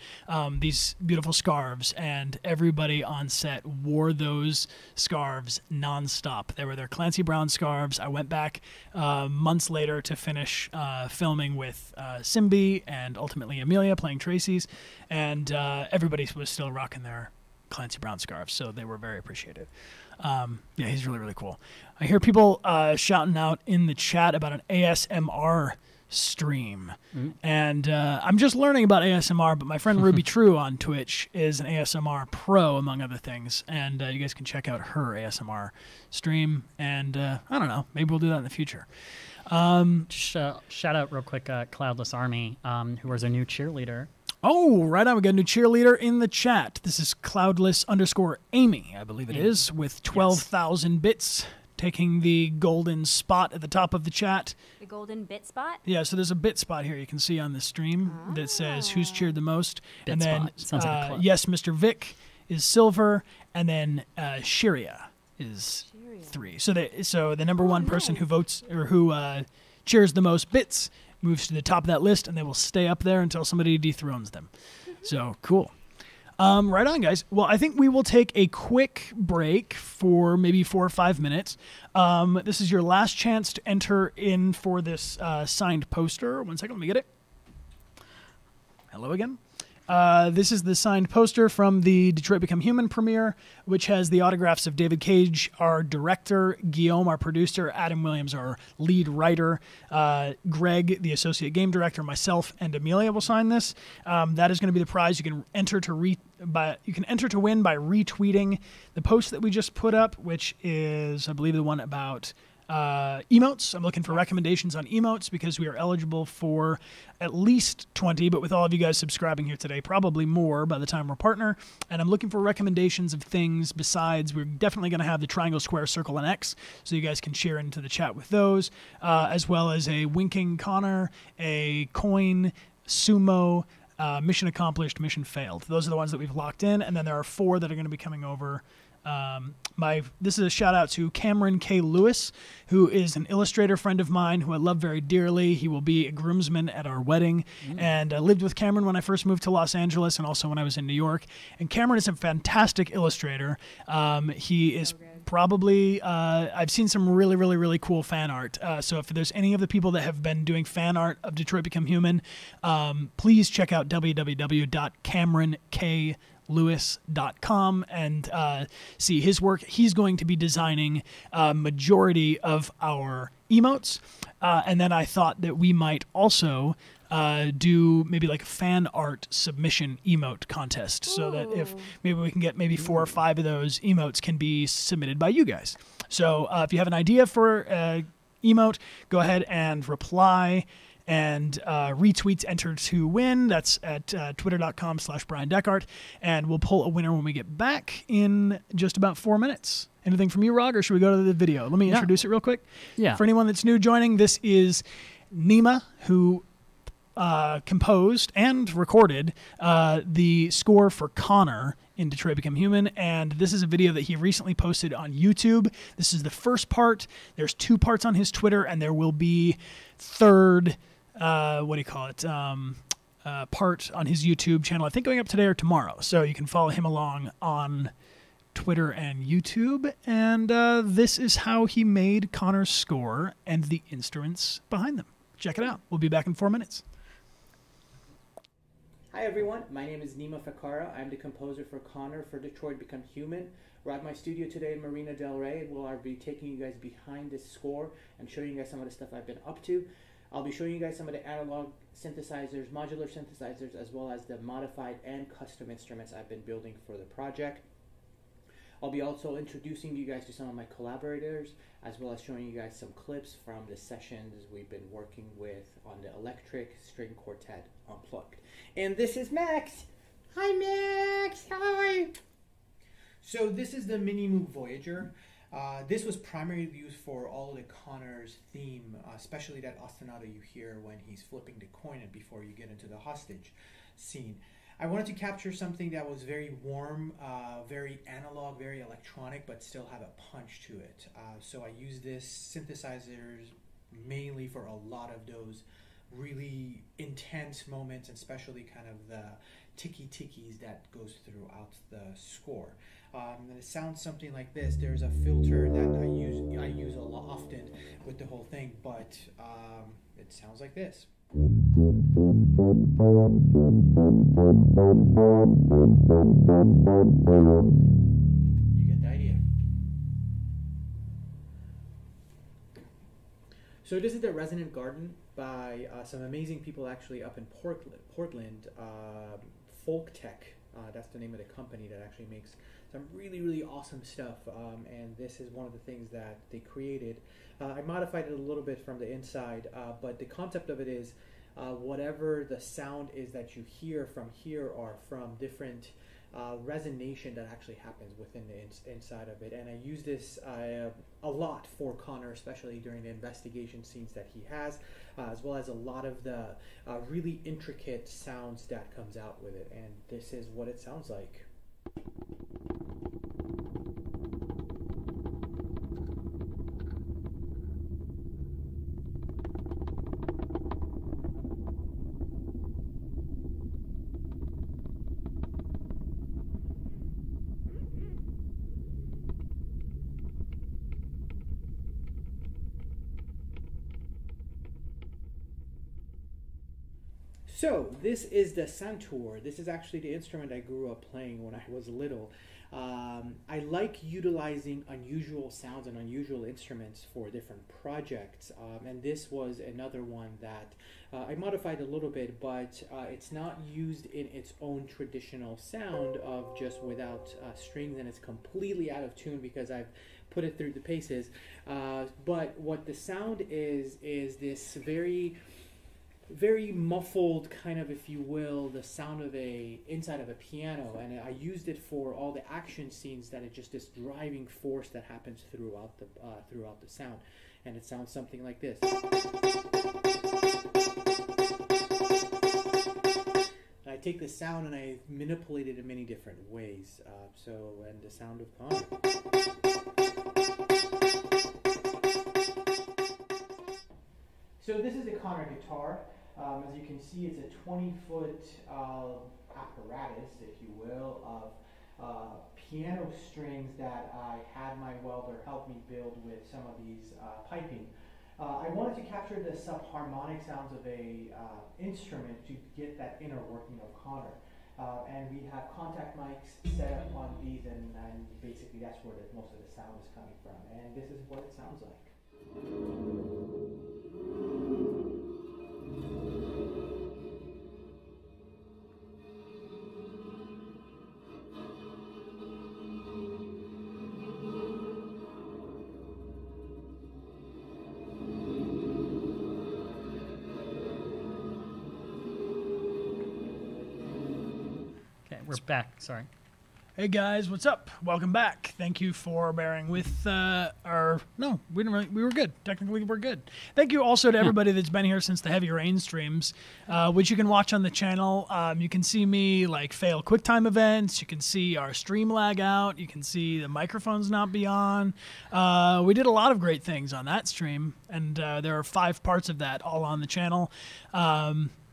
these beautiful scarves, and everybody on set wore those scarves nonstop. They were their Clancy Brown scarves. I went back months later to finish filming with Simbi and ultimately Amelia playing Tracy's, and everybody was still rocking their Clancy Brown scarves, so they were very appreciated. Yeah, he's really, really cool. I hear people shouting out in the chat about an ASMR stream. And I'm just learning about ASMR, but my friend Ruby True on Twitch is an ASMR pro, among other things. And you guys can check out her ASMR stream. And I don't know, maybe we'll do that in the future. Shout out real quick, Cloudless Army, who was our new cheerleader. Oh, right on. We got a new cheerleader in the chat. This is Cloudless_Amy, I believe it is, with 12,000 bits, taking the golden spot at the top of the chat. The golden bit spot? Yeah, so there's a bit spot here you can see on the stream that says who's cheered the most. Bit and then, sounds like a club. yes, Mr. Vic is silver, and then Shiria is 3. So the number one person who votes or who cheers the most bits moves to the top of that list, and they will stay up there until somebody dethrones them. So cool. Right on, guys. Well, I think we will take a quick break for maybe 4 or 5 minutes. This is your last chance to enter in for this signed poster. 1 second, let me get it. Hello again. This is the signed poster from the Detroit Become Human premiere, which has the autographs of David Cage, our director, Guillaume, our producer, Adam Williams, our lead writer, Greg, the associate game director, myself, and Amelia will sign this. That is going to be the prize. You can enter to win by retweeting the post that we just put up, which is, I believe, the one about emotes. I'm looking for recommendations on emotes because we are eligible for at least 20, but with all of you guys subscribing here today, probably more by the time we're partner. And I'm looking for recommendations of things besides. We're definitely going to have the triangle, square, circle, and X, so you guys can share into the chat with those, as well as a winking Connor, a coin, sumo, mission accomplished, mission failed. Those are the ones that we've locked in, and then there are 4 that are going to be coming over. This is a shout out to Cameron K. Lewis, who is an illustrator friend of mine who I love very dearly. He will be a groomsman at our wedding, and I lived with Cameron when I first moved to Los Angeles and also when I was in New York. And Cameron is a fantastic illustrator. He is probably, I've seen some really, really, really cool fan art. So if there's any of the people that have been doing fan art of Detroit Become Human, please check out www.cameronkLewis.com and see his work. He's going to be designing a majority of our emotes. And then I thought that we might also do maybe like a fan art submission emote contest. So that if maybe we can get maybe 4 or 5 of those emotes can be submitted by you guys. So if you have an idea for emote, go ahead and reply and retweets enter to win. That's at twitter.com/Bryan Dechart. And we'll pull a winner when we get back in just about 4 minutes. Anything from you, Rog, or should we go to the video? Let me introduce it real quick. Yeah. For anyone that's new joining, this is Nima, who composed and recorded the score for Connor in Detroit Become Human, and this is a video that he recently posted on YouTube. This is the first part. There's 2 parts on his Twitter, and there will be third, part on his YouTube channel, I think going up today or tomorrow. So you can follow him along on Twitter and YouTube. And this is how he made Connor's score and the instruments behind them. Check it out. We'll be back in 4 minutes. Hi everyone, my name is Nima Fakara. I'm the composer for Connor for Detroit Become Human. We're at my studio today in Marina Del Rey. I'll be taking you guys behind this score and showing you guys some of the stuff I've been up to. I'll be showing you guys some of the analog synthesizers, modular synthesizers, as well as the modified and custom instruments I've been building for the project. I'll be also introducing you guys to some of my collaborators, as well as showing you guys some clips from the sessions we've been working with on the Electric String Quartet Unplugged. And this is Max. Hi Max, hi. So this is the Mini Moog Voyager. This was primarily used for all of the Connor's theme, especially that ostinato you hear when he's flipping the coin and before you get into the hostage scene. I wanted to capture something that was very warm, very analog, very electronic, but still have a punch to it. So I use this synthesizers mainly for a lot of those really intense moments, and especially kind of the ticky-tickies that goes throughout the score. And it sounds something like this. There's a filter that I use a lot often with the whole thing, but it sounds like this. You get the idea. So this is the Resonant Garden by some amazing people actually up in Portland. Folk Tech, that's the name of the company that actually makes some really, really awesome stuff. And this is one of the things that they created. I modified it a little bit from the inside, but the concept of it is whatever the sound is that you hear from here are from different resonation that actually happens within the inside of it. And I use this a lot for Connor, especially during the investigation scenes that he has, as well as a lot of the really intricate sounds that comes out with it. And this is what it sounds like. So this is the santur. This is actually the instrument I grew up playing when I was little. I like utilizing unusual sounds and unusual instruments for different projects, and this was another one that I modified a little bit, but it's not used in its own traditional sound of just without strings, and it's completely out of tune because I've put it through the paces. But what the sound is this very muffled kind of, if you will, the sound of inside of a piano, and I used it for all the action scenes. That it's just this driving force that happens throughout the sound, and it sounds something like this. And I take the sound and I manipulate it in many different ways. And the sound of Connor. So this is the Connor guitar. As you can see, it's a 20-foot apparatus, if you will, of piano strings that I had my welder help me build with some of these piping. I wanted to capture the subharmonic sounds of a instrument to get that inner working of Connor. And we have contact mics set up on these, and basically that's where most of the sound is coming from. And this is what it sounds like. We're back. Sorry. Hey guys, what's up? Welcome back. Thank you for bearing with No, we were good. Technically, we're good. Thank you also to everybody that's been here since the Heavy Rain streams, which you can watch on the channel. You can see me fail QuickTime events. You can see our stream lag out. You can see the microphones not be on. We did a lot of great things on that stream, and there are 5 parts of that all on the channel.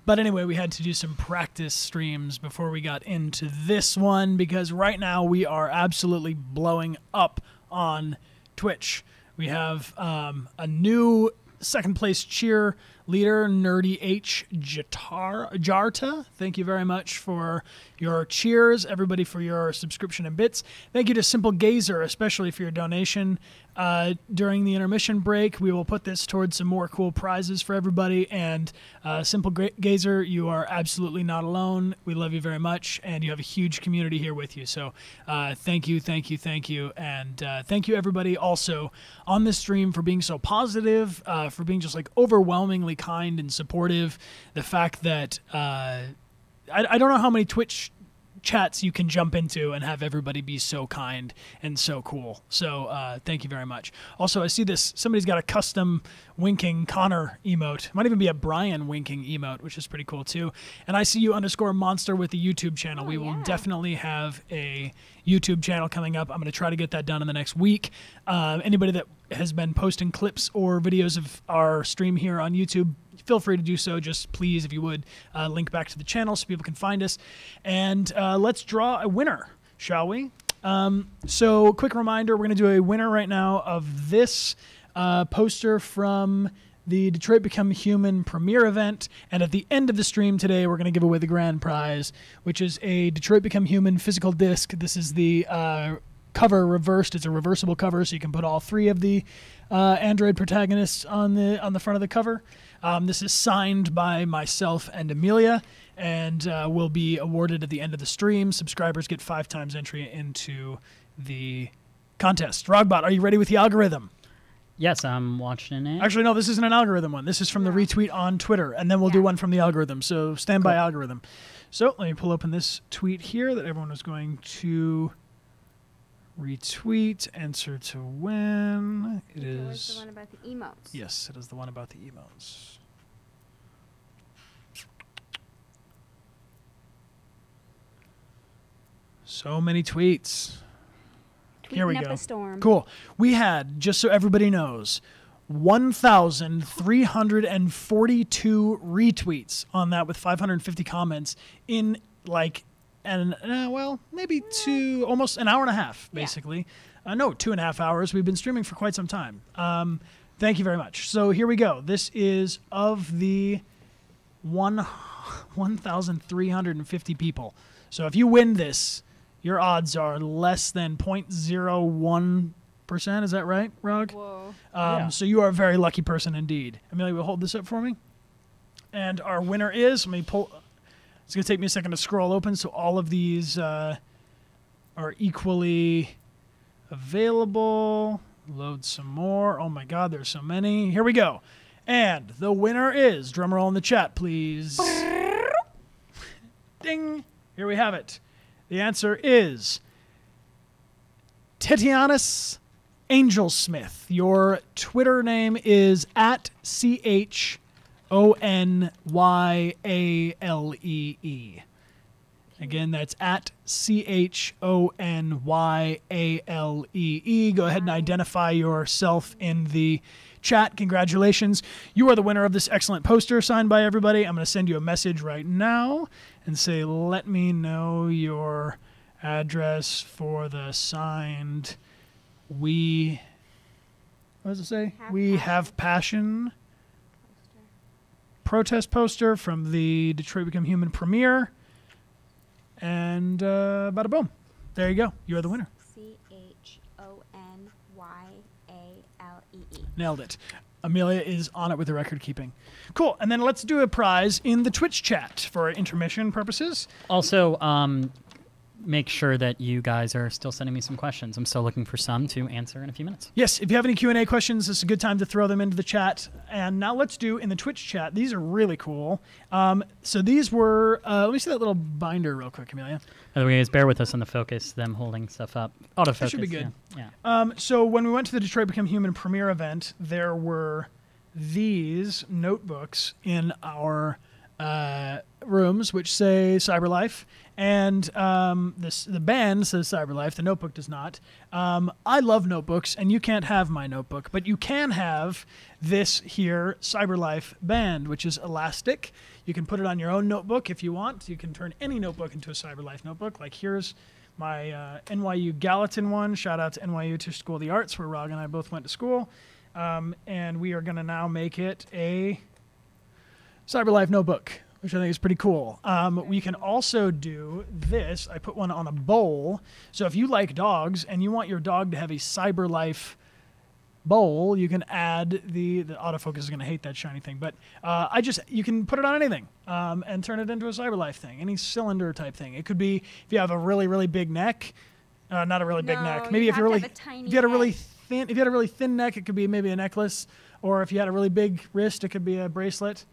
But anyway, we had to do some practice streams before we got into this one, because right now we are absolutely blowing up on Twitch. We have a new second place cheer leader, Nerdy H. Jarta. Thank you very much for your cheers, everybody, for your subscription and bits. Thank you to Simple Gazer, especially for your donation. During the intermission break, we will put this towards some more cool prizes for everybody. And Simple Gazer, you are absolutely not alone. We love you very much, and you have a huge community here with you. So thank you, thank you, thank you. And thank you, everybody, also on this stream for being so positive, for being just overwhelmingly kind and supportive. The fact that I don't know how many Twitch chats you can jump into and have everybody be so kind and so cool. So thank you very much. Also, I see this. Somebody's got a custom winking Connor emote. Might even be a Bryan winking emote, which is pretty cool too. And I see you _monster with the YouTube channel. We will definitely have a YouTube channel coming up. I'm going to try to get that done in the next week. Anybody that has been posting clips or videos of our stream here on YouTube, feel free to do so. Just please, if you would, link back to the channel so people can find us. And let's draw a winner, shall we? So quick reminder, we're going to do a winner right now of this poster from the Detroit Become Human premiere event. And at the end of the stream today, we're going to give away the grand prize, which is a Detroit Become Human physical disc. This is the cover reversed. It's a reversible cover, so you can put all 3 of the Android protagonists on the front of the cover. This is signed by myself and Amelia, and will be awarded at the end of the stream. Subscribers get 5 times entry into the contest. Rogbot, are you ready with the algorithm? Yes, I'm watching it. Actually, no, this isn't an algorithm one. This is from the retweet on Twitter, and then we'll do one from the algorithm. So stand by algorithm. So let me pull open this tweet here that everyone was going to retweet. Answer to win. It is the one about the emotes. Yes, it is the one about the emotes. So many tweets. Here we go. Up a storm. Cool. We had, just so everybody knows, 1,342 retweets on that with 550 comments in maybe almost an hour and a half, basically. No, 2.5 hours. We've been streaming for quite some time. Thank you very much. So here we go. This is of the 1,350 people. So if you win this, your odds are less than 0.01%. Is that right, Rog? Whoa. Yeah. So you are a very lucky person indeed. Amelia, will hold this up for me. And our winner is, let me pull, it's going to take me a second to scroll open, so all of these are equally available. Load some more. Oh my God, there's so many. Here we go. And the winner is, drum roll in the chat, please. Ding. Here we have it. The answer is Titianus Angelsmith. Your Twitter name is at CHONYALEE. Again, that's at CHONYALEE. Go ahead and identify yourself in the chat. Congratulations. You are the winner of this excellent poster signed by everybody. I'm going to send you a message right now and say, let me know your address for the signed what does it say? We Have Passion protest poster from the Detroit Become Human premiere. And bada boom. There you go. You are the winner. CHONYALEE. Nailed it. Amelia is on it with the record keeping. Cool. And then let's do a prize in the Twitch chat for intermission purposes. Also, make sure that you guys are still sending me some questions. I'm still looking for some to answer in a few minutes. Yes, if you have any Q&A questions, this is a good time to throw them into the chat. And now let's do in the Twitch chat. These are really cool. So these were, let me see that little binder real quick, Amelia. Otherwise, bear with us on the focus, them holding stuff up. Autofocus. That should be good. Yeah. So when we went to the Detroit Become Human premiere event, there were these notebooks in our rooms which say CyberLife. And the band says CyberLife. The notebook does not. I love notebooks, and you can't have my notebook, but you can have this here CyberLife band, which is elastic. You can put it on your own notebook if you want. You can turn any notebook into a CyberLife notebook. Like here's my NYU Gallatin one. Shout out to NYU Tisch School of the Arts, where Rog and I both went to school. And we are going to now make it a CyberLife notebook, which I think is pretty cool. We can also do this. I put one on a bowl. So if you like dogs and you want your dog to have a CyberLife bowl, you can add the autofocus is going to hate that shiny thing, but you can put it on anything and turn it into a CyberLife thing, any cylinder type thing. It could be if you have a really, really big neck, not a really big neck. Maybe if you had a really thin neck, it could be maybe a necklace, or if you had a really big wrist, it could be a bracelet.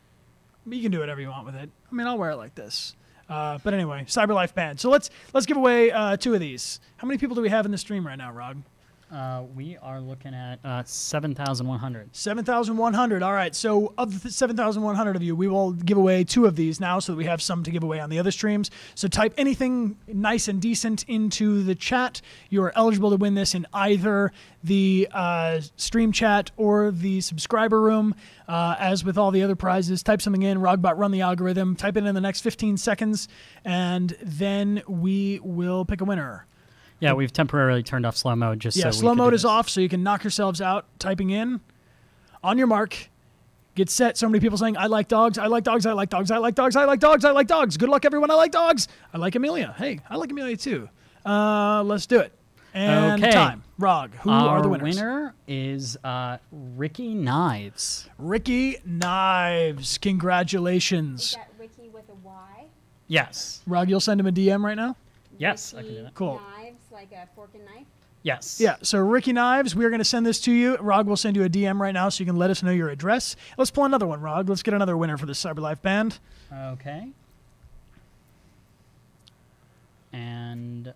You can do whatever you want with it. I mean, I'll wear it like this. But anyway, CyberLife band. So let's give away 2 of these. How many people do we have in the stream right now, Rog? We are looking at 7,100. 7,100. All right. So of the 7,100 of you, we will give away 2 of these now so that we have some to give away on the other streams. So type anything nice and decent into the chat. You are eligible to win this in either the stream chat or the subscriber room. As with all the other prizes, type something in, Rogbot, run the algorithm, type it in the next 15 seconds, and then we will pick a winner. Yeah, we've temporarily turned off slow mode just so we could slow mode do is this. off, so you can knock yourselves out typing in. On your mark, get set. So many people saying, I like dogs, I like dogs, I like dogs, I like dogs, I like dogs, I like dogs. Good luck, everyone. I like dogs. I like Amelia. Hey, I like Amelia too. Let's do it. And okay. Time. Rog, who are the winners? Our winner is Ricky Knives. Ricky Knives. Congratulations. Is that Ricky with a Y? Yes. Rog, you'll send him a DM right now? Yes, I can do that. Cool. Knives, like a fork and knife? Yes. Yeah, so Ricky Knives, we're going to send this to you. Rog will send you a DM right now so you can let us know your address. Let's pull another one, Rog. Let's get another winner for the CyberLife band. Okay. And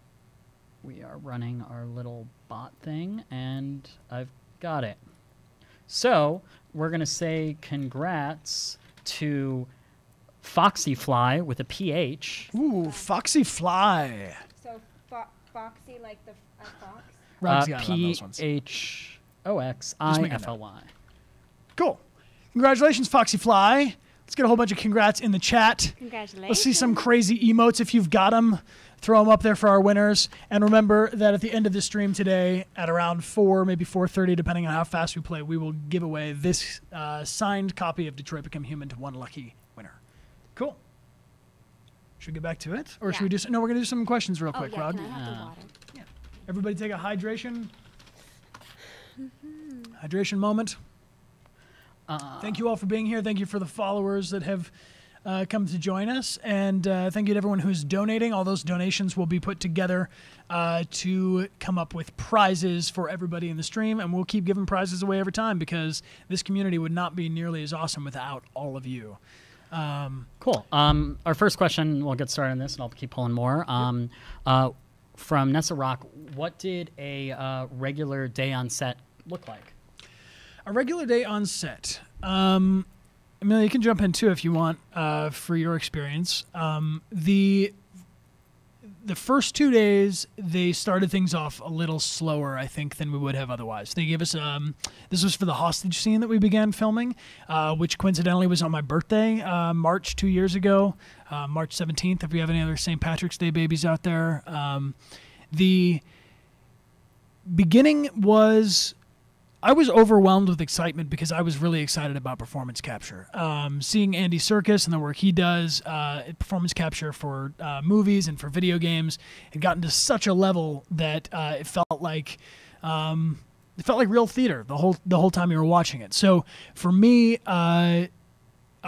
we are running our little bot thing, and I've got it. So we're going to say congrats to Foxy Fly with a PH. Ooh, Foxy Fly. So Foxy like the fox? Rog's got it on those ones. PHOXIFLY. Cool. Congratulations, Foxy Fly. Let's get a whole bunch of congrats in the chat. Congratulations. Let's see some crazy emotes if you've got them. Throw them up there for our winners. And remember that at the end of the stream today, at around 4, maybe 4:30, depending on how fast we play, we will give away this signed copy of Detroit Become Human to one lucky winner. Cool. Should we get back to it? Or should we do no, we're going to do some questions real quick, yeah, Rod. can I have the water? Yeah. Everybody take a hydration. Hydration moment. Thank you all for being here. Thank you for the followers that have come to join us. And thank you to everyone who's donating. All those donations will be put together to come up with prizes for everybody in the stream. And we'll keep giving prizes away every time because this community would not be nearly as awesome without all of you. Cool. Our first question, we'll get started on this and I'll keep pulling more. From Nessa Rock, what did a regular day on set look like? A regular day on set. Amelia, you can jump in too if you want for your experience. The first 2 days, they started things off a little slower, I think, than we would have otherwise. They gave us, this was for the hostage scene that we began filming, which coincidentally was on my birthday, March 2 years ago, March 17th, if we have any other St. Patrick's Day babies out there. The beginning was... I was overwhelmed with excitement because I was really excited about performance capture. Seeing Andy Serkis and the work he does, performance capture for movies and for video games, had gotten to such a level that it felt like real theater the whole time you were watching it. So for me, I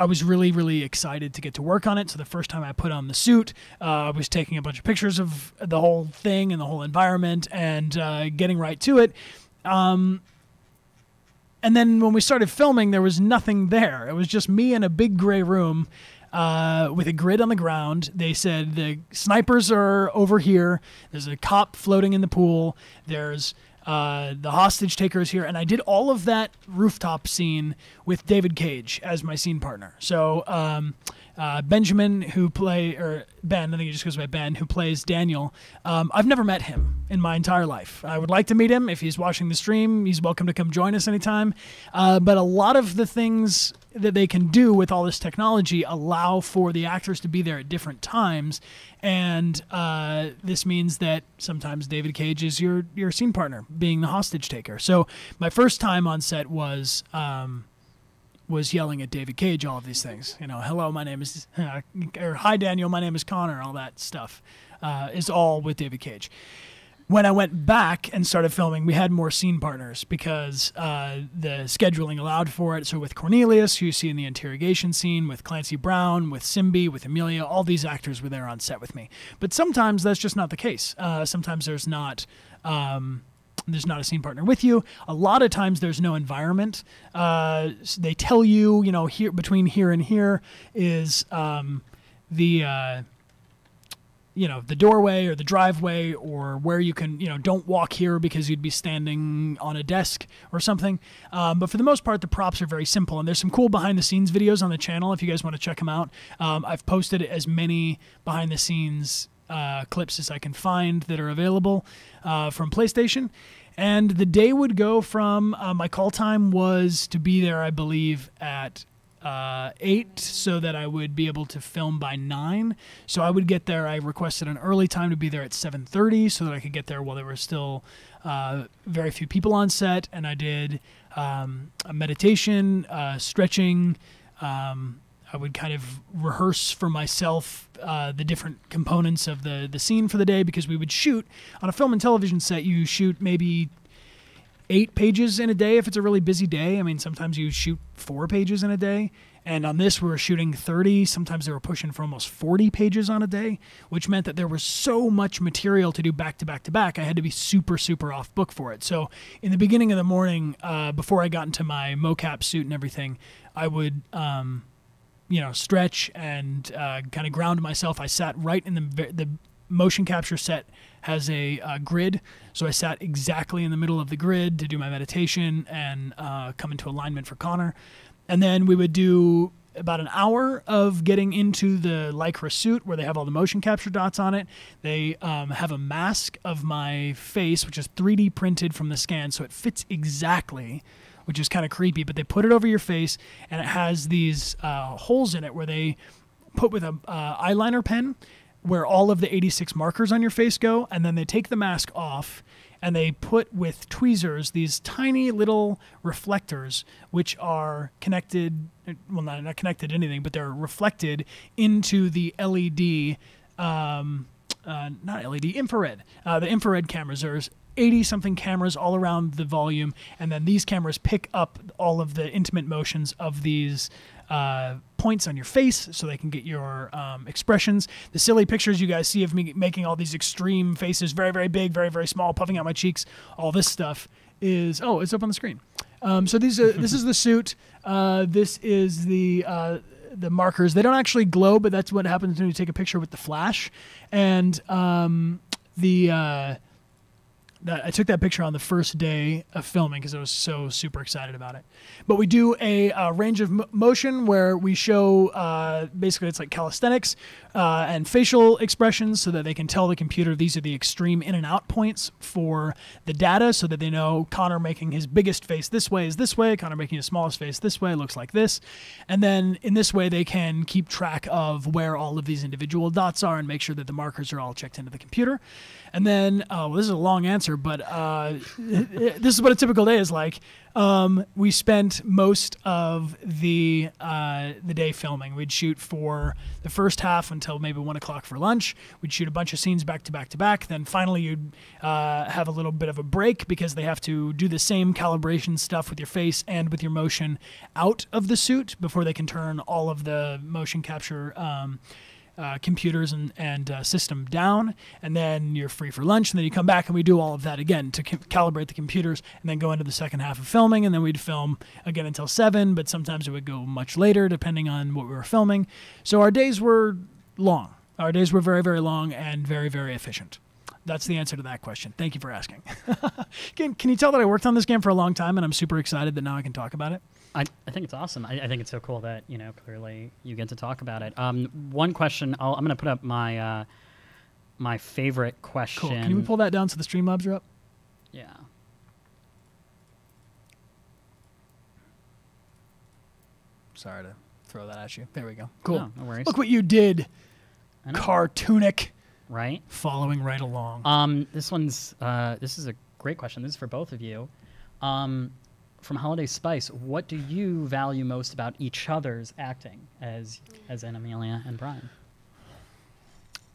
was really, really excited to get to work on it. So the first time I put on the suit, I was taking a bunch of pictures of the whole thing and the whole environment and getting right to it. And then when we started filming, there was nothing there. It was just me in a big gray room with a grid on the ground. They said the snipers are over here. There's a cop floating in the pool. There's the hostage takers here. And I did all of that rooftop scene with David Cage as my scene partner. So Benjamin, Ben, I think he just goes by Ben, who plays Daniel. I've never met him in my entire life. I would like to meet him. If he's watching the stream, he's welcome to come join us anytime. But a lot of the things that they can do with all this technology allow for the actors to be there at different times. And this means that sometimes David Cage is your scene partner, being the hostage taker. So my first time on set was yelling at David Cage all of these things. You know, hello, my name is, or hi, Daniel, my name is Connor, all that stuff is all with David Cage. When I went back and started filming, we had more scene partners because the scheduling allowed for it. So with Cornelius, who you see in the interrogation scene, with Clancy Brown, with Simbi, with Amelia, all these actors were there on set with me. But sometimes that's just not the case. Sometimes there's not a scene partner with you. A lot of times there's no environment. They tell you, here between here and here is the doorway or the driveway, or where you can, don't walk here because you'd be standing on a desk or something. But for the most part, the props are very simple. And there's some cool behind the scenes videos on the channel if you guys want to check them out. I've posted as many behind the scenes clips as I can find that are available from PlayStation. And the day would go from, my call time was to be there, I believe, at 8 so that I would be able to film by 9. So I would get there. I requested an early time to be there at 7:30 so that I could get there while there were still very few people on set. And I did a meditation, stretching. I would kind of rehearse for myself the different components of the scene for the day, because we would shoot on a film and television set. You shoot maybe 8 pages in a day if it's a really busy day. I mean, sometimes you shoot 4 pages in a day. And on this, we were shooting 30. Sometimes they were pushing for almost 40 pages on a day, which meant that there was so much material to do back to back to back. I had to be super, super off book for it. So in the beginning of the morning, before I got into my mocap suit and everything, I would stretch and kind of ground myself. I sat right in the motion capture set has a grid, so I sat exactly in the middle of the grid to do my meditation and come into alignment for Connor. And then we would do about an hour of getting into the Lycra suit where they have all the motion capture dots on it. They have a mask of my face, which is 3D printed from the scan, so it fits exactly, which is kind of creepy, but they put it over your face, and it has these holes in it where they put with a eyeliner pen. where all of the 86 markers on your face go, and then they take the mask off, and they put with tweezers these tiny little reflectors, which are connected, well, not connected to anything, but they're reflected into the LED, not LED, infrared. The infrared cameras. There's 80-something cameras all around the volume, and then these cameras pick up all of the intimate motions of these points on your face so they can get your expressions. The silly pictures you guys see of me making all these extreme faces, very, very big, very, very small, puffing out my cheeks, all this stuff is, oh, it's up on the screen. So this is the suit. This is the markers. They don't actually glow, but that's what happens when you take a picture with the flash. And I took that picture on the first day of filming because I was so super excited about it. But we do a range of motion where we show basically it's like calisthenics and facial expressions so that they can tell the computer these are the extreme in and out points for the data so that they know Connor making his biggest face this way is this way, Connor making his smallest face this way looks like this. And then in this way they can keep track of where all of these individual dots are and make sure that the markers are all checked into the computer. And then, well, this is a long answer, but this is what a typical day is like. We spent most of the day filming. We'd shoot for the first half until maybe 1 o'clock for lunch. We'd shoot a bunch of scenes back to back to back. Then finally you'd have a little bit of a break because they have to do the same calibration stuff with your face and with your motion out of the suit before they can turn all of the motion capture computers and system down, and then you're free for lunch, and then you come back and we do all of that again to calibrate the computers and then go into the second half of filming, and then we'd film again until 7, but sometimes it would go much later depending on what we were filming. So our days were long. Our days were very, very long and very, very efficient. That's the answer to that question. Thank you for asking. Can you tell that I worked on this game for a long time and I'm super excited that now I can talk about it? I think it's awesome. I think it's so cool that, you know, clearly you get to talk about it. One question, I'm going to put up my my favorite question. Cool. Can we pull that down so the Streamlabs are up? Yeah. Sorry to throw that at you. There we go. Cool. No, no worries. Look what you did. Cartoonic. Right. Following right along. This is a great question. This is for both of you. From Holiday Spice, what do you value most about each other's acting as in Amelia and Bryan?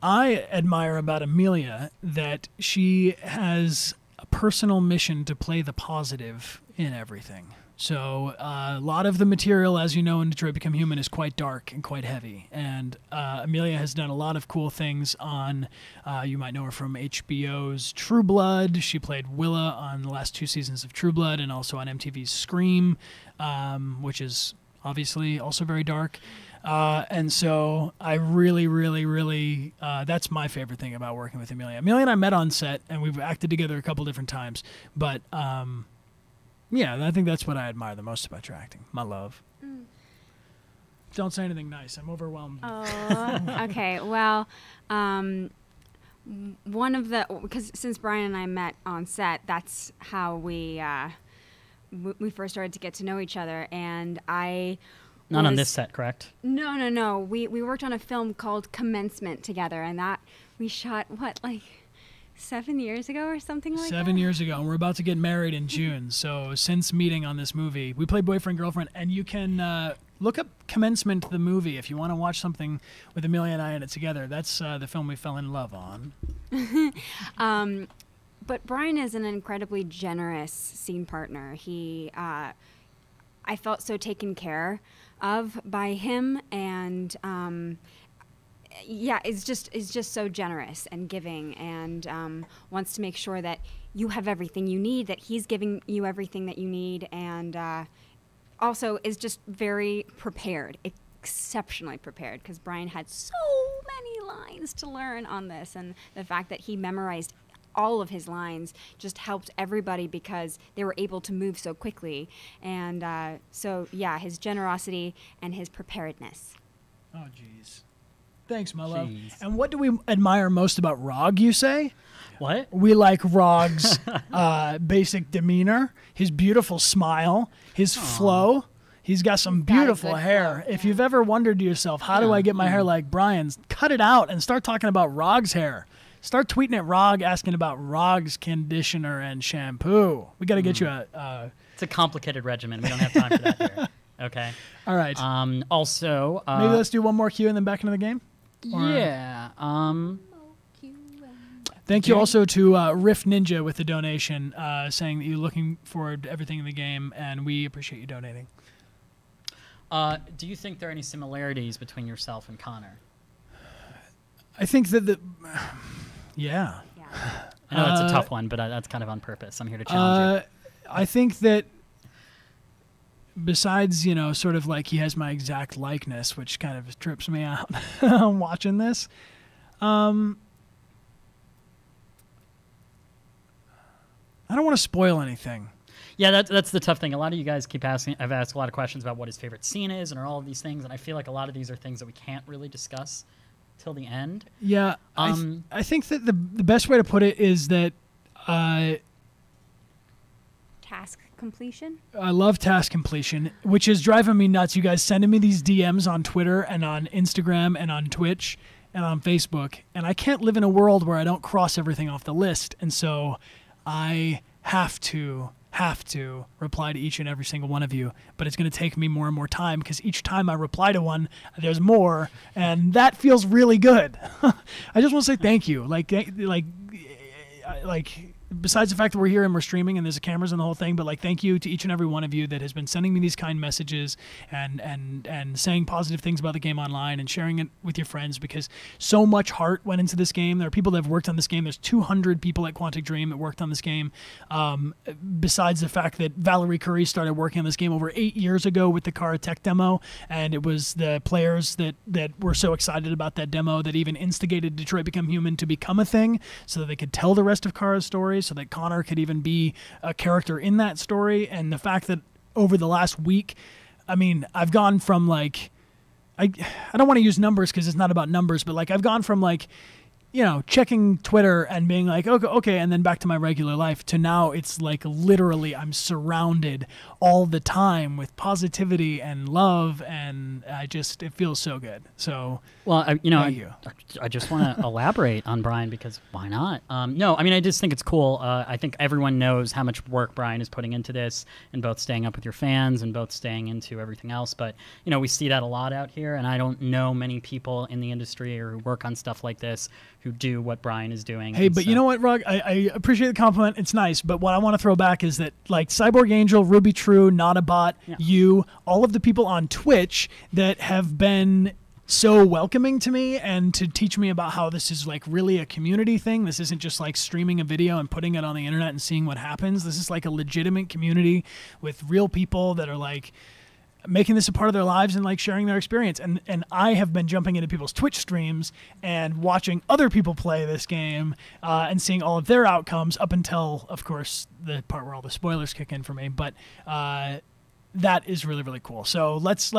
I admire about Amelia that she has a personal mission to play the positive in everything. So a lot of the material, as you know, in Detroit Become Human is quite dark and quite heavy. And Amelia has done a lot of cool things on, you might know her from HBO's True Blood. She played Willa on the last 2 seasons of True Blood and also on MTV's Scream, which is obviously also very dark. And so I really, really, really, that's my favorite thing about working with Amelia. Amelia and I met on set and we've acted together a couple different times, but yeah, I think that's what I admire the most about your acting. My love. Don't say anything nice. I'm overwhelmed. Oh, okay. Well, one of the, because since Bryan and I met on set, that's how we first started to get to know each other. And Not on this set, correct? No. We worked on a film called Commencement together, and that we shot, what, like 7 years ago or something like that? 7 years ago, and we're about to get married in June. So since meeting on this movie, we played boyfriend, girlfriend, and you can look up Commencement, the movie, if you want to watch something with Amelia and I in it together. That's the film we fell in love on. But Bryan is an incredibly generous scene partner. I felt so taken care of by him, and yeah, is just so generous and giving, and wants to make sure that you have everything you need, that he's giving you everything that you need, and also is just very prepared, exceptionally prepared, because Bryan had so many lines to learn on this, and the fact that he memorized all of his lines just helped everybody because they were able to move so quickly, and so yeah, his generosity and his preparedness. Oh, jeez. Thanks, my love. And what do we admire most about Rog, you say? What? We like Rog's basic demeanor, his beautiful smile, his flow, He's got some beautiful hair. If you've ever wondered to yourself, how do I get my hair like Bryan's? Cut it out and start talking about Rog's hair. Start tweeting at Rog asking about Rog's conditioner and shampoo. We got to get you a... It's a complicated regimen. We don't have time for that here. Okay. All right. Also... maybe let's do one more cue and then back into the game? Or... Yeah. Thank you also to Riff Ninja with the donation, saying that you're looking forward to everything in the game, and we appreciate you donating. Do you think there are any similarities between yourself and Connor? I think that yeah. I know that's a tough one, but that's kind of on purpose. I'm here to challenge you. I think that besides, you know, sort of like he has my exact likeness, which kind of trips me out watching this. I don't want to spoil anything. Yeah, that's the tough thing. A lot of you guys keep asking. I've asked a lot of questions about what his favorite scene is and all of these things, and I feel like a lot of these are things that we can't really discuss till the end. Yeah, I think that the best way to put it is that task completion. I love task completion, which is driving me nuts. You guys sending me these DMs on Twitter and on Instagram and on Twitch and on Facebook, and I can't live in a world where I don't cross everything off the list, and so I have to reply to each and every single one of you, but it's going to take me more and more time because each time I reply to one, there's more, and that feels really good. I just want to say thank you. Like besides the fact that we're here and we're streaming and there's cameras and the whole thing, but like thank you to each and every one of you that has been sending me these kind messages and saying positive things about the game online and sharing it with your friends, because so much heart went into this game. There are people that have worked on this game. There's 200 people at Quantic Dream that worked on this game. Besides the fact that Valerie Curry started working on this game over 8 years ago with the Kara tech demo, and it was the players that were so excited about that demo that even instigated Detroit Become Human to become a thing so that they could tell the rest of Kara's story, so that Connor could even be a character in that story. And the fact that over the last week, I mean, I've gone from like, I don't want to use numbers because it's not about numbers, but like I've gone from like, you know, checking Twitter and being like, okay, and then back to my regular life, to now it's like literally I'm surrounded all the time with positivity and love, and it feels so good. So, well, I just want to elaborate on Bryan, because why not? No, I mean, I just think it's cool. I think everyone knows how much work Bryan is putting into this, and both staying up with your fans and both staying into everything else. But, you know, we see that a lot out here, and I don't know many people in the industry or who work on stuff like this who do what Bryan is doing. Hey, but you know what, Rug? I appreciate the compliment. It's nice. But what I want to throw back is that, like, Cyborg Angel, Ruby True, Notabot, you, all of the people on Twitch that have been so welcoming to me and to teach me about how this is, like, really a community thing. This isn't just, like, streaming a video and putting it on the internet and seeing what happens. This is, like, a legitimate community with real people that are, like, making this a part of their lives and like sharing their experience. And I have been jumping into people's Twitch streams and watching other people play this game and seeing all of their outcomes up until, of course, the part where all the spoilers kick in for me. But that is really, really cool. So let's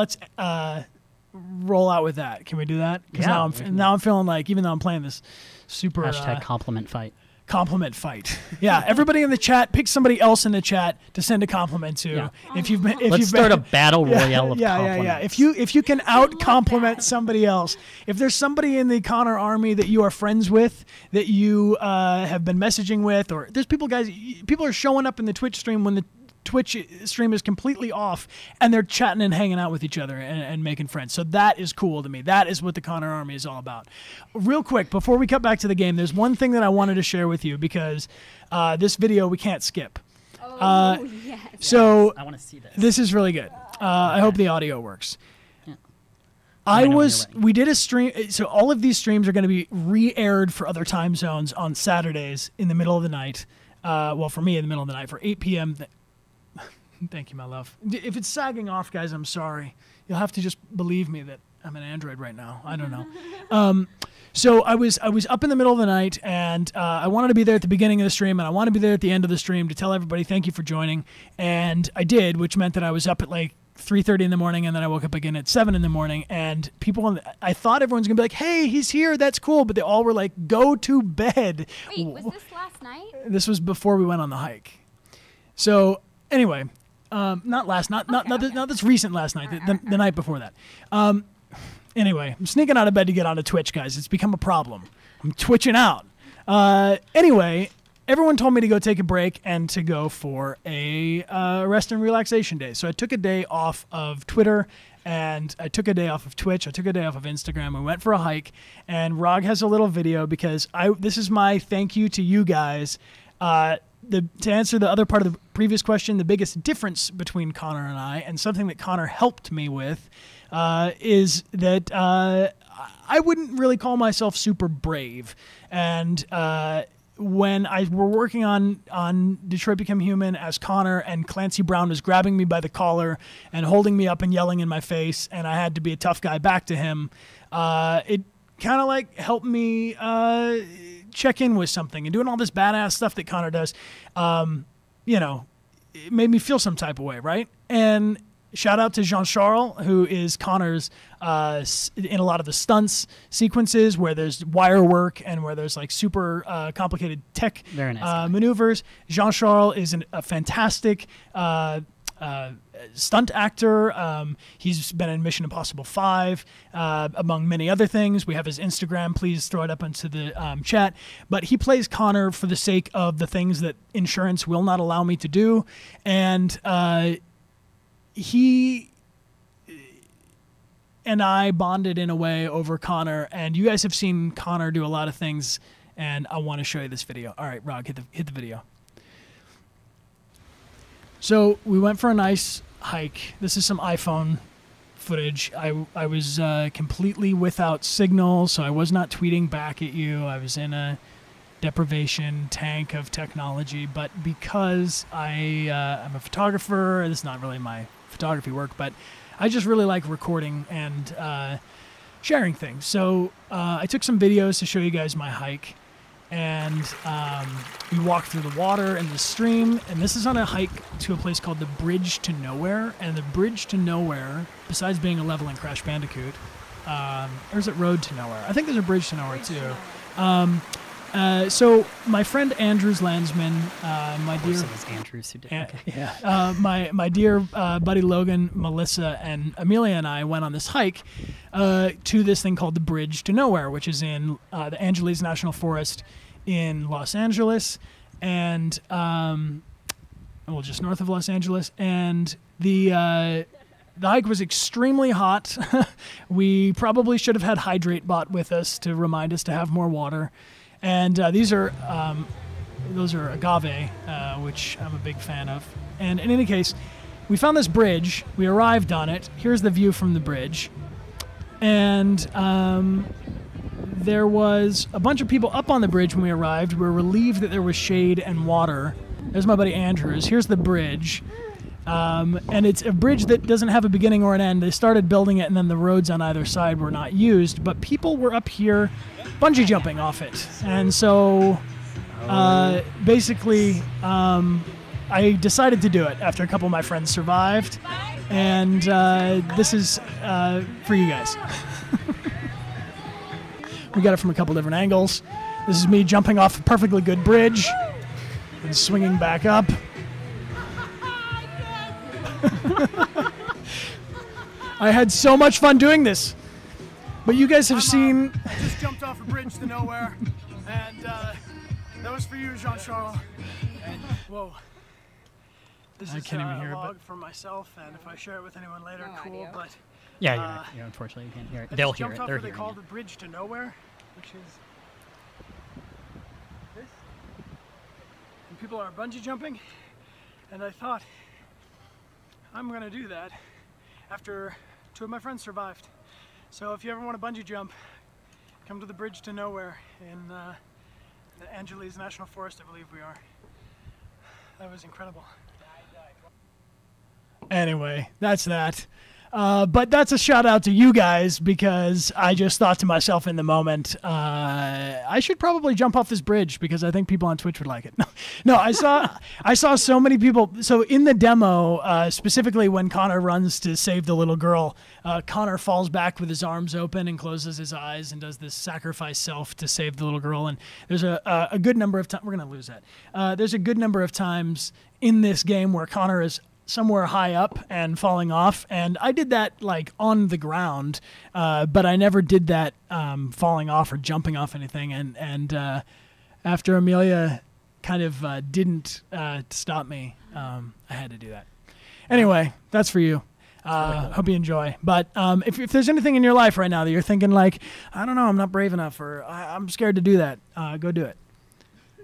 roll out with that. Can we do that? Because now I'm feeling like, even though I'm playing this super hashtag compliment fight. Compliment fight. Yeah, everybody in the chat, pick somebody else in the chat to send a compliment to. Yeah. Let's start a battle royale of compliments. Yeah. If you can out compliment somebody else, if there's somebody in the Connor army that you are friends with, that you have been messaging with, or there's people are showing up in the Twitch stream when the Twitch stream is completely off and they're chatting and hanging out with each other and making friends. So that is cool to me. That is what the Connor Army is all about. Real quick, before we cut back to the game, there's one thing that I wanted to share with you, because this video we can't skip. Yes. So I want to see this. This is really good. I hope the audio works. Yeah. We did a stream. So all of these streams are going to be re-aired for other time zones on Saturdays in the middle of the night. Well, for me, in the middle of the night, for 8 p.m. Thank you, my love. If it's sagging off, guys, I'm sorry. You'll have to just believe me that I'm an Android right now. I don't know. So I was up in the middle of the night, and I wanted to be there at the beginning of the stream, and I want to be there at the end of the stream to tell everybody thank you for joining. And I did, which meant that I was up at like 3:30 in the morning, and then I woke up again at 7 in the morning. And I thought everyone's gonna be like, "Hey, he's here. That's cool," but they all were like, "Go to bed." Wait, was this last night? This was before we went on the hike. So anyway, Not this recent last night. The night before that. Anyway, I'm sneaking out of bed to get onto Twitch, guys. It's become a problem. I'm twitching out. Anyway, everyone told me to go take a break and to go for a rest and relaxation day. So I took a day off of Twitter, and I took a day off of Twitch. I took a day off of Instagram. I went for a hike, and Rog has a little video because this is my thank you to you guys. To answer the other part of the previous question, the biggest difference between Connor and I, and something that Connor helped me with, is that I wouldn't really call myself super brave. And when I were working on Detroit Become Human as Connor, and Clancy Brown was grabbing me by the collar and holding me up and yelling in my face, and I had to be a tough guy back to him, it kind of like helped me check in with something. And doing all this badass stuff that Connor does, it made me feel some type of way, right? And shout out to Jean-Charles, who is Connor's in a lot of the stunts sequences where there's wire work and where there's like super complicated tech maneuvers. Jean-Charles is a fantastic stunt actor. He's been in Mission Impossible 5, among many other things. We have his Instagram. Please throw it up into the chat. But he plays Connor for the sake of the things that insurance will not allow me to do. And he and I bonded in a way over Connor. And you guys have seen Connor do a lot of things, and I want to show you this video. All right, Rog, hit the video. So we went for a nice hike. This is some iPhone footage. I was completely without signal, so I was not tweeting back at you. I was in a deprivation tank of technology. But because I'm a photographer, this is not really my photography work, but I just really like recording and sharing things. So I took some videos to show you guys my hike. And we walked through the water and the stream, and this is on a hike to a place called the Bridge to Nowhere. And the Bridge to Nowhere, besides being a level in Crash Bandicoot, or is it Road to Nowhere? I think there's a Bridge to Nowhere too. So my friend Andrew's Landsman, my dear Andrews who did. My dear buddy Logan, Melissa, and Amelia and I went on this hike to this thing called the Bridge to Nowhere, which is in the Angeles National Forest in Los Angeles, and just north of Los Angeles. And the hike was extremely hot. We probably should have had Hydrate bought with us to remind us to have more water. And those are agave, which I'm a big fan of. And in any case, we found this bridge. We arrived on it. Here's the view from the bridge. And there was a bunch of people up on the bridge when we arrived. We were relieved that there was shade and water. There's my buddy Andrews. Here's the bridge. And it's a bridge that doesn't have a beginning or an end. They started building it, and then the roads on either side were not used. But people were up here bungee jumping off it. And so basically I decided to do it after a couple of my friends survived. And this is for you guys. We got it from a couple different angles. This is me jumping off a perfectly good bridge and swinging back up. I had so much fun doing this. But you guys have seen... I just jumped off a bridge to nowhere, and that was for you, Jean-Charles. And, whoa. This is can't even hear a it, log from myself, and if I share it with anyone later, cool, but... Yeah, unfortunately you can't hear it. They'll hear it. They're They're hearing it. They call it. the bridge to nowhere, which is this. And people are bungee jumping, and I thought, I'm going to do that after two of my friends survived. So if you ever want to bungee jump, come to the Bridge to Nowhere in the Angeles National Forest, I believe we are. That was incredible. Anyway, that's that. But that's a shout out to you guys, because I just thought to myself in the moment, I should probably jump off this bridge because I think people on Twitch would like it. No, I saw so many people. So in the demo, specifically when Connor runs to save the little girl, Connor falls back with his arms open and closes his eyes and does this sacrifice self to save the little girl. And there's a good number of times, we're going to lose that. There's a good number of times in this game where Connor is somewhere high up and falling off, and I did that like on the ground, but I never did that falling off or jumping off anything. And after Amelia kind of didn't stop me, I had to do that. Anyway, that's for you. Hope you enjoy. But if there's anything in your life right now that you're thinking like, I don't know, I'm not brave enough, or I'm scared to do that, go do it.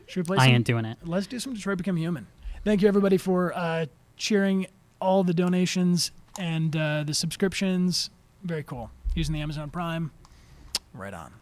Should we play I ain't doing it. Let's do some Detroit Become Human. Thank you, everybody, for cheering all the donations and the subscriptions. Very cool. Using the Amazon Prime. Right on.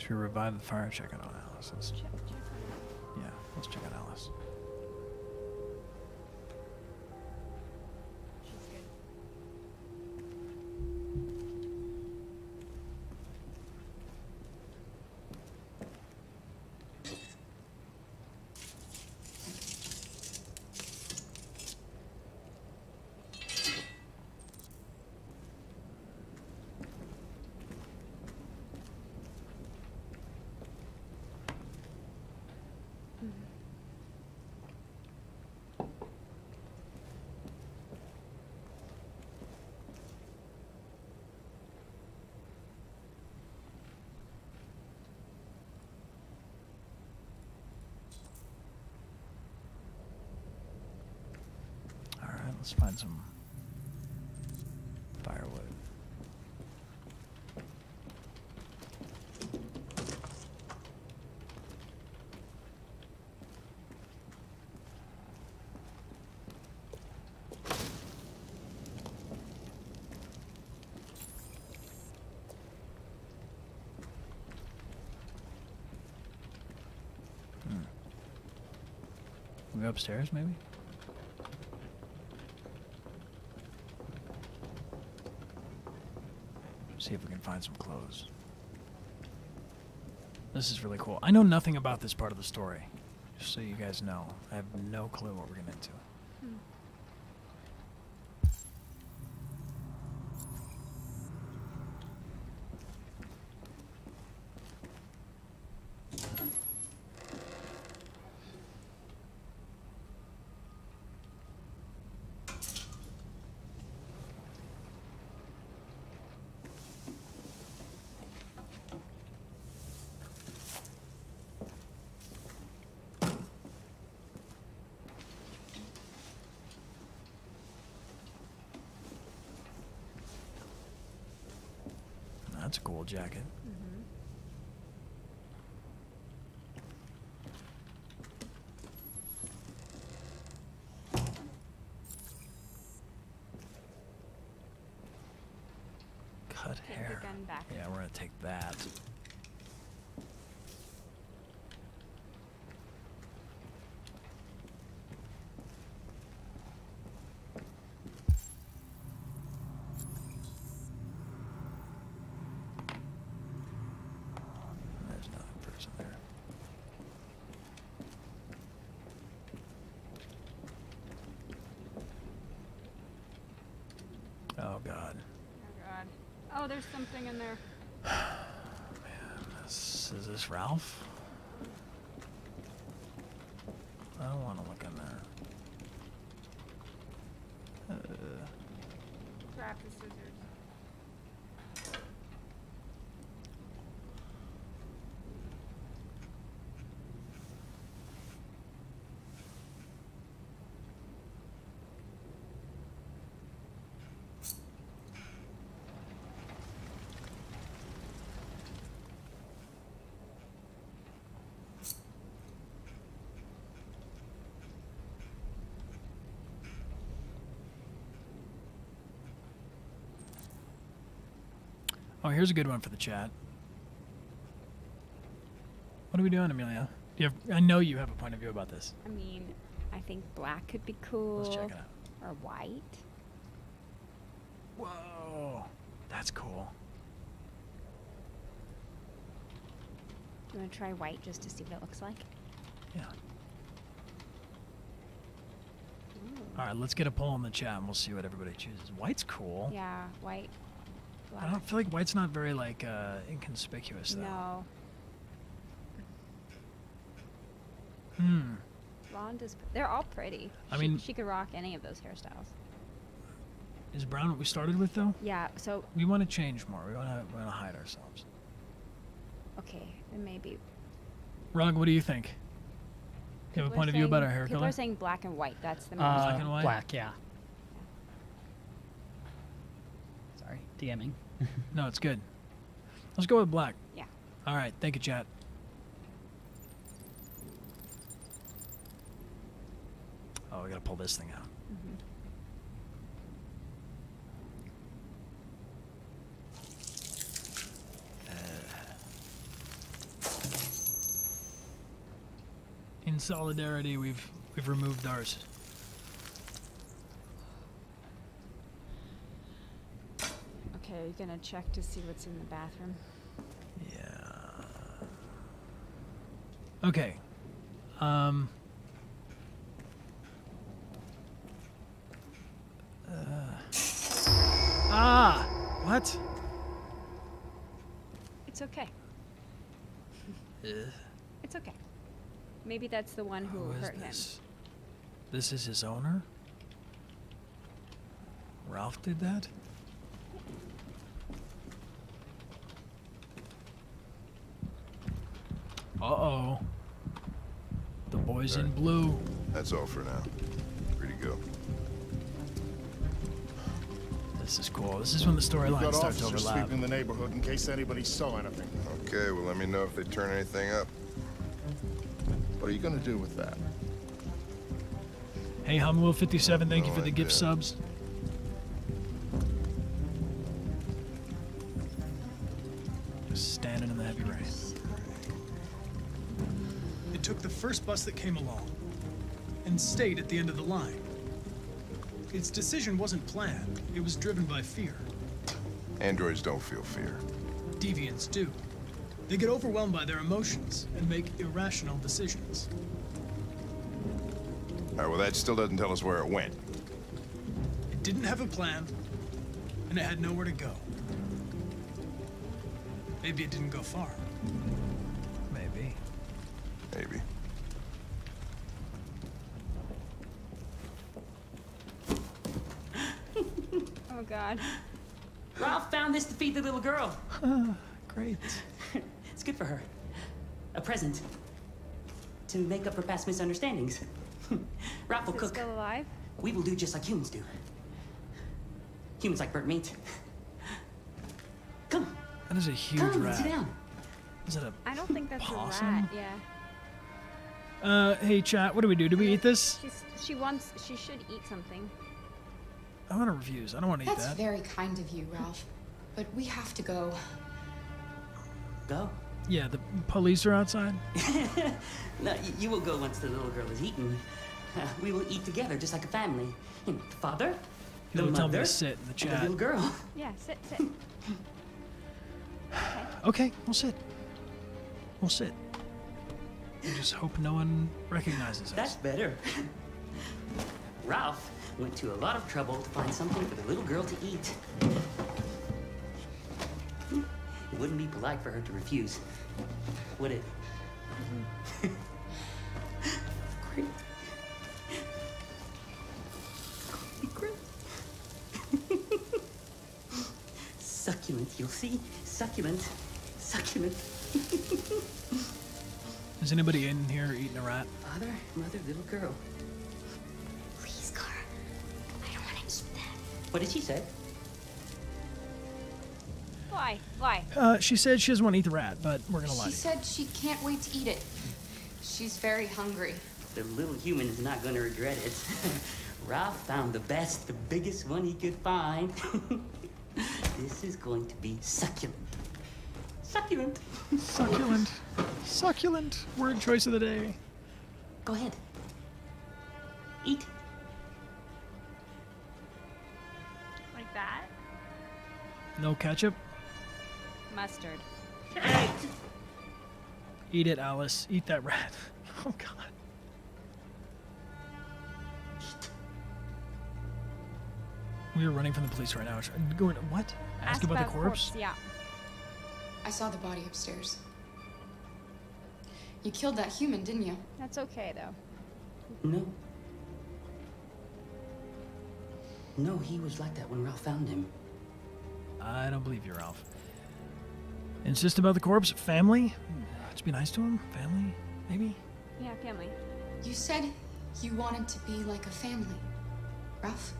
Should we revive the fire? Check it on Alice. Yeah, let's check on Alice. Let's find some firewood. We go upstairs, maybe? See if we can find some clothes. This is really cool. I know nothing about this part of the story, just so you guys know. I have no clue what we're getting into. That's a cool jacket. Cut hair. Yeah, we're gonna take that. Oh, God. Oh, God. Oh, there's something in there. Man, is this Ralph? I don't want to look in there. Grab the scissors. Oh, here's a good one for the chat. What are we doing, Amelia? I know you have a point of view about this. I mean, I think black could be cool. Let's check it out. Or white. Whoa, that's cool. Do you want to try white just to see what it looks like? Yeah. All right, let's get a poll in the chat and we'll see what everybody chooses. White's cool. Yeah, white. Black. I don't feel like white's not very like inconspicuous though. No. Blonde is. They're all pretty. I mean, she could rock any of those hairstyles. Is brown what we started with though? Yeah. So. We want to change more. We want to hide ourselves. Okay, then maybe. Rug, what do you think? You have a point of view about our hair people color? are saying black and white. That's the most. Black and white. Black, yeah. Sorry, DMing. No, it's good. Let's go with black. Yeah. All right, thank you, chat. Oh, we gotta pull this thing out. In solidarity, we've removed ours. Okay, are you gonna check to see what's in the bathroom? Yeah. Okay. What? It's okay. It's okay. Maybe that's the one who hurt him. This is his owner? Ralph did that? Uh-oh. The boys in blue. That's all for now. Free to go. This is cool. This is when the storyline starts to overlap. Sweeping the neighborhood in case anybody saw anything. Okay, well, let me know if they turn anything up. What are you gonna do with that? Hey, Humwell57, thank you for the gift subs. Just standing in the heavy rain. It took the first bus that came along and stayed at the end of the line. Its decision wasn't planned. It was driven by fear. Androids don't feel fear. Deviants do. They get overwhelmed by their emotions and make irrational decisions. All right, well, that still doesn't tell us where it went. It didn't have a plan, and it had nowhere to go. Maybe it didn't go far. Maybe. Maybe. Oh, God. Ralph found this to feed the little girl. Great. It's good for her. A present. To make up for past misunderstandings. Ralph will cook. Still alive? We will do just like humans do. Humans like burnt meat. Come. That is a huge Come, rat. sit down. Is it a I don't think that's possum? a rat, yeah. Hey, chat, what do we do? Do we eat this? She should eat something. I want to refuse. I don't want to eat That's that. very kind of you, Ralph. But we have to go. Go? Yeah, the police are outside. No, you will go once the little girl is eaten. We will eat together, just like a family. You know, the father, the People tell me mother, to sit in the and chat. the little girl. Yeah, sit. Okay, we'll sit. We'll sit. We just hope no one recognizes us. That's better. Ralph went to a lot of trouble to find something for the little girl to eat. It wouldn't be polite for her to refuse, would it? Great. Great. Succulent, you'll see. Succulent. Succulent. Is anybody in here eating a rat? Father, mother, little girl. Please, Cara. I don't want to eat that. What did she say? Why? Why? She said she doesn't want to eat the rat, but we're gonna lie She to you. said she can't wait to eat it. She's very hungry. The little human is not going to regret it. Ralph found the best, the biggest one he could find. This is going to be succulent. Succulent. Succulent. Succulent. Word choice of the day. Go ahead. Eat. Like that? No ketchup. Mustard. Eat it, Alice. Eat that rat. Oh, God. We are running from the police right now. What? Ask about the corpse? Yeah. I saw the body upstairs. You killed that human, didn't you? That's okay, though. No. No, he was like that when Ralph found him. I don't believe you, Ralph. Insist about the corpse? Family? Let's be nice to him. Family? Maybe? Yeah, family. You said you wanted to be like a family, Ralph.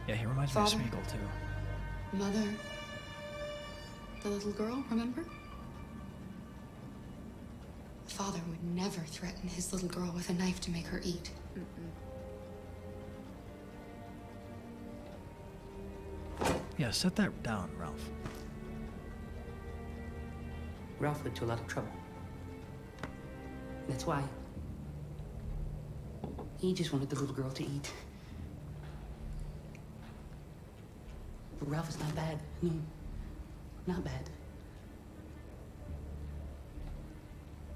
Yeah, he reminds me of Smeagol, too. Mother. The little girl, remember? Father would never threaten his little girl with a knife to make her eat. Yeah, set that down, Ralph. Ralph led to a lot of trouble. That's why. He just wanted the little girl to eat. But Ralph is not bad. No, not bad.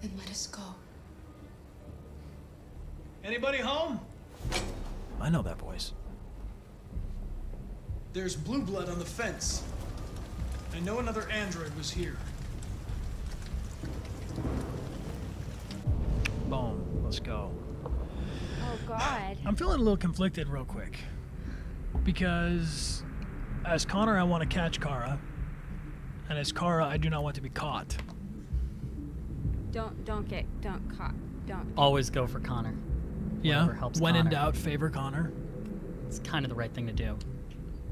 Then let us go. Anybody home? I know that voice. There's blue blood on the fence. I know another android was here. Boom. Let's go. Oh, God. I'm feeling a little conflicted real quick. Because as Connor, I want to catch Kara. And as Kara, I do not want to be caught. Don't get caught. Don't. Always go for Connor. Yeah. Whatever helps When Connor. in doubt, favor Connor. It's kind of the right thing to do.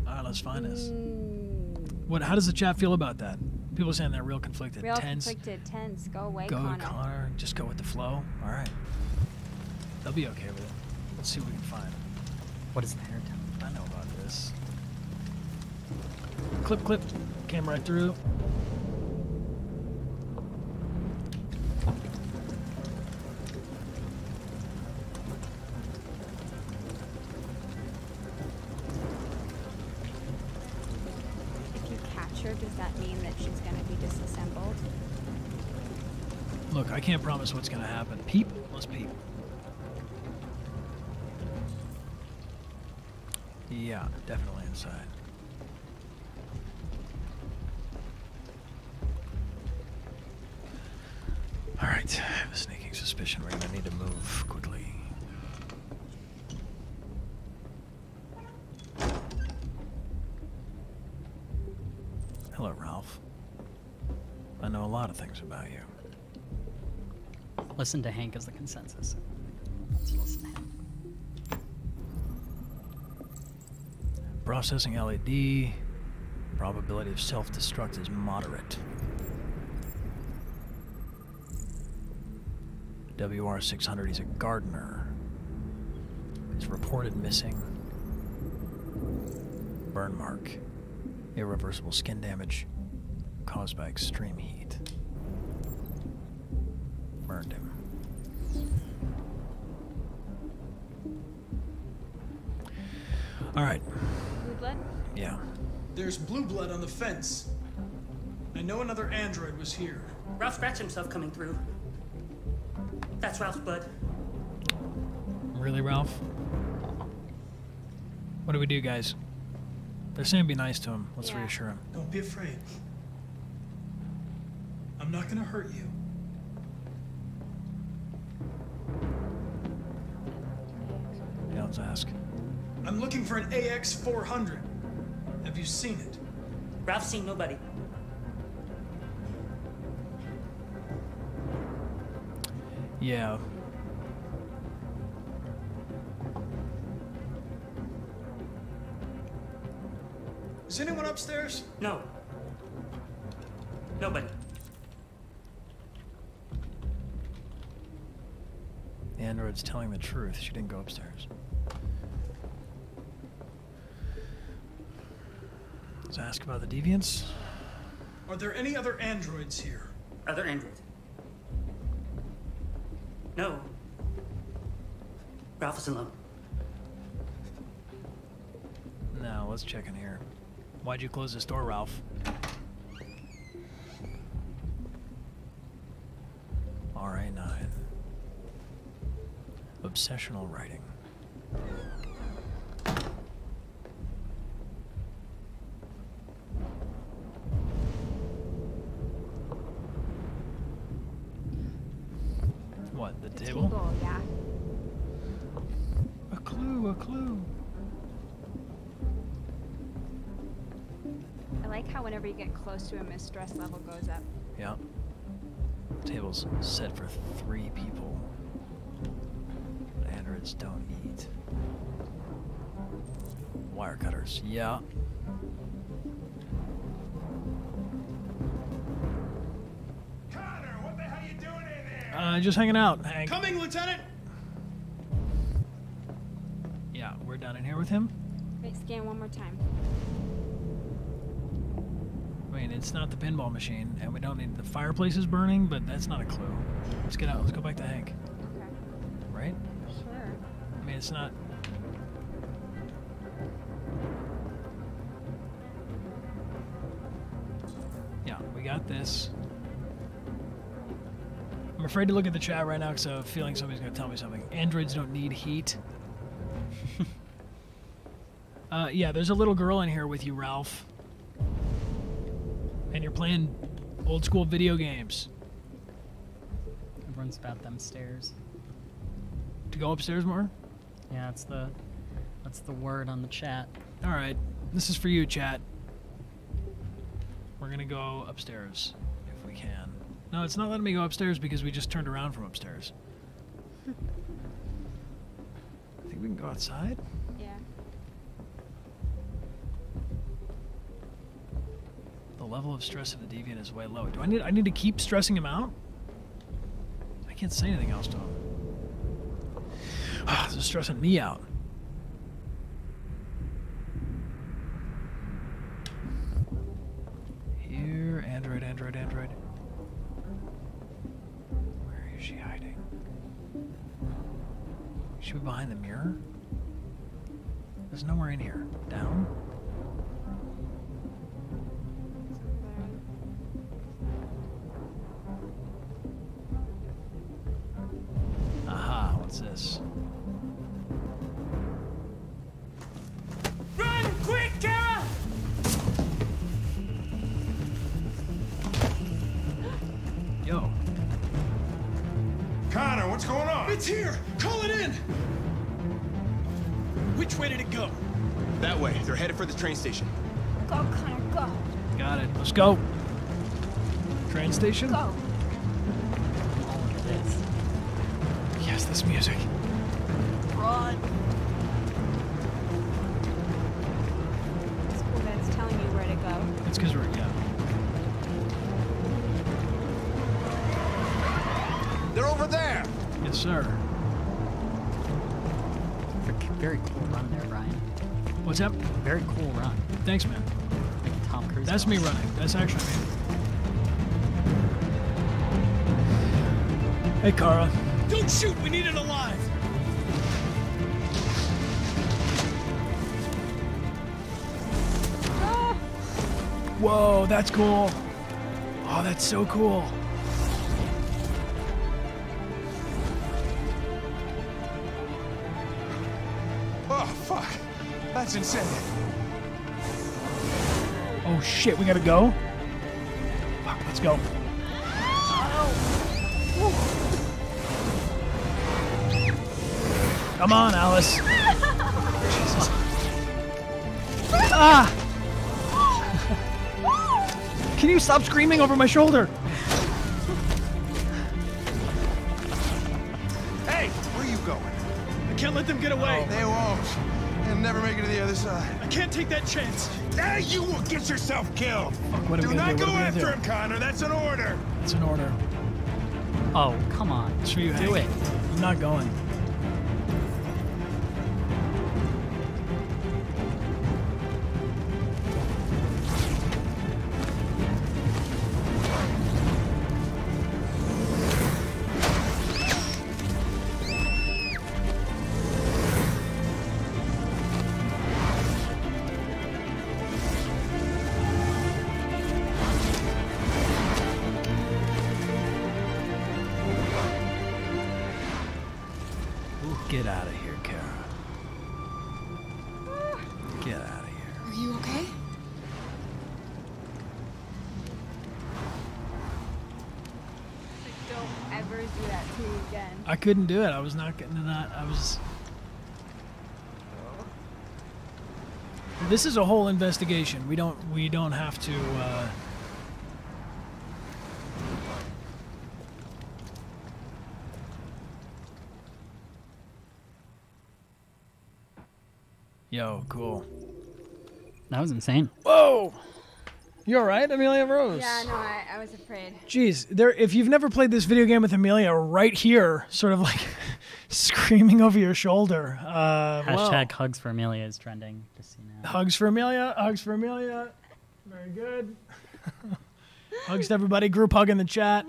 All right, let's find this. What? How does the chat feel about that? People saying they're real conflicted. Real tense. conflicted, tense. Go away, Go Connor. to Connor. Just go with the flow. All right. They'll be okay with it. Let's see what we can find. What is the hair down? I know about this. Clip, clip. Came right through. If you catch her, does that mean that she's going to be disassembled? Look, I can't promise what's going to happen. Peep? Let's peep. Yeah, definitely inside. All right, I have a sneaking suspicion we're going to need to move quickly. Hello, Ralph. I know a lot of things about you. Listen to Hank as the consensus. Let's listen to him. Processing LED. Probability of self-destruct is moderate. WR600, he's a gardener. He's reported missing. Burn mark. Irreversible skin damage caused by extreme heat. Burned him. All right. Blue blood? Yeah. There's blue blood on the fence. I know another android was here. Ralph scratched himself coming through. That's Ralph's blood. Really, Ralph? What do we do, guys? They're saying be nice to him. Let's reassure him. Don't be afraid. I'm not gonna hurt you. Yeah, let's ask. I'm looking for an AX-400. Have you seen it? Ralph's seen nobody. Yeah. Is anyone upstairs? No. Nobody. The android's telling the truth. She didn't go upstairs. Let's ask about the deviants. Are there any other androids here? Other androids? No. Ralph is alone. Now, let's check in here. Why'd you close this door, Ralph? RA9. Obsessional writing. What, the table? Yeah. A clue, a clue. I like how whenever you get close to him, his stress level goes up. Yeah. Table's set for 3 people. Androids don't eat. Wire cutters, yeah. Connor, what the hell you doing in there? Just hanging out, Hank. Coming, Lieutenant! Yeah, we're down in here with him. Wait, scan one more time. I mean, it's not the pinball machine, and we don't need the fireplace is burning, but that's not a clue. Let's get out. Let's go back to Hank. Okay. Right? Sure. I mean, it's not. Yeah, we got this. I'm afraid to look at the chat right now because I have a feeling somebody's going to tell me something. Androids don't need heat. Yeah, there's a little girl in here with you, Ralph. And you're playing old school video games. Everyone's about them stairs. To go upstairs more? Yeah, that's the word on the chat. All right, this is for you, chat. We're gonna go upstairs if we can. No, it's not letting me go upstairs because we just turned around from upstairs. I think we can go outside. Yeah. The level of stress of the deviant is way low. Do I need to keep stressing him out? I can't say anything else to him. This is stressing me out. Here, Android. Where is she hiding? Is she behind the mirror? There's nowhere in here. Down? Aha, what's this? Run, quick, Kara! Yo. Connor, what's going on? It's here! Call it in! Which way did it go? That way. They're headed for the train station. Go, Connor, go. Got it. Let's go. Train station? Go. Yes, this music. Run. It's cool that it's telling you where to go. It's because we're, yeah. They're over there! Yes, sir. Very cool run there, Bryan. What's that? Very cool run. Thanks, man. Like Tom Cruise. That's me running. That's actually me. Hey, Kara. Don't shoot! We need it alive! Whoa, that's cool. Oh, that's so cool. Oh, fuck. That's insane. Oh, shit, we gotta go? Fuck, let's go. Come on, Alice. Jesus. Ah! Can you stop screaming over my shoulder? Hey, where are you going? I can't let them get away. They won't. They'll never make it to the other side. I can't take that chance. Now you will get yourself killed. Fuck, what are Do we gonna not do? go What are we after gonna him, Connor. That's an order. It's an order. Oh, come on. It's for you, Do Hank. it. I'm not going. Get out of here, Kara. Get out of here. Are you okay? Don't ever do that to me again. I couldn't do it. I was not getting to that. I was... This is a whole investigation. We don't have to, Yo, cool. That was insane. Whoa! You alright, Amelia Rose? Yeah, no, I was afraid. Jeez, if you've never played this video game with Amelia, right here, sort of like screaming over your shoulder. Hashtag hugs for Amelia is trending. Just so you know. Hugs for Amelia. Hugs for Amelia. Very good. Hugs to everybody. Group hug in the chat.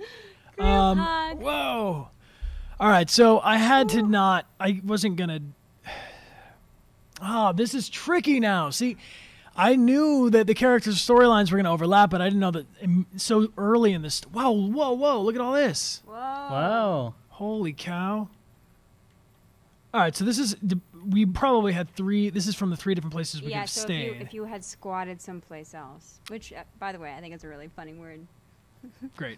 Group hug. Whoa. All right, so I had to not. I wasn't gonna. Oh, this is tricky now. See, I knew that the characters' storylines were going to overlap, but I didn't know that so early in this. Wow, whoa, whoa, look at all this. Whoa. Wow. Holy cow. All right, so this is, we probably had 3, this is from the 3 different places we could have stayed. If you had squatted someplace else, which, by the way, I think is a really funny word. Great.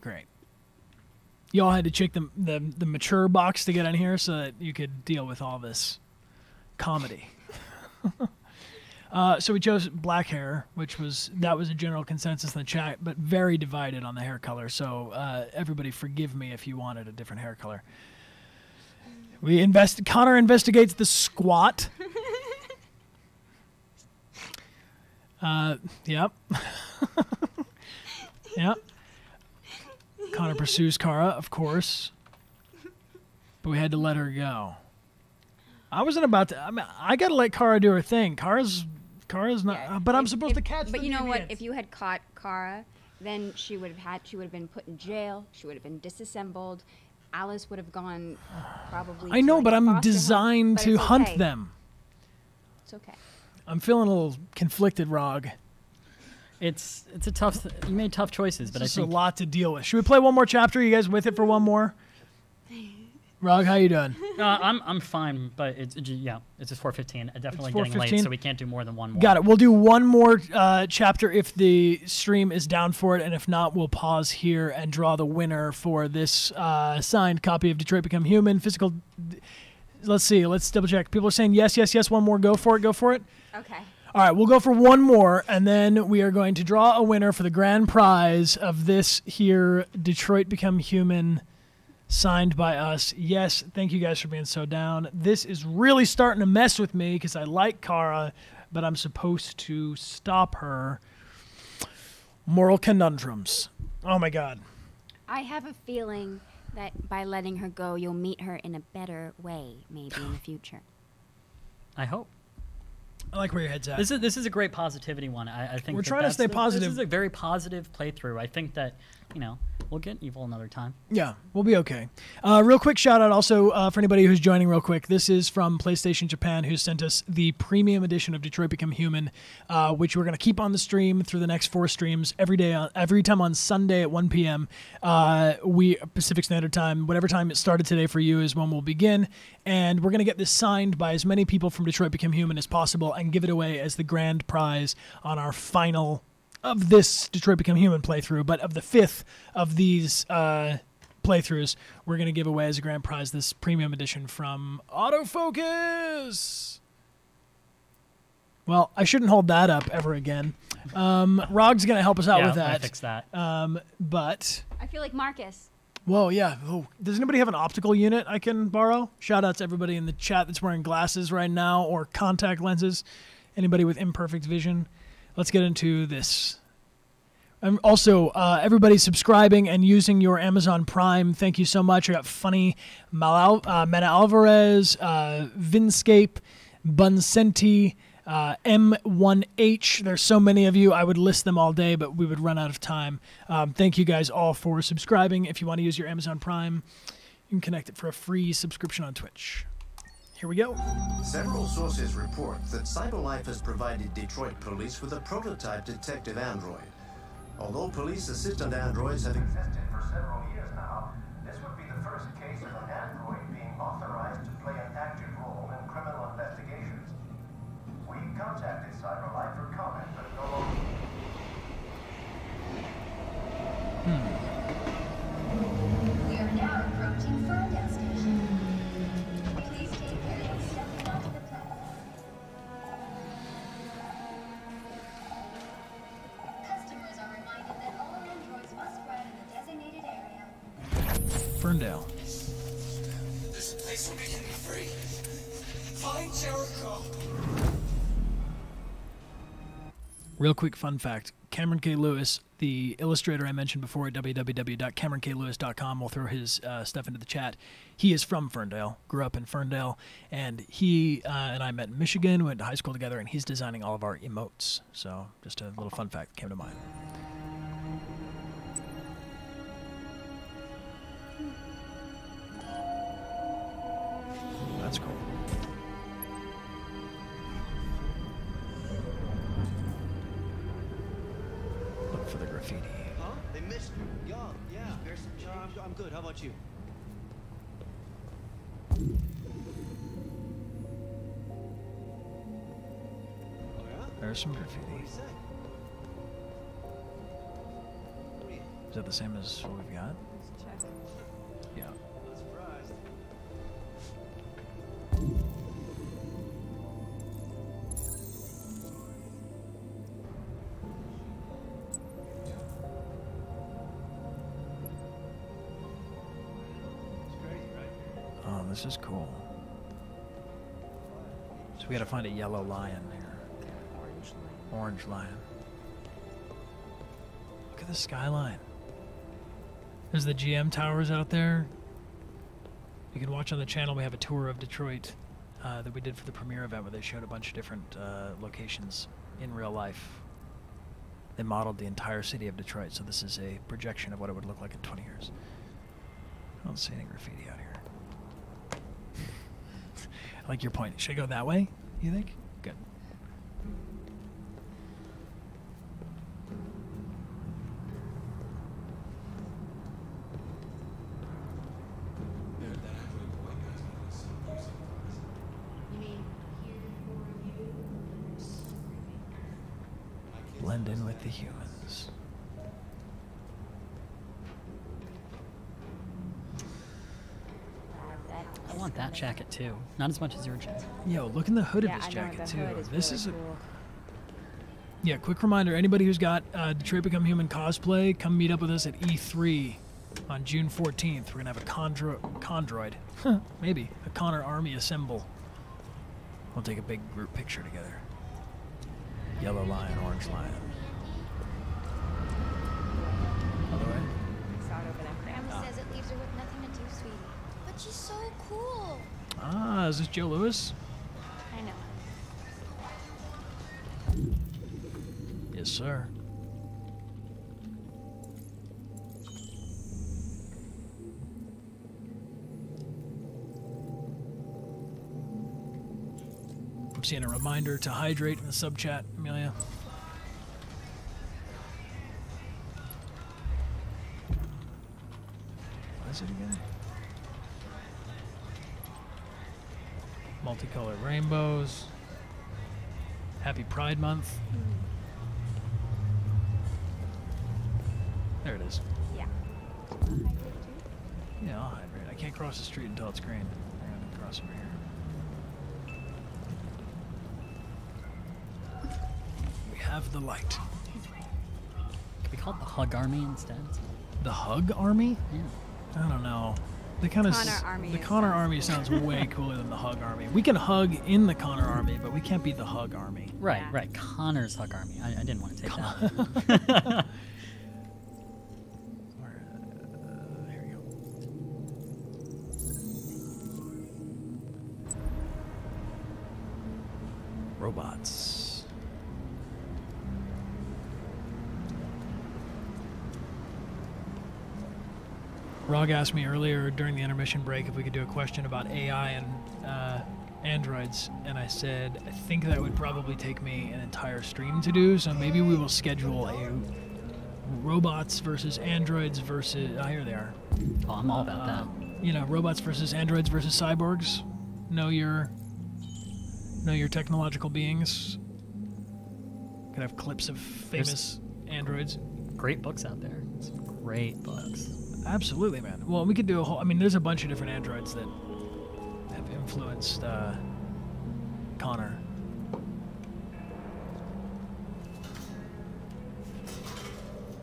Great. You all had to check the mature box to get in here so that you could deal with all this comedy. So we chose black hair, that was a general consensus in the chat, but very divided on the hair color. So everybody forgive me if you wanted a different hair color. Connor investigates the squat. Yep. Yep. Connor pursues Kara, of course. But we had to let her go. I wasn't about to. I mean, I gotta let Kara do her thing. Kara's not. Yeah, but I'm supposed to catch. But you know what? If you had caught Kara, then she would have been put in jail. She would have been disassembled. Alice would have gone probably. I know, like but I'm foster home. designed But to it's hunt okay. them. It's okay. I'm feeling a little conflicted, Rog. It's a tough. You made tough choices, but I It's think a lot to deal with. Should we play one more chapter? You guys with it for one more? Rog, how you doing? I'm fine, but it's just 4:15. Definitely It's getting late, 4:15? so we can't do more than one more. Got it. We'll do one more chapter if the stream is down for it, and if not, we'll pause here and draw the winner for this signed copy of Detroit Become Human. Physical. Let's see. Let's double check. People are saying yes, yes, yes. One more. Go for it. Go for it. Okay. All right, we'll go for one more, and then we are going to draw a winner for the grand prize of this here Detroit Become Human, signed by us. Yes, thank you guys for being so down. This is really starting to mess with me because I like Kara, but I'm supposed to stop her. Moral conundrums. Oh my God. I have a feeling that by letting her go, you'll meet her in a better way, maybe in the future. I hope. I like where your head's at. This is a great positivity one. I think We're trying to stay positive. This is a very positive playthrough. I think that we'll get evil another time. Yeah, we'll be okay. Real quick shout out also for anybody who's joining real quick. This is from PlayStation Japan, who sent us the premium edition of Detroit Become Human, which we're going to keep on the stream through the next 4 streams every time on Sunday at 1 p.m. Pacific Standard Time. Whatever time it started today for you is when we'll begin. And we're going to get this signed by as many people from Detroit Become Human as possible and give it away as the grand prize on our final of this Detroit Become Human playthrough, but of the 5th of these playthroughs, we're going to give away as a grand prize this premium edition from Autofocus. Well, I shouldn't hold that up ever again. Rog's going to help us out with that. I fix that. But I feel like Marcus. whoa, yeah. Oh, does anybody have an optical unit I can borrow? Shout out to everybody in the chat that's wearing glasses right now or contact lenses. Anybody with imperfect vision? Let's get into this. Also, everybody subscribing and using your Amazon Prime, thank you so much. I got Funny, Meta Alvarez, Vinscape, Bunsenti, M1H. There's so many of you. I would list them all day, but we would run out of time. Thank you guys all for subscribing. If you want to use your Amazon Prime, you can connect it for a free subscription on Twitch. Here we go. Several sources report that CyberLife has provided Detroit police with a prototype detective android. Although police assistant androids have existed for several years now, this would be the first case of an android being authorized to Ferndale. There's a place where we can be free. Find Jericho. Real quick fun fact. Cameron K. Lewis, the illustrator I mentioned before at www.cameronklewis.com, will throw his stuff into the chat. He is from Ferndale, grew up in Ferndale, and he and I met in Michigan, went to high school together, and he's designing all of our emotes. So just a little fun fact came to mind. That's cool. Look for the graffiti. Huh? They missed you. Yeah. There's some I'm good. How about you? Oh, yeah? There's some graffiti. What do you say? Is that the same as what we've got? Let's check. Yeah. Not surprised. Oh, this is cool. So we gotta find a yellow lion here. Orange lion. Look at the skyline. There's the GM towers out there. You can watch on the channel. We have a tour of Detroit that we did for the premiere event where they showed a bunch of different locations in real life. They modeled the entire city of Detroit, so this is a projection of what it would look like in 20 years. I don't see any graffiti out here. I like your point. Should I go that way, you think? Good. Blend in with the humans. I want that jacket too. Not as much as your jacket. Yo, look in the hood of this jacket too. This is cool. Yeah, quick reminder, anybody who's got Detroit Become Human cosplay, come meet up with us at E3 on June 14th. We're going to have a Condroid. Maybe. A Connor Army assemble. We'll take a big group picture together. Yellow lion, orange lion. Other way? Grandma says it leaves her with nothing to do, sweetie. But she's so cool. Ah, is this Joe Lewis? I know. Yes, sir. I'm seeing a reminder to hydrate in the sub chat, Amelia. What is it again? Multicolored rainbows. Happy Pride Month. There it is. Yeah. Yeah, I'll hydrate. I can't cross the street until it's green. I'm gonna cross over here. We have the light. Could be called the Hug Army instead. The Hug Army? Yeah. I don't know. The kind of the Connor Army sounds way cooler than the Hug Army. We can hug in the Connor Army, but we can't be the Hug Army. Right, right. Connor's Hug Army. I didn't want to take that. Here we go. Robots. Rog asked me earlier during the intermission break if we could do a question about AI and androids, and I said I think that would probably take me an entire stream to do, so maybe we will schedule a robots versus androids versus... here they are. Oh, I'm all about that. You know, robots versus androids versus cyborgs. Know your technological beings. Could have clips of famous androids. Great books out there. Some great books. Absolutely, man. Well, we could do a whole... I mean, there's a bunch of different androids that have influenced Connor.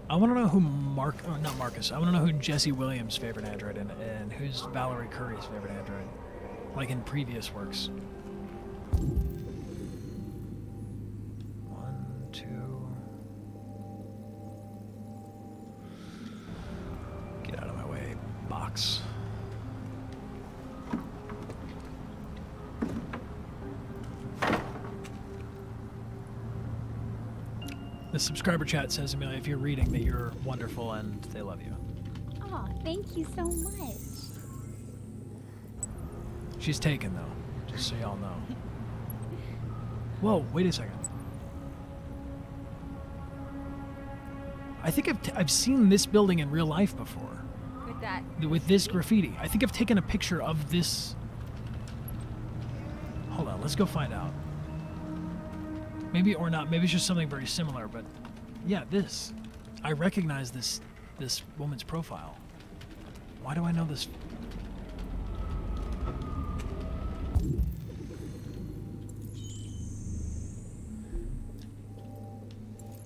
I want to know who not Marcus. I want to know who Jesse Williams' favorite android and who's Valerie Curry's favorite android, like in previous works. 1, 2. Get out of my way, box. The subscriber chat says, Amelia, if you're reading, that you're wonderful and they love you. Oh, thank you so much. She's taken, though, just so y'all know. Whoa, wait a second. I think I've seen this building in real life before. With that? With this graffiti. I think I've taken a picture of this. Hold on, let's go find out. Maybe or not. Maybe it's just something very similar, but yeah, this. I recognize this woman's profile. Why do I know this?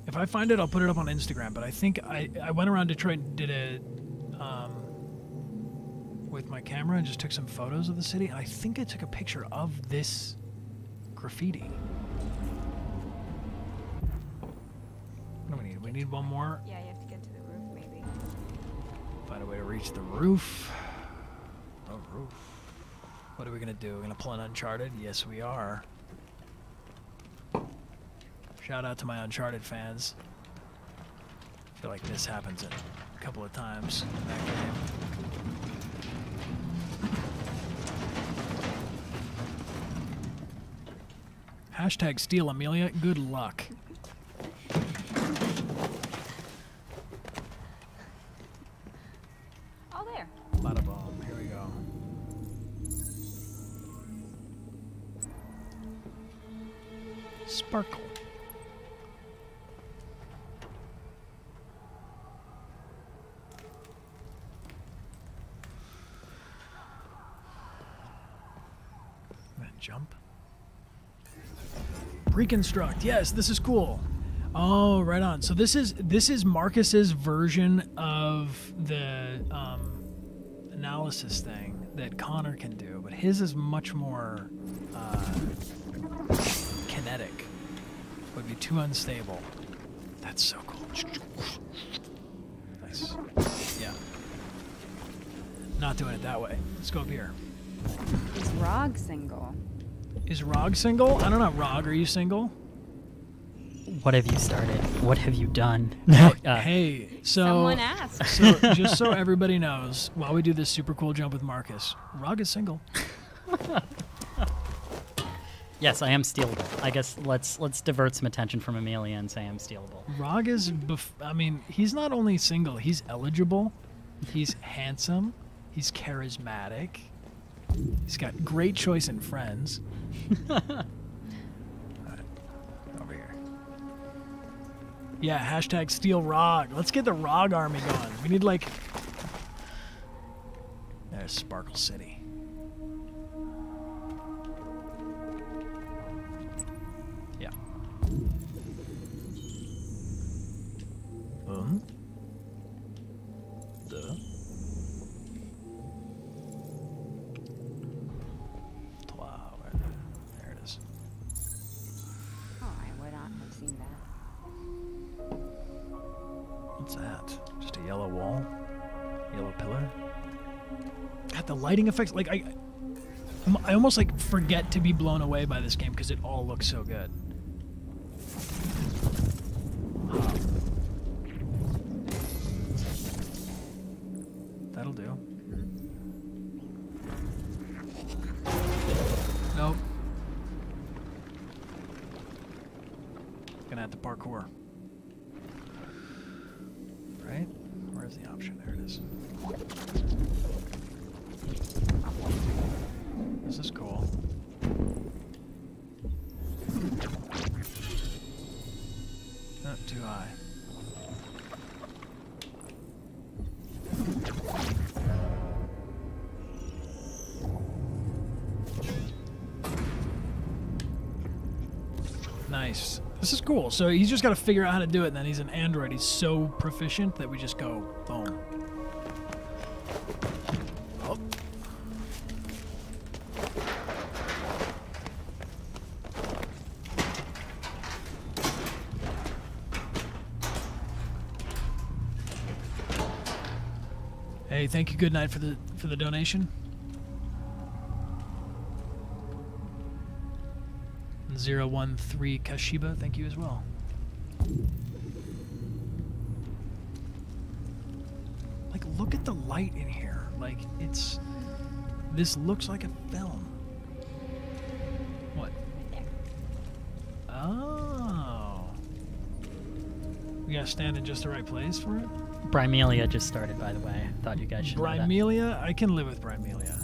If I find it, I'll put it up on Instagram, but I think I went around Detroit and did a with my camera and just took some photos of the city, and I think I took a picture of this graffiti. What do we need? We need one more. Yeah, you have to get to the roof, maybe. Find a way to reach the roof. Oh, roof. What are we gonna do? We're gonna pull an Uncharted? Yes, we are. Shout out to my Uncharted fans. I feel like this happens a couple of times in that game. Hashtag steal Amelia. Good luck. Oh, there. Bada bomb. Here we go. Sparkle. I'm gonna jump. Reconstruct. Yes, this is cool. Oh, right on. So this is Marcus's version of the analysis thing that Connor can do, but his is much more kinetic. Would be too unstable. That's so cool. Nice. Yeah. Not doing it that way. Let's go up here. Is Rog single? Is Rog single? I don't know. Rog, are you single? What have you started? What have you done? Hey, so someone asked. So just so everybody knows, while we do this super cool jump with Marcus, Rog is single. Yes, I am stealable. I guess let's divert some attention from Amelia and say I'm stealable. Rog is, I mean, he's not only single, he's eligible, he's handsome, he's charismatic, he's got great choice in friends. All right, over here. Yeah, hashtag steal Rog. Let's get the Rog army going. We need like, there's Sparkle City. Yeah. Duh. There it is. Oh, I would not have seen that. What's that? Just a yellow wall? Yellow pillar? God, the lighting effects, like I almost like forget to be blown away by this game because it all looks so good. That'll do. Nope. Gonna have to parkour. Right? Where's the option? There it is. This is cool. Not too high. Nice. This is cool. So he's just got to figure out how to do it, and then he's an android. He's so proficient that we just go, boom. Oh. Hey, thank you, Good Night, for the donation. 013 Kashiba, thank you as well. Like, look at the light in here. Like, this looks like a film. What? Oh. We gotta stand in just the right place for it? Brymelia just started, by the way. Thought you guys should know that. Brymelia? I can live with Brymelia.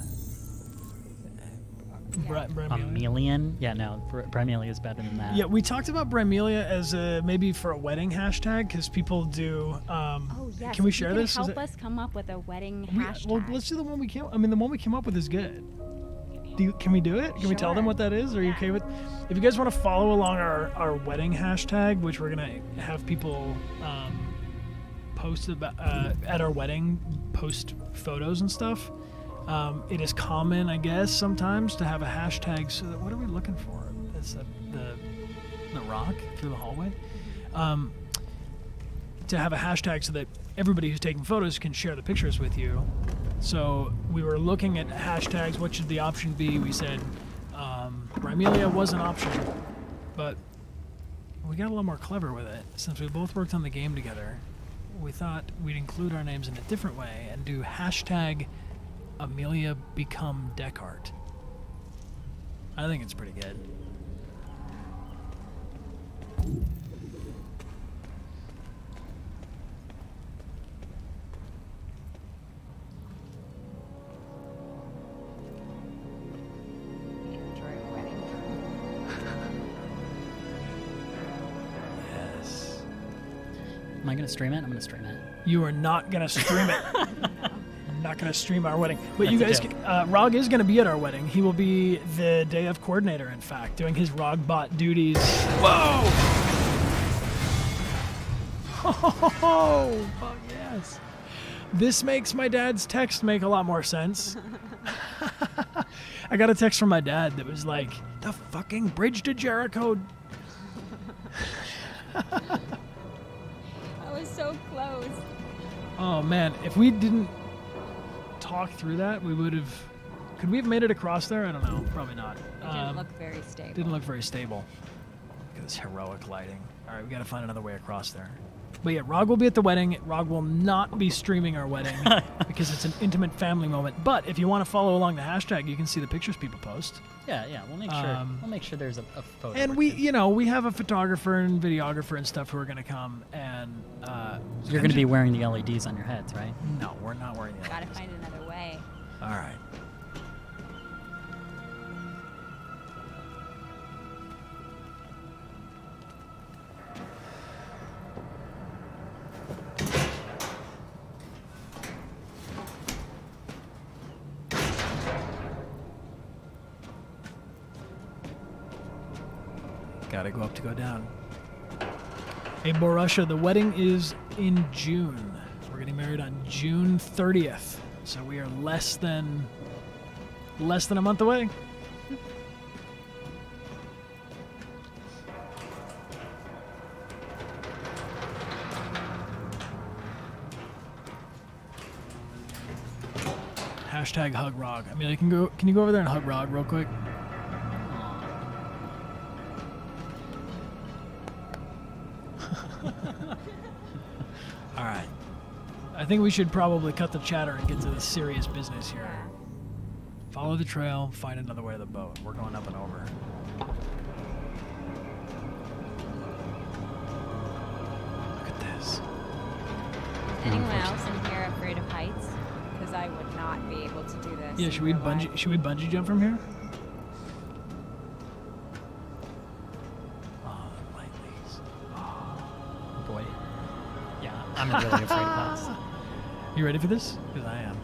Brymelia? Yeah, no, Brymelia is better than that. Yeah, we talked about Brymelia as maybe for a wedding hashtag, because people do. Oh yes. Can we share this? Help us come up with a wedding hashtag. Well, let's do the one we came. I mean, the one we came up with is good. Can we do it? Can we tell them what that is? Are you okay with? If you guys want to follow along our wedding hashtag, which we're gonna have people post about at our wedding, post photos and stuff. It is common, I guess, sometimes to have a hashtag. So that, what are we looking for? It's the rock through the hallway. To have a hashtag so that everybody who's taking photos can share the pictures with you. So we were looking at hashtags. What should the option be? We said Brymelia was an option, but we got a little more clever with it. Since we both worked on the game together, we thought we'd include our names in a different way and do hashtag Amelia become Dechart. I think it's pretty good. Yes. Am I going to stream it? I'm going to stream it. You are not going to stream it. I'm not going to stream our wedding. But That's you guys, a joke. Rog is going to be at our wedding. He will be the day of coordinator, in fact, doing his Rogbot duties. Whoa! Oh, fuck yes. This makes my dad's text make a lot more sense. I got a text from my dad that was like, the fucking bridge to Jericho. I was so close. Oh man, if we didn't talk through that, we would have. Could we have made it across there? I don't know. Probably not. It didn't look very stable. Didn't look very stable. Look at this heroic lighting. All right, we got to find another way across there. But yeah, Rog will be at the wedding. Rog will not be streaming our wedding because it's an intimate family moment. But if you want to follow along the hashtag, you can see the pictures people post. Yeah, we'll make sure. We'll make sure there's a photo. And we have a photographer and videographer and stuff who are going to come and. You're going to be wearing the LEDs on your heads, right? No, we're not wearing the LEDs. Gotta find another way. All right. Gotta go up to go down. Hey, Borussia, the wedding is in June. We're getting married on June 30th. So we are less than a month away. Hashtag hug Rog. I mean, can you go over there and hug Rog real quick? All right. I think we should probably cut the chatter and get to the serious business here. Follow the trail, find another way to the boat. We're going up and over. Look at this. Anyone else in here afraid of heights? Because I would not be able to do this. Yeah, should we bungee jump from here? Boy. Yeah, I'm really afraid of heights. You ready for this? Because I am.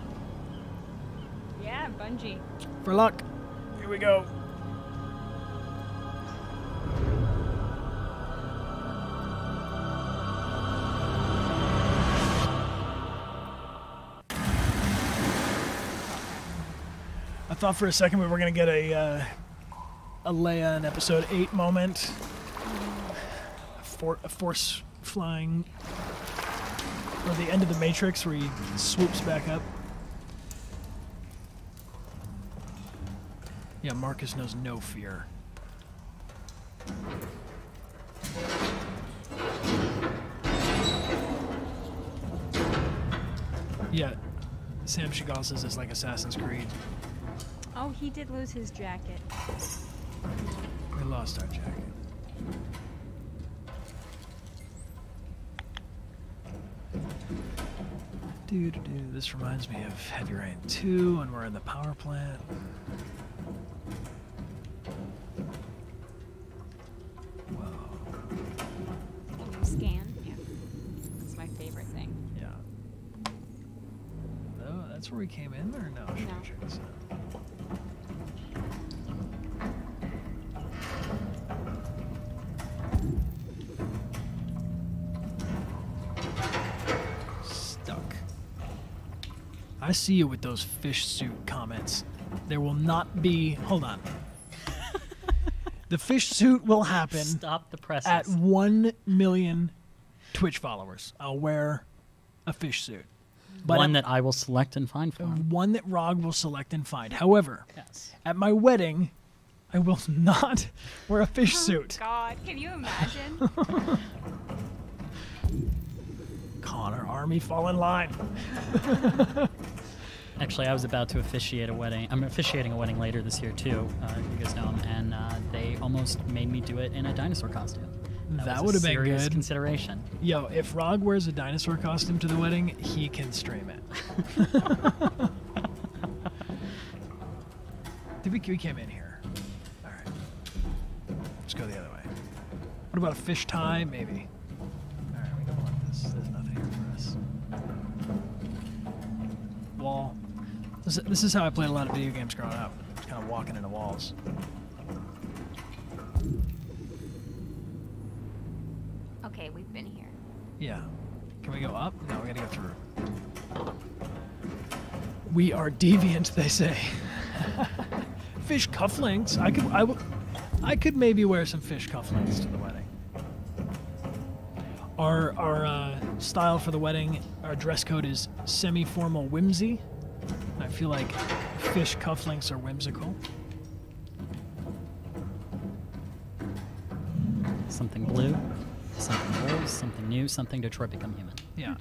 Yeah, bungee. For luck. Here we go. I thought for a second we were gonna get a Leia in Episode 8 moment, a force flying, or the end of the Matrix where he swoops back up. Yeah, Marcus knows no fear. Yeah, Sam Chagall says it's like Assassin's Creed. Oh, he did lose his jacket. We lost our jacket. This reminds me of Heavy Rain 2 when we're in the power plant. Scan. Yeah. It's my favorite thing. Yeah. No, that's where we came in, or no? Should we check this out? Stuck. I see you with those fish suit comments. There will not be. Hold on. The fish suit will happen. Stop the presses. At 1 million Twitch followers, I'll wear a fish suit. But one that I will select and find for him. One that Rog will select and find. However, yes. At my wedding, I will not wear a fish suit. God, can you imagine? Connor, Army, fall in line. Actually, I was about to officiate a wedding. I'm officiating a wedding later this year, too. You guys know them. And they almost made me do it in a dinosaur costume. That would have been serious good. Consideration. Yo, if Rog wears a dinosaur costume to the wedding, he can stream it. We came in here. All right. Let's go the other way. What about a fish tie? Maybe. All right, we don't want this. There's nothing here for us. Wall. This is how I played a lot of video games growing up. Just kind of walking into walls. Okay, we've been here. Yeah. Can we go up? No, we gotta go through. We are deviant, they say. Fish cufflinks. I could maybe wear some fish cufflinks to the wedding. Our style for the wedding, our dress code is semi-formal whimsy. I feel like fish cufflinks are whimsical. Something blue, something old, something new, something Detroit Become Human. Yeah.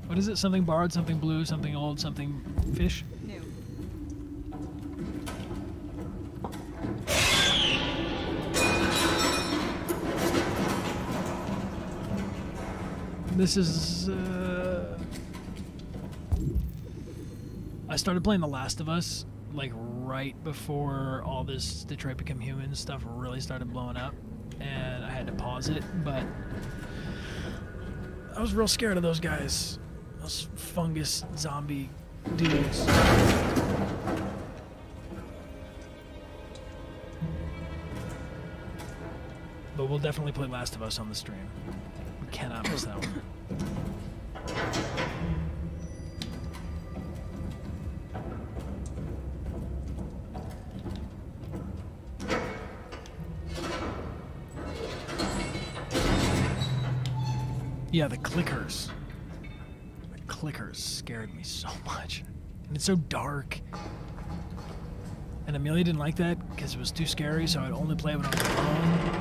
What is it? Something borrowed, something blue, something old, something fish? New. This is... I started playing The Last of Us, like, right before all this Detroit Become Human stuff really started blowing up, and I had to pause it, but I was real scared of those guys. Those fungus zombie dudes. But we'll definitely play Last of Us on the stream. We cannot miss that one. Yeah, the clickers. The clickers scared me so much. And it's so dark. And Amelia didn't like that because it was too scary, so I'd only play it when I was alone.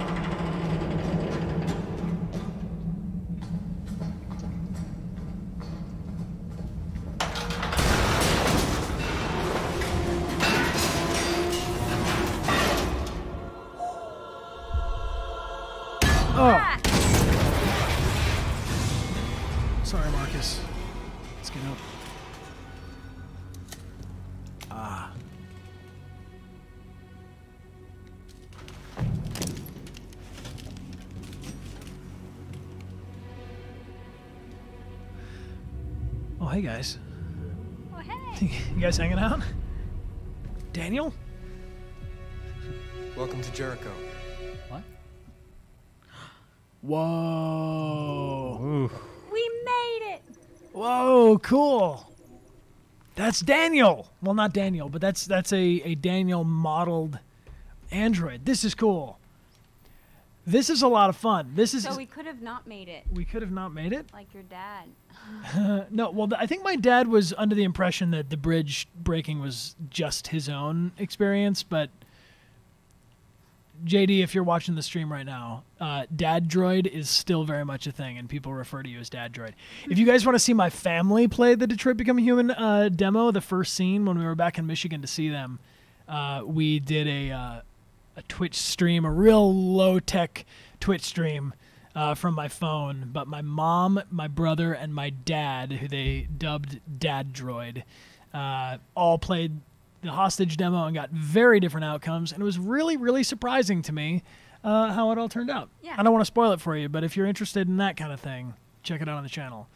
Oh! Sorry, Marcus. Let's get up. Ah. Oh, hey, guys. Oh, hey. You guys hanging out? Daniel? Welcome to Jericho. What? Whoa. Ooh. We made it. Whoa, cool. That's Daniel. Well, not Daniel, but that's a Daniel modeled android. This is cool. This is a lot of fun. This is. So we could have not made it. We could have not made it? Like your dad. No, well, I think my dad was under the impression that the bridge breaking was just his own experience, but JD, if you're watching the stream right now, Dad Droid is still very much a thing, and people refer to you as Dad Droid. If you guys want to see my family play the Detroit Become Human demo, the first scene when we were back in Michigan to see them, we did a Twitch stream, a real low-tech Twitch stream from my phone. But my mom, my brother, and my dad, who they dubbed Dad Droid, all played the hostage demo and got very different outcomes, and it was really, really surprising to me how it all turned out. Yeah. I don't want to spoil it for you, but if you're interested in that kind of thing, check it out on the channel.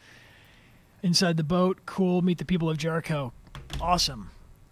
Inside the Boat, cool. Meet the People of Jericho, awesome.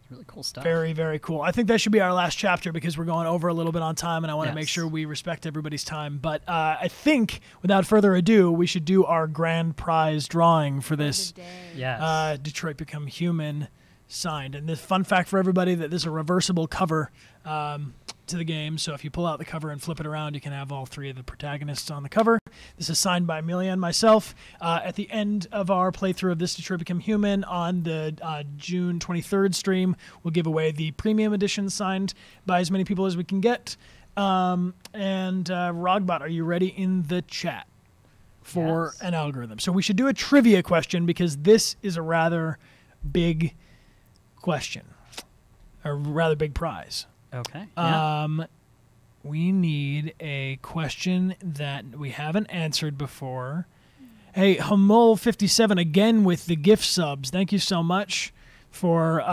Really cool stuff. Very, very cool. I think that should be our last chapter because we're going over a little bit on time, and I want to make Yes. sure we respect everybody's time. But I think, without further ado, we should do our grand prize drawing for this Yes. Detroit Become Human signed. And the fun fact for everybody that this is a reversible cover to the game. So if you pull out the cover and flip it around, you can have all three of the protagonists on the cover. This is signed by Amelia and myself. At the end of our playthrough of this Detroit Become Human on the June 23rd stream, we'll give away the premium edition signed by as many people as we can get. Rogbot, are you ready in the chat for an algorithm? So we should do a trivia question because this is a rather big question, a rather big prize. Okay. We need a question that we haven't answered before. Hey, Hamul57 again with the gift subs. Thank you so much for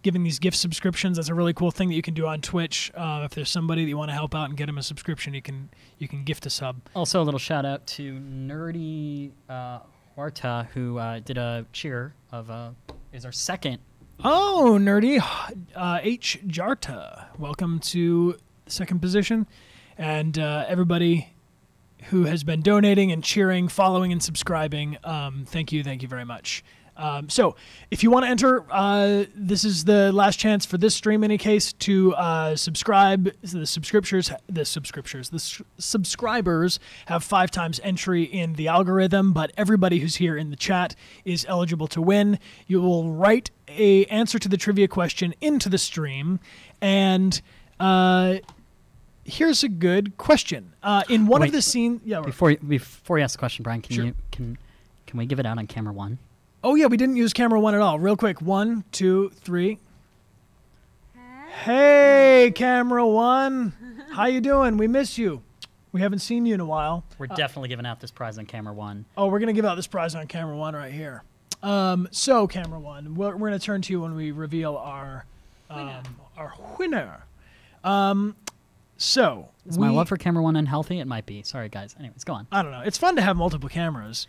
giving these gift subscriptions. That's a really cool thing that you can do on Twitch. If there's somebody that you want to help out and get them a subscription, you can gift a sub. Also, a little shout out to Nerdy Huerta, who did a cheer of is our second. Oh, Nerdy H. Jarta. Welcome to the second position. And everybody who has been donating and cheering, following and subscribing, thank you very much. So if you want to enter, this is the last chance for this stream in any case to subscribe. The subscribers have 5 times entry in the algorithm, but everybody who's here in the chat is eligible to win. You will write a answer to the trivia question into the stream, and here's a good question. In one of the scenes, before you ask the question, Brian, Sure. can we give it out on camera 1? Oh, yeah, we didn't use camera 1 at all. Real quick. 1, 2, 3. Hey, camera 1. How you doing? We miss you. We haven't seen you in a while. We're definitely giving out this prize on camera 1. Oh, we're going to give out this prize on camera 1 right here. So, camera 1, we're going to turn to you when we reveal our winner. So, is my love for camera 1 unhealthy? It might be. Sorry, guys. Anyways, go on. I don't know. It's fun to have multiple cameras.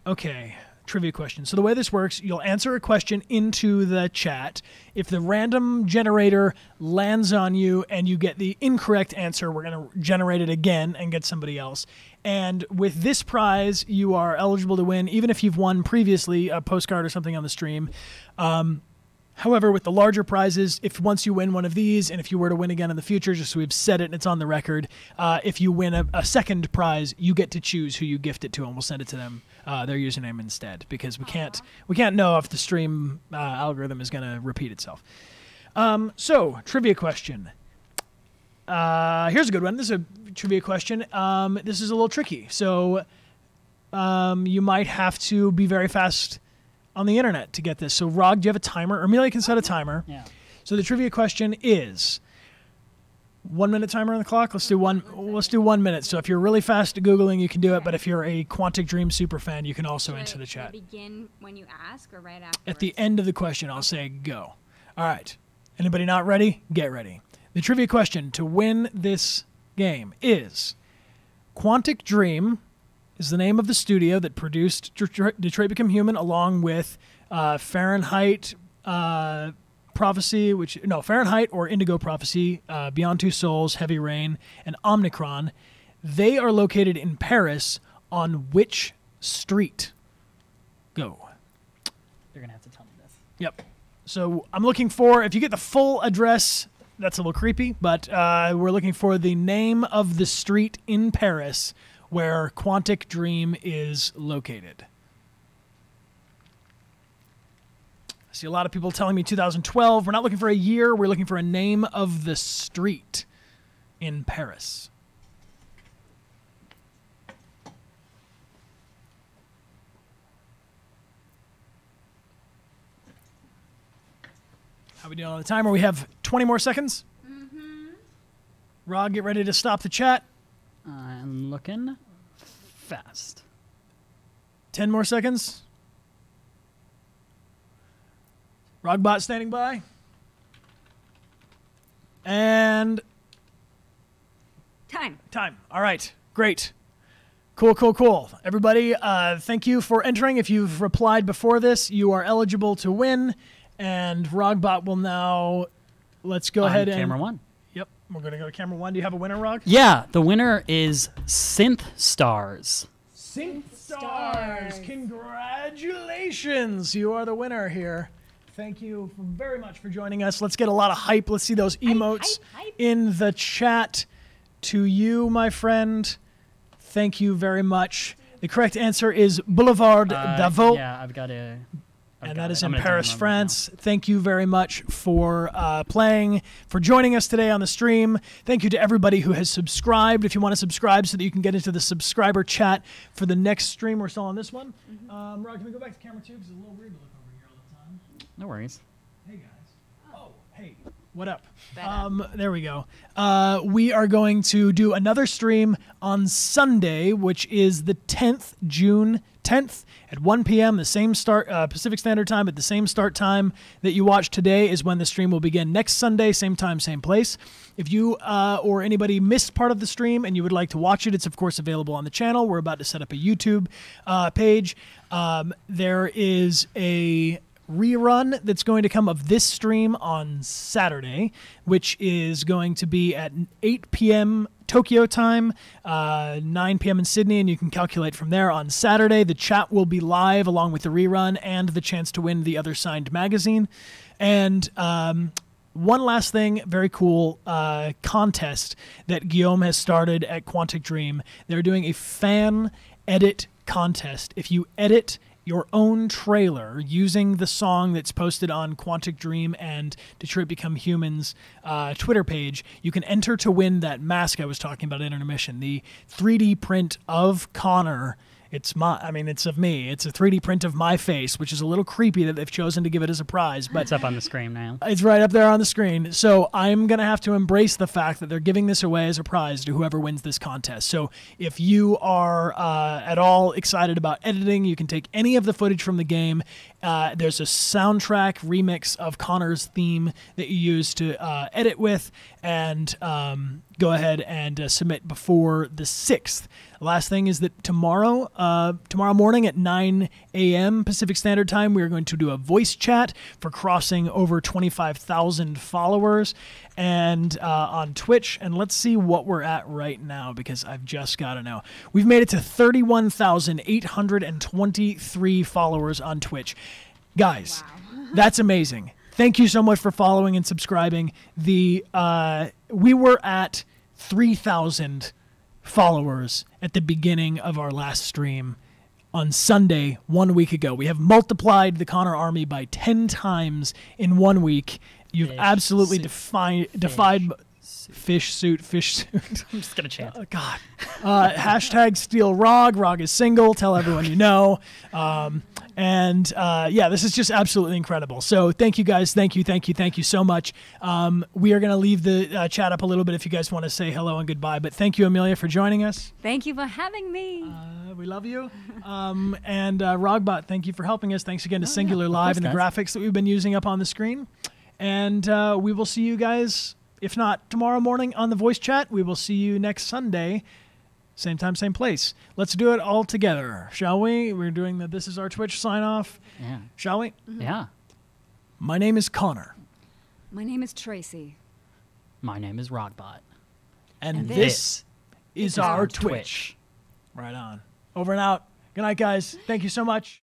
Okay, trivia question. So the way this works, you'll answer a question into the chat. If the random generator lands on you and you get the incorrect answer, we're going to generate it again and get somebody else. And with this prize, you are eligible to win, even if you've won previously a postcard or something on the stream. However, with the larger prizes, if once you win one of these, and if you were to win again in the future, just so we've said it and it's on the record, if you win a second prize, you get to choose who you gift it to, and we'll send it to them, their username instead, because we can't know if the stream algorithm is going to repeat itself. So, trivia question. Here's a good one. This is a trivia question. This is a little tricky, so you might have to be very fast on the internet to get this. So, Rog, do you have a timer? Or Amelia can set a timer. Yeah. So the trivia question is 1 minute timer on the clock. Let's do 1 minute. So if you're really fast at Googling, you can do it. But if you're a Quantic Dream super fan, you can also enter the chat. Begin when you ask or right after? At the end of the question, I'll say go. All right. Anybody not ready? Get ready. The trivia question to win this game is Quantic Dream is the name of the studio that produced Detroit Become Human, along with Fahrenheit Prophecy, Fahrenheit or Indigo Prophecy, Beyond Two Souls, Heavy Rain, and Omnicron. They are located in Paris on which street? Go. You're going to have to tell me this. Yep. So I'm looking for, if you get the full address, that's a little creepy, but we're looking for the name of the street in Paris where Quantic Dream is located. I see a lot of people telling me 2012. We're not looking for a year. We're looking for a name of the street in Paris. How are we doing on the timer? We have 20 more seconds. Mm-hmm. Rod, get ready to stop the chat. I'm looking fast. 10 more seconds. Rogbot standing by. And time. All right. Great. Cool. Everybody, thank you for entering. If you've replied before this, you are eligible to win. And Rogbot will now, let's go ahead and... Camera 1. Yep, we're going to go to camera 1. Do you have a winner, Rog? Yeah, the winner is Synth Stars. Synth Stars! Congratulations! You are the winner here. Thank you very much for joining us. Let's get a lot of hype. Let's see those emotes in the chat. To you, my friend, thank you very much. The correct answer is Boulevard Davos. Yeah, I've got a... And that is in Paris, France. Thank you very much for playing, for joining us today on the stream. Thank you to everybody who has subscribed. If you want to subscribe so that you can get into the subscriber chat for the next stream, we're still on this one. Mm-hmm. Rod, can we go back to camera 2? Because it's a little weird to look over here all the time. No worries. Hey, guys. Oh, hey. What up? There we go. We are going to do another stream on Sunday, which is the 10th, June 10th at 1 p.m. The same start, Pacific Standard Time, at the same start time that you watched today is when the stream will begin next Sunday, same time, same place. If you or anybody missed part of the stream and you would like to watch it, it's of course available on the channel. We're about to set up a YouTube page. There is a rerun that's going to come of this stream on Saturday, which is going to be at 8 p.m. Tokyo time, 9 p.m. in Sydney, and you can calculate from there. On Saturday, the chat will be live along with the rerun and the chance to win the other signed magazine. And one last thing, very cool contest that Guillaume has started at Quantic Dream. They're doing a fan edit contest. If you edit your own trailer using the song that's posted on Quantic Dream and Detroit Become Human's Twitter page, you can enter to win that mask I was talking about in intermission. The 3D print of Connor. It's of me. It's a 3D print of my face, which is a little creepy that they've chosen to give it as a prize. But it's up on the screen now. It's right up there on the screen. So I'm going to have to embrace the fact that they're giving this away as a prize to whoever wins this contest. So if you are at all excited about editing, you can take any of the footage from the game. There's a soundtrack remix of Connor's theme that you use to edit with, and go ahead and submit before the 6th. The last thing is that tomorrow morning at 9 a.m. Pacific Standard Time, we are going to do a voice chat for crossing over 25,000 followers and on Twitch. And let's see what we're at right now, because I've just got to know. We've made it to 31,823 followers on Twitch. Guys, that's amazing. Thank you so much for following and subscribing. We were at 3,000 followers at the beginning of our last stream on Sunday 1 week ago. We have multiplied the Connor army by 10 times in 1 week. You've absolutely defied fish suit. I'm just gonna chant. God. Hashtag steal Rog. Rog is single. Tell everyone you know. Yeah, this is just absolutely incredible. So thank you guys. Thank you so much. We are going to leave the chat up a little bit if you guys want to say hello and goodbye. But thank you, Amelia, for joining us. Thank you for having me. We love you. And Rogbot, thank you for helping us. Thanks again to Singular Live and the graphics that we've been using up on the screen. And we will see you guys, if not tomorrow morning on the voice chat, we will see you next Sunday. Same time, same place. Let's do it all together, shall we? We're doing the This Is Our Twitch sign-off. Yeah. Shall we? Mm-hmm. Yeah. My name is Connor. My name is Tracy. My name is Rogbot. And this is our Twitch. Right on. Over and out. Good night, guys. Thank you so much.